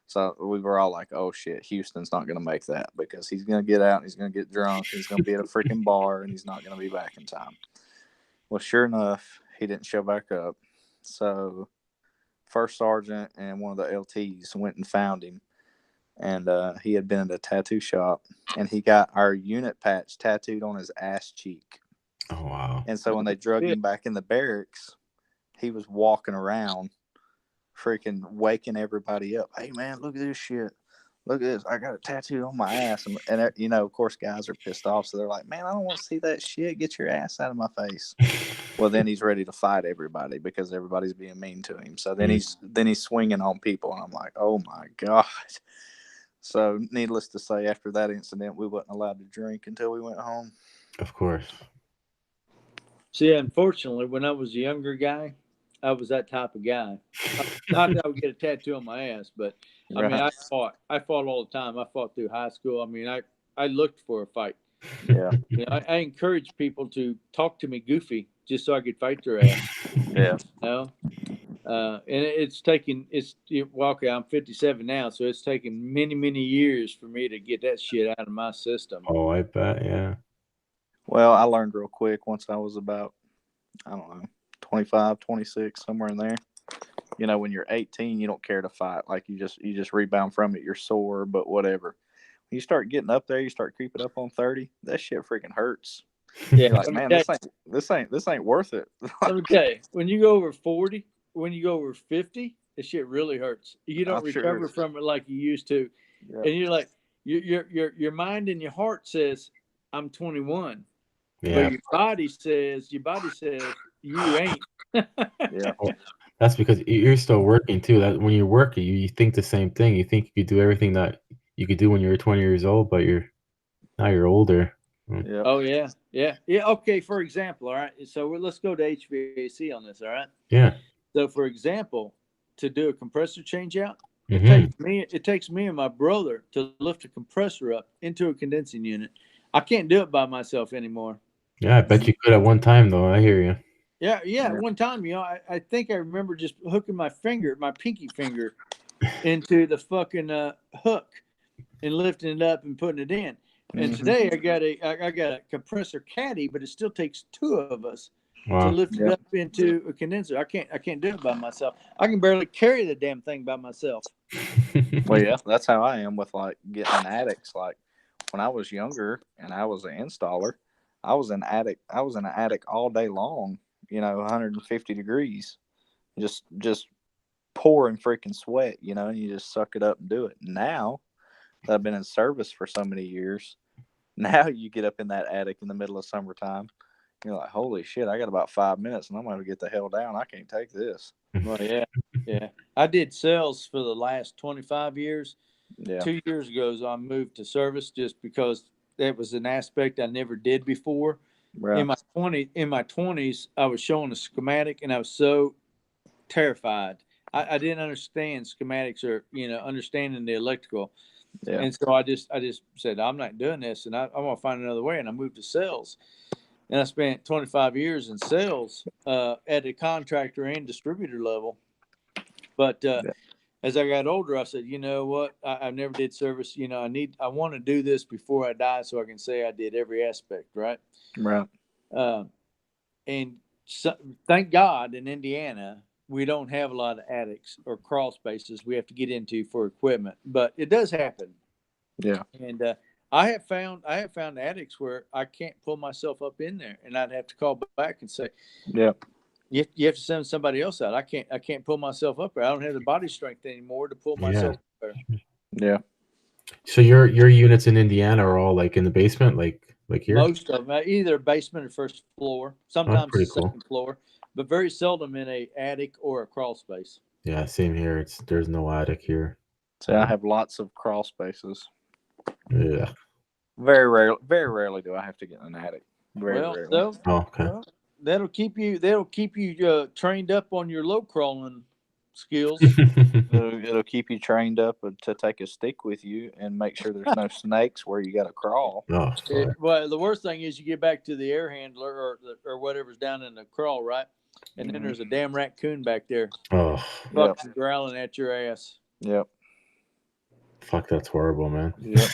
So we were all like, oh shit, Houston's not going to make that because he's going to get out and he's going to get drunk. He's going to be at a freaking bar and he's not going to be back in time. Well, sure enough, he didn't show back up. So first sergeant and one of the LTs went and found him. And he had been at a tattoo shop, and he got our unit patch tattooed on his ass cheek. Oh, wow. And so when they drug him back in the barracks, he was walking around freaking waking everybody up. Hey, man, look at this shit. Look at this. I got a tattoo on my ass. And of course, guys are pissed off. So they're like, man, I don't want to see that shit. Get your ass out of my face. Well, then he's ready to fight everybody because everybody's being mean to him. So then he's swinging on people. And I'm like, oh, my God. So needless to say, after that incident, we wasn't allowed to drink until we went home. Of course. See, unfortunately, when I was a younger guy, I was that type of guy. Not that I would get a tattoo on my ass, but I mean, I fought all the time. I fought through high school. I mean, I looked for a fight. Yeah. I encourage people to talk to me goofy just so I could fight their ass. Yeah. And okay, I'm 57 now, so it's taken many, many years for me to get that shit out of my system. Oh, I bet, yeah. Well, I learned real quick once I was about, I don't know, 25, 26, somewhere in there. When you're 18, you don't care to fight. Like you just rebound from it. You're sore, but whatever. When you start getting up there, you start creeping up on 30. That shit freaking hurts. Yeah, you're like, man, this ain't worth it. Let me tell you, when you go over 40, when you go over 50, the shit really hurts. You don't recover from it like you used to, and you're like, your mind and your heart says, I'm 21. Yeah. But your body says you ain't. Yeah. Well, that's because you're still working too. That when you're working, you think the same thing. You think you could do everything that you could do when you were 20 years old, but now you're older. Yeah. Oh yeah. Okay. For example, all right. So let's go to HVAC on this. All right. Yeah. So for example, to do a compressor change out, it takes me and my brother to lift a compressor up into a condensing unit. I can't do it by myself anymore. Yeah, I bet you could at one time, though. I hear you. Yeah. One time, I think I remember just hooking my pinky finger, into the fucking hook and lifting it up and putting it in. And today I got a compressor caddy, but it still takes two of us to lift it up into a condenser. I can't do it by myself. I can barely carry the damn thing by myself. Well, yeah, that's how I am with like getting attics. Like when I was younger and I was an installer, I was in an attic all day long, 150 degrees, just pouring freaking sweat, and you just suck it up and do it. Now that I've been in service for so many years, now you get up in that attic in the middle of summertime, you're like, holy shit, I got about 5 minutes and I'm going to get the hell down. I can't take this. Well, yeah. I did sales for the last 25 years. Yeah. 2 years ago, I moved to service just because that was an aspect I never did before. Right. In my 20s, I was showing a schematic and I was so terrified. I didn't understand schematics or understanding the electrical. Yeah. And so I just said, I'm not doing this, and I'm gonna find another way. And I moved to sales, and I spent 25 years in sales at a contractor and distributor level. But as I got older, I said, you know what? I never did service. You know, I want to do this before I die, so I can say I did every aspect, right? Right. And so, thank God in Indiana we don't have a lot of attics or crawl spaces we have to get into for equipment, but it does happen. Yeah. And I have found attics where I can't pull myself up in there, and I'd have to call back and say, yeah, you have to send somebody else out. I can't pull myself up there. I don't have the body strength anymore to pull myself up there. Yeah. So your units in Indiana are all like in the basement, like here? Most of them, either basement or first floor. Sometimes pretty second floor, but very seldom in a attic or a crawl space. Yeah, same here. There's no attic here. So I have lots of crawl spaces. Yeah. Very rarely do I have to get in an attic. Very rarely. Well, that'll keep you trained up on your low crawling skills. It'll keep you trained up to take a stick with you and make sure there's no snakes where you got to crawl. Well, the worst thing is you get back to the air handler or whatever's down in the crawl, right? And then there's a damn raccoon back there. Oh, fucking growling at your ass. Yep. Fuck, that's horrible, man. Yep.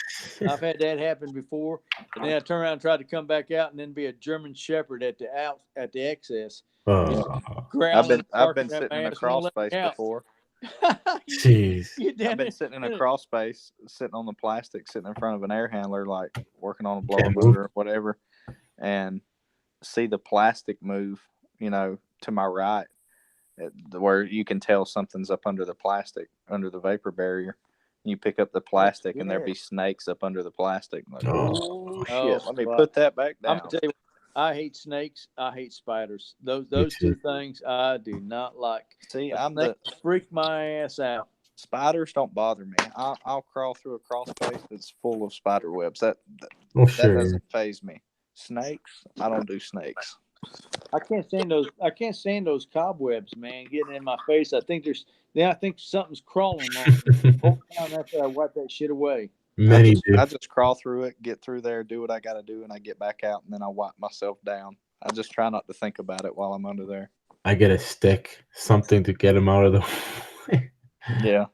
I've had that happen before, and then I turn around and try to come back out, and then be a German Shepherd at the excess. I've been sitting in a crawl space before. Jeez. I've been sitting in a crawl space, sitting on the plastic, sitting in front of an air handler, like working on a blower motor or whatever, and see the plastic move, you know, to my right, where you can tell something's up under the plastic, under the vapor barrier. You pick up the plastic, and there'd be snakes up under the plastic. Like, oh shit! Let me put that back down. I'm gonna tell you, I hate snakes. I hate spiders. Those two things I do not like. See, freak my ass out. Spiders don't bother me. I'll crawl through a crawl space that's full of spider webs. That doesn't faze me. Snakes, I don't do snakes. I can't stand those cobwebs, man, getting in my face. I think something's crawling on me the whole time after I wipe that shit away. I just crawl through it, get through there, do what I got to do, and I get back out, and then I wipe myself down. I just try not to think about it while I'm under there. I get a stick, something to get him out of the way. Yeah.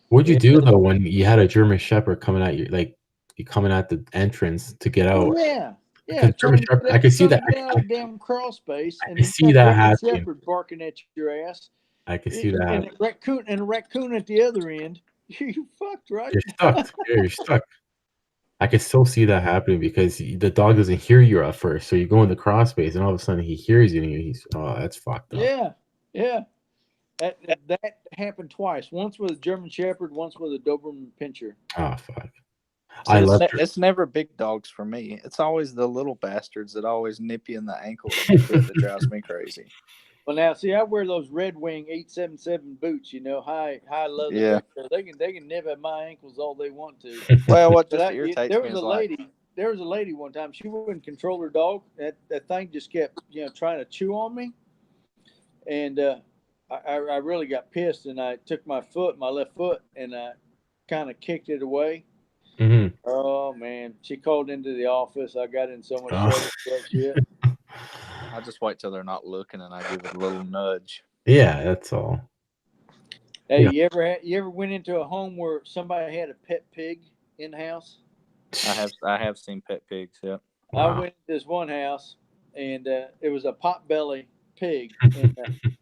What'd you do though when you had a German Shepherd coming at you, like coming at the entrance to get out? Yeah. German Shepherd, I can see that. Damn crawl space. I can see that happening. Shepherd barking at your ass. I can see that. And a raccoon at the other end. You fucked, right? You're stuck. You're stuck. I can still see that happening because the dog doesn't hear you at first. So you go in the crawl space, and all of a sudden he hears you, and he's that's fucked up. Yeah. That happened twice. Once with a German Shepherd, once with a Doberman Pinscher. Oh fuck. It's never big dogs for me. It's always the little bastards that always nip you in the ankle that drives me crazy. Well, now see, I wear those Red Wing 877 boots. You know, high leather. Yeah. They can nip at my ankles all they want to. Well, what just irritates me is there was a lady one time. She wouldn't control her dog. That thing just kept trying to chew on me, and I really got pissed, and I took my left foot, and I kind of kicked it away. Mm-hmm. Oh man, she called into the office. I got in so much trouble for that shit. I just wait till they're not looking, and I give it a little nudge. Yeah, that's all. Hey, you ever went into a home where somebody had a pet pig in the house? I have seen pet pigs. Yeah. Wow. I went to this one house, and it was a potbelly pig. And,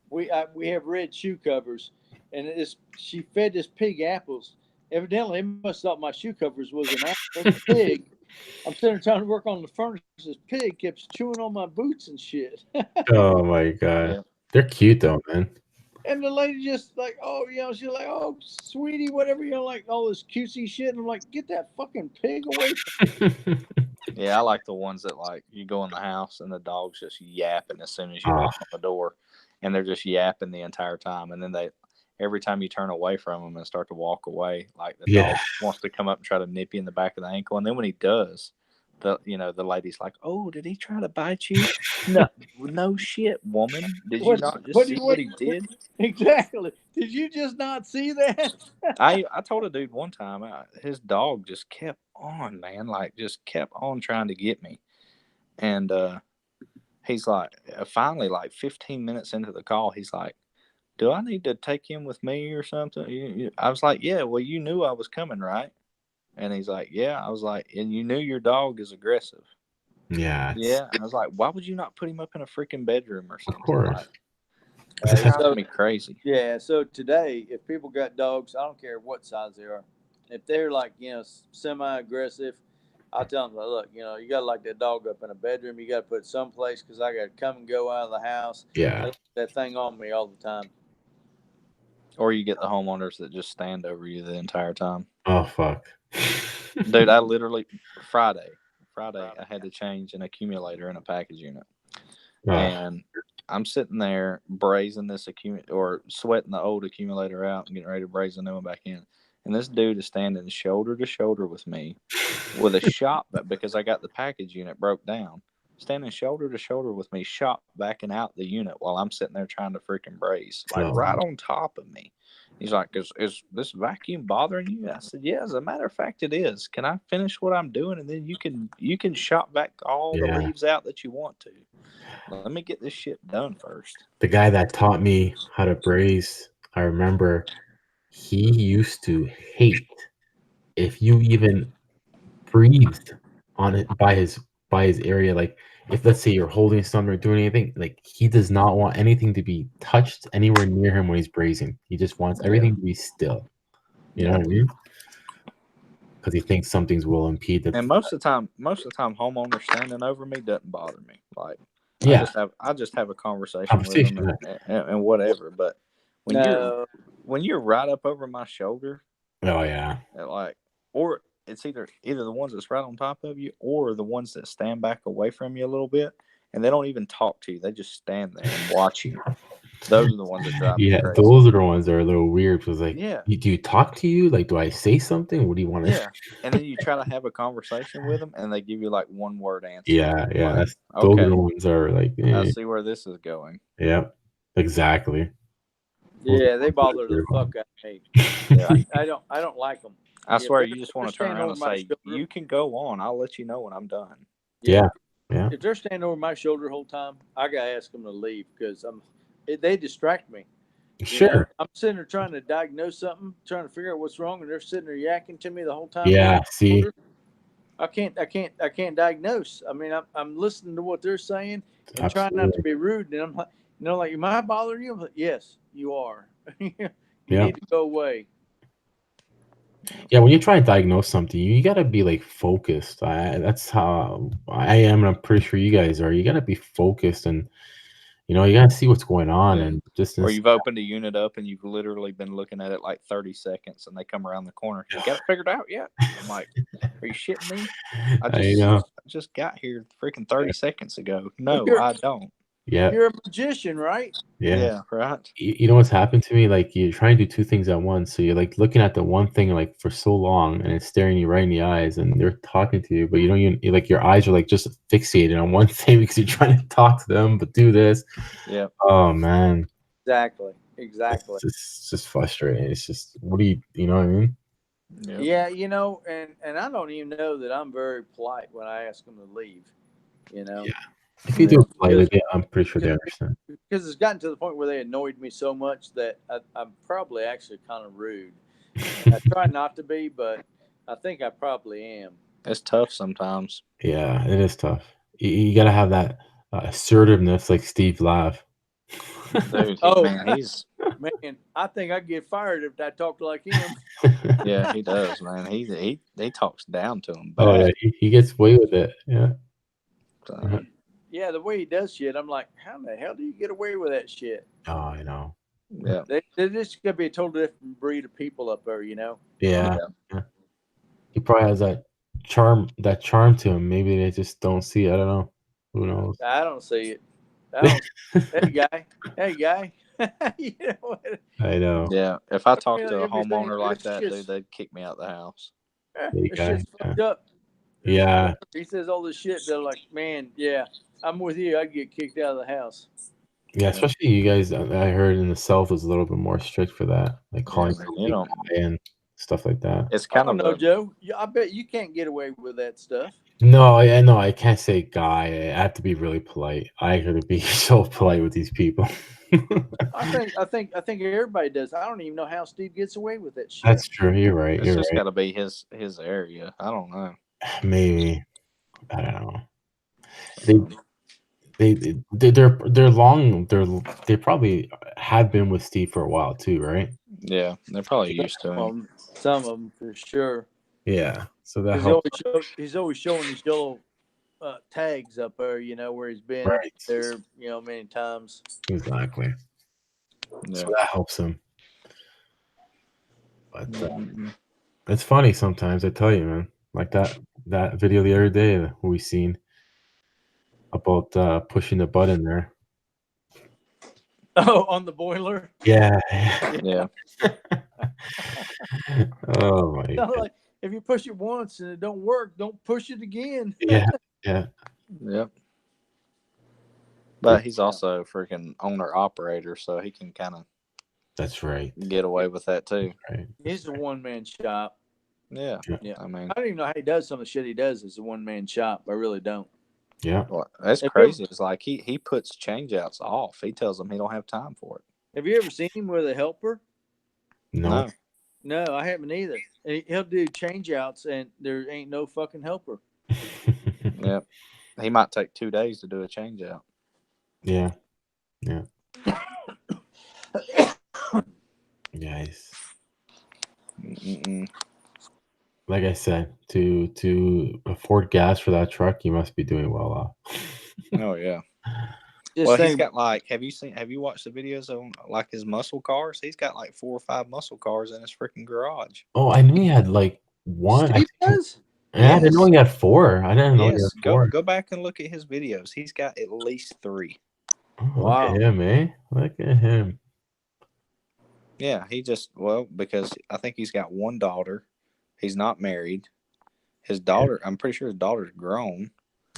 we have red shoe covers, and she fed this pig apples. Evidently, they must have thought my shoe covers was an apple pig. I'm sitting there trying to work on the furnace. This pig keeps chewing on my boots and shit. Oh my god, yeah. They're cute though, man. And the lady just like, she's like, oh, sweetie, whatever, like all this cutesy shit. And I'm like, get that fucking pig away from me. Yeah, I like the ones that like you go in the house and the dog's just yapping as soon as you knock on the door, and they're just yapping the entire time, and then every time you turn away from them and start to walk away, like the dog wants to come up and try to nip you in the back of the ankle. And then when he does, the lady's like, oh, did he try to bite you? No shit, woman. Did you not just see what he did? Exactly. Did you just not see that? I told a dude one time, his dog just kept on, man, like just kept on trying to get me. And he's like, finally, like 15 minutes into the call, he's like, do I need to take him with me or something? I was like, yeah, well, you knew I was coming, right? And he's like, yeah. I was like, and you knew your dog is aggressive. Yeah. Yeah. I was like, why would you not put him up in a freaking bedroom or something? Of course. Like, it's driving me crazy. Yeah. So today, if people got dogs, I don't care what size they are. If they're like, semi-aggressive, I'll tell them, look, you got to lock that dog up in a bedroom. You got to put it someplace because I got to come and go out of the house. Yeah. They leave that thing on me all the time. Or you get the homeowners that just stand over you the entire time. Oh, fuck. Dude, I literally, Friday, I had to change an accumulator in a package unit. Oh. And I'm sitting there brazing this sweating the old accumulator out and getting ready to braze the new one back in. And this dude is standing shoulder to shoulder with me with a shop, because I got the package unit broke down, standing shoulder to shoulder with me, shop backing out the unit while I'm sitting there trying to freaking braze, like right on top of me. He's like, is this vacuum bothering you? I said, yeah, as a matter of fact, it is. Can I finish what I'm doing? And then you can shop back all the leaves out that you want to. Let me get this shit done first. The guy that taught me how to braze, I remember he used to hate if you even breathed on it by his area. Like if, let's say, you're holding something or doing anything, like he does not want anything to be touched anywhere near him when he's brazing. He just wants everything to be still. You know what I mean? Because he thinks some things will impede the. And most of the time, homeowners standing over me doesn't bother me. Like, I just have a conversation with them and whatever. But when you're right up over my shoulder, oh yeah, like, or it's either the ones that's right on top of you or the ones that stand back away from you a little bit, and they don't even talk to you. They just stand there and watch you. Those are the ones that drive me crazy. Those are the ones that are a little weird. Because do you talk to you? Like, do I say something? What do you want to? Yeah, and then you try to have a conversation with them, and they give you like one word answer. Yeah. Those are the ones that are like. I see where this is going. Yep, exactly. Yeah, they bother the fuck out of me. Yeah, I don't like them. I swear, you just want to turn around and say, "You can go on. I'll let you know when I'm done." Yeah. If they're standing over my shoulder the whole time, I gotta ask them to leave because they distract me. Sure. I'm sitting there trying to diagnose something, trying to figure out what's wrong, and they're sitting there yakking to me the whole time. Yeah. See. I can't diagnose. I mean, I'm listening to what they're saying and trying not to be rude. And I'm like, like, am I bothering you? I'm like, yes, you are. You need to go away. Yeah, when you try and diagnose something, you gotta be like focused. That's how I am, and I'm pretty sure you guys are. You gotta be focused, and you gotta see what's going on, and just. Or you've opened a unit up and you've literally been looking at it like 30 seconds, and they come around the corner. You got it figured out yet? I'm like, are you shitting me? I just got here freaking 30 seconds ago. No, I don't. Yeah. You're a magician, right? Yeah, right. You know what's happened to me? Like, you're trying to do two things at once. So you're like looking at the one thing like for so long, and it's staring you right in the eyes, and they're talking to you, but you don't even like, your eyes are like just fixated on one thing because you're trying to talk to them, but do this. Yeah. Oh man. Exactly. It's just frustrating. It's just, what do you know what I mean? Yeah, and I don't even know that I'm very polite when I ask them to leave. Yeah. If you do it politely, I'm pretty sure they understand. Because it's gotten to the point where they annoyed me so much that I'm probably actually kind of rude. I try not to be, but I think I probably am. It's tough sometimes. Yeah, it is tough. You got to have that assertiveness like Steve Lav. Dude, man, I think I'd get fired if I talked like him. Yeah, he does, man. He talks down to him. Oh, yeah, he gets away with it. Yeah. Yeah, the way he does shit, I'm like, how the hell do you get away with that shit? Oh, I know. Yeah. They're just going to be a totally different breed of people up there, Yeah. He probably has that charm to him. Maybe they just don't see it. I don't know. Who knows? I don't see it. Hey, guy. I know. Yeah. If I talk to a homeowner like that, dude, they'd kick me out the house. This shit's fucked up. Yeah. He says all this shit. They're like, man, yeah, I'm with you. I'd get kicked out of the house. Yeah, especially you guys. I heard in the South is a little bit more strict for that, like calling and stuff like that. It's kind of Joe. I bet you can't get away with that stuff. No, I can't say guy. I have to be really polite. I got to be so polite with these people. I think everybody does. I don't even know how Steve gets away with that shit. That's true. You're right. It's You're just right. got to be his area. I don't know. Maybe. I don't know. They're long. They probably have been with Steve for a while too, right? Yeah, they're probably used to him. Some of them for sure. Yeah. So that Because helps. he's always showing these yellow tags up there, where he's been there, many times. Exactly. Yeah. So that helps him. But it's funny sometimes. I tell you, man. Like that video the other day we seen about pushing the button there. Oh, on the boiler. Yeah. Yeah. Oh my God. Like, if you push it once and it don't work, don't push it again. Yeah. Yeah. Yep. But he's also a freaking owner operator, so he can kind of. That's right. Get away with that too. Right. He's a one-man shop. Yeah. Yeah. I mean, I don't even know how he does some of the shit he does as a one-man shop. I really don't. Yeah. Well, that's crazy. It's like he puts changeouts off. He tells them he don't have time for it. Have you ever seen him with a helper? No. No, I haven't either. And he'll do changeouts, and there ain't no fucking helper. Yep. He might take 2 days to do a changeout. Yeah. Yeah. Nice. Like I said, to afford gas for that truck, you must be doing well off. Oh yeah. Well, he's got like. Have you watched the videos on like his muscle cars? He's got like 4 or 5 muscle cars in his freaking garage. Oh, I knew he had like one. Steve does? Yeah, I didn't know he had 4. I didn't know he had 4. Go back and look at his videos. He's got at least 3. Oh, wow. Look at him, eh? Look at him. Yeah, because I think he's got one daughter. He's not married. His daughter, I'm pretty sure his daughter's grown.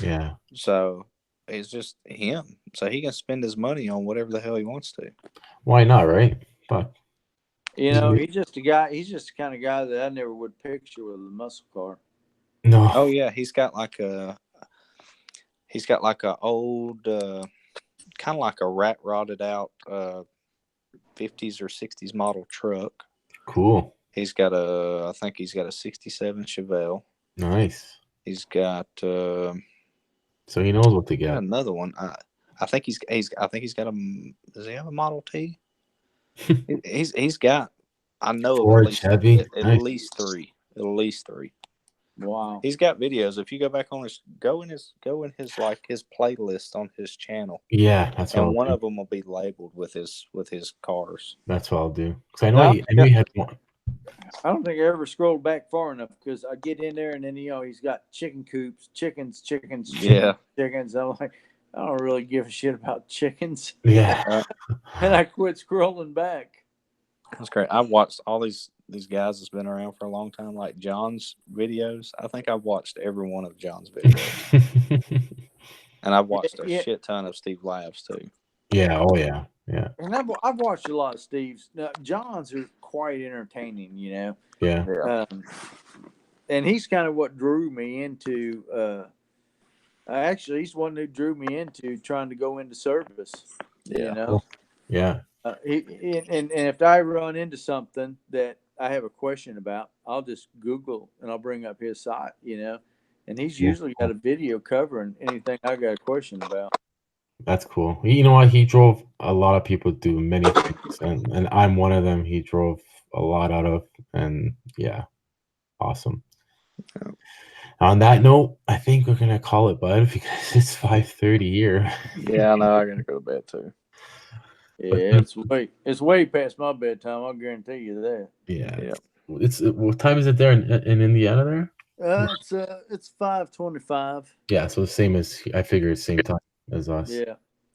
Yeah. So it's just him. So he can spend his money on whatever the hell he wants to. Why not, right? Fuck. He's just a guy. He's just the kind of guy that I never would picture with a muscle car. No. Oh yeah, he's got like a old, kind of like a rat rotted out 50s or 60s model truck. Cool. I think he's got a 67 Chevelle. Nice. He's got so he knows what to get. Another one. I think he's got a. Does he have a Model T? he's got. I know Ford, at least 3. At least 3. Wow. He's got videos. If you go back on his playlist on his channel. Yeah, that's what. And one of them will be labeled with his cars. That's what I'll do. Because I know he had one. I don't think I ever scrolled back far enough because I get in there and then he's got chicken coops, chickens. Yeah. Chickens. I'm like, I don't really give a shit about chickens. Yeah. And I quit scrolling back. That's great. I've watched all these guys that's been around for a long time, like John's videos. I think I've watched every one of John's videos. And I've watched a shit ton of Steve Labs too. Yeah. Oh yeah. Yeah. And I've watched a lot of Steve's. Now, John's are quite entertaining, Yeah. And he's kind of what drew me into. Actually, he's one who drew me into trying to go into service. Yeah. Yeah. And if I run into something that I have a question about, I'll just Google and I'll bring up his site, and he's usually got a video covering anything I got a question about. That's cool. You know what? He drove a lot of people to many things, and I'm one of them. He drove a lot out of, and yeah, awesome. Yeah. On that note, I think we're gonna call it, bud, because it's 5:30 here. Yeah, I know. I gotta go to bed too. Yeah, it's way past my bedtime. I'll guarantee you that. Yeah. What time is it there in Indiana? There. It's 5:25. Yeah, so the same as I figured, same time as us.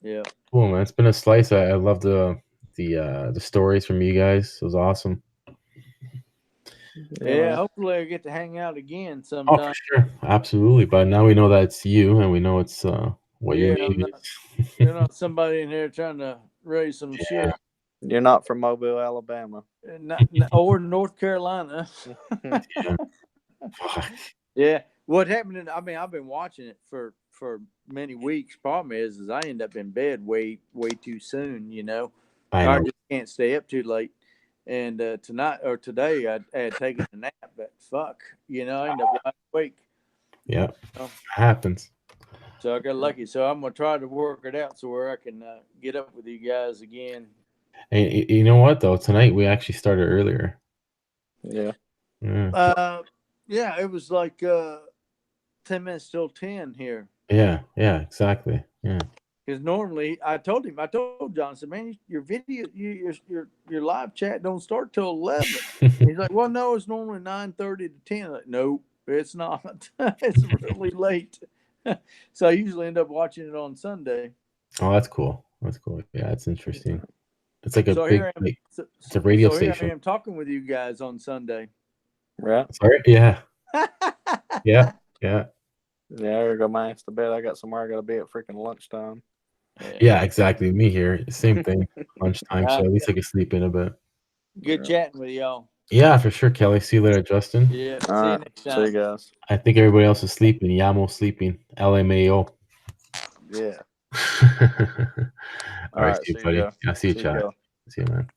Yeah. Cool, man. It's been a slice. I love the stories from you guys. It was awesome. Yeah, hopefully I get to hang out again sometime. Oh, for sure, absolutely. But now we know that it's you, and we know it's what you need. You're not somebody in here trying to raise some shit. You're not from Mobile, Alabama, or North Carolina. Yeah. Yeah. What happened? I mean, I've been watching it for many weeks. Problem is I end up in bed way too soon. You know, I just can't stay up too late. And tonight or today, I had taken a nap, but fuck, you know, I end up lying awake. Yeah, happens. So I got lucky. So I'm gonna try to work it out so where I can get up with you guys again. Hey, you know what though? Tonight we actually started earlier. Yeah. Yeah, it was like 10 minutes till 10 here. Yeah, exactly. Yeah. Because normally I told John, I said, man, your video, your live chat don't start till 11. He's like, well, no, it's normally 9:30 to 10. I'm like, nope, it's not. It's really late. So I usually end up watching it on Sunday. Oh, that's cool. That's cool. Yeah, it's interesting. It's like a So big, it's a radio station. Here I am talking with you guys on Sunday. Right. Sorry? Yeah. Yeah. Yeah, I gotta go my ass to bed. I got somewhere I gotta be at freaking lunchtime. Yeah, exactly. Me here. Same thing. Lunchtime. So at least I can sleep in a bit. Good chatting with y'all. Yeah, for sure, Kelly. See you later, Justin. Yeah. See you next time. See you guys. I think everybody else is sleeping. Yamo sleeping. LMAO. Yeah. All right, see you, buddy. Yeah, see you, Chad. See you, man.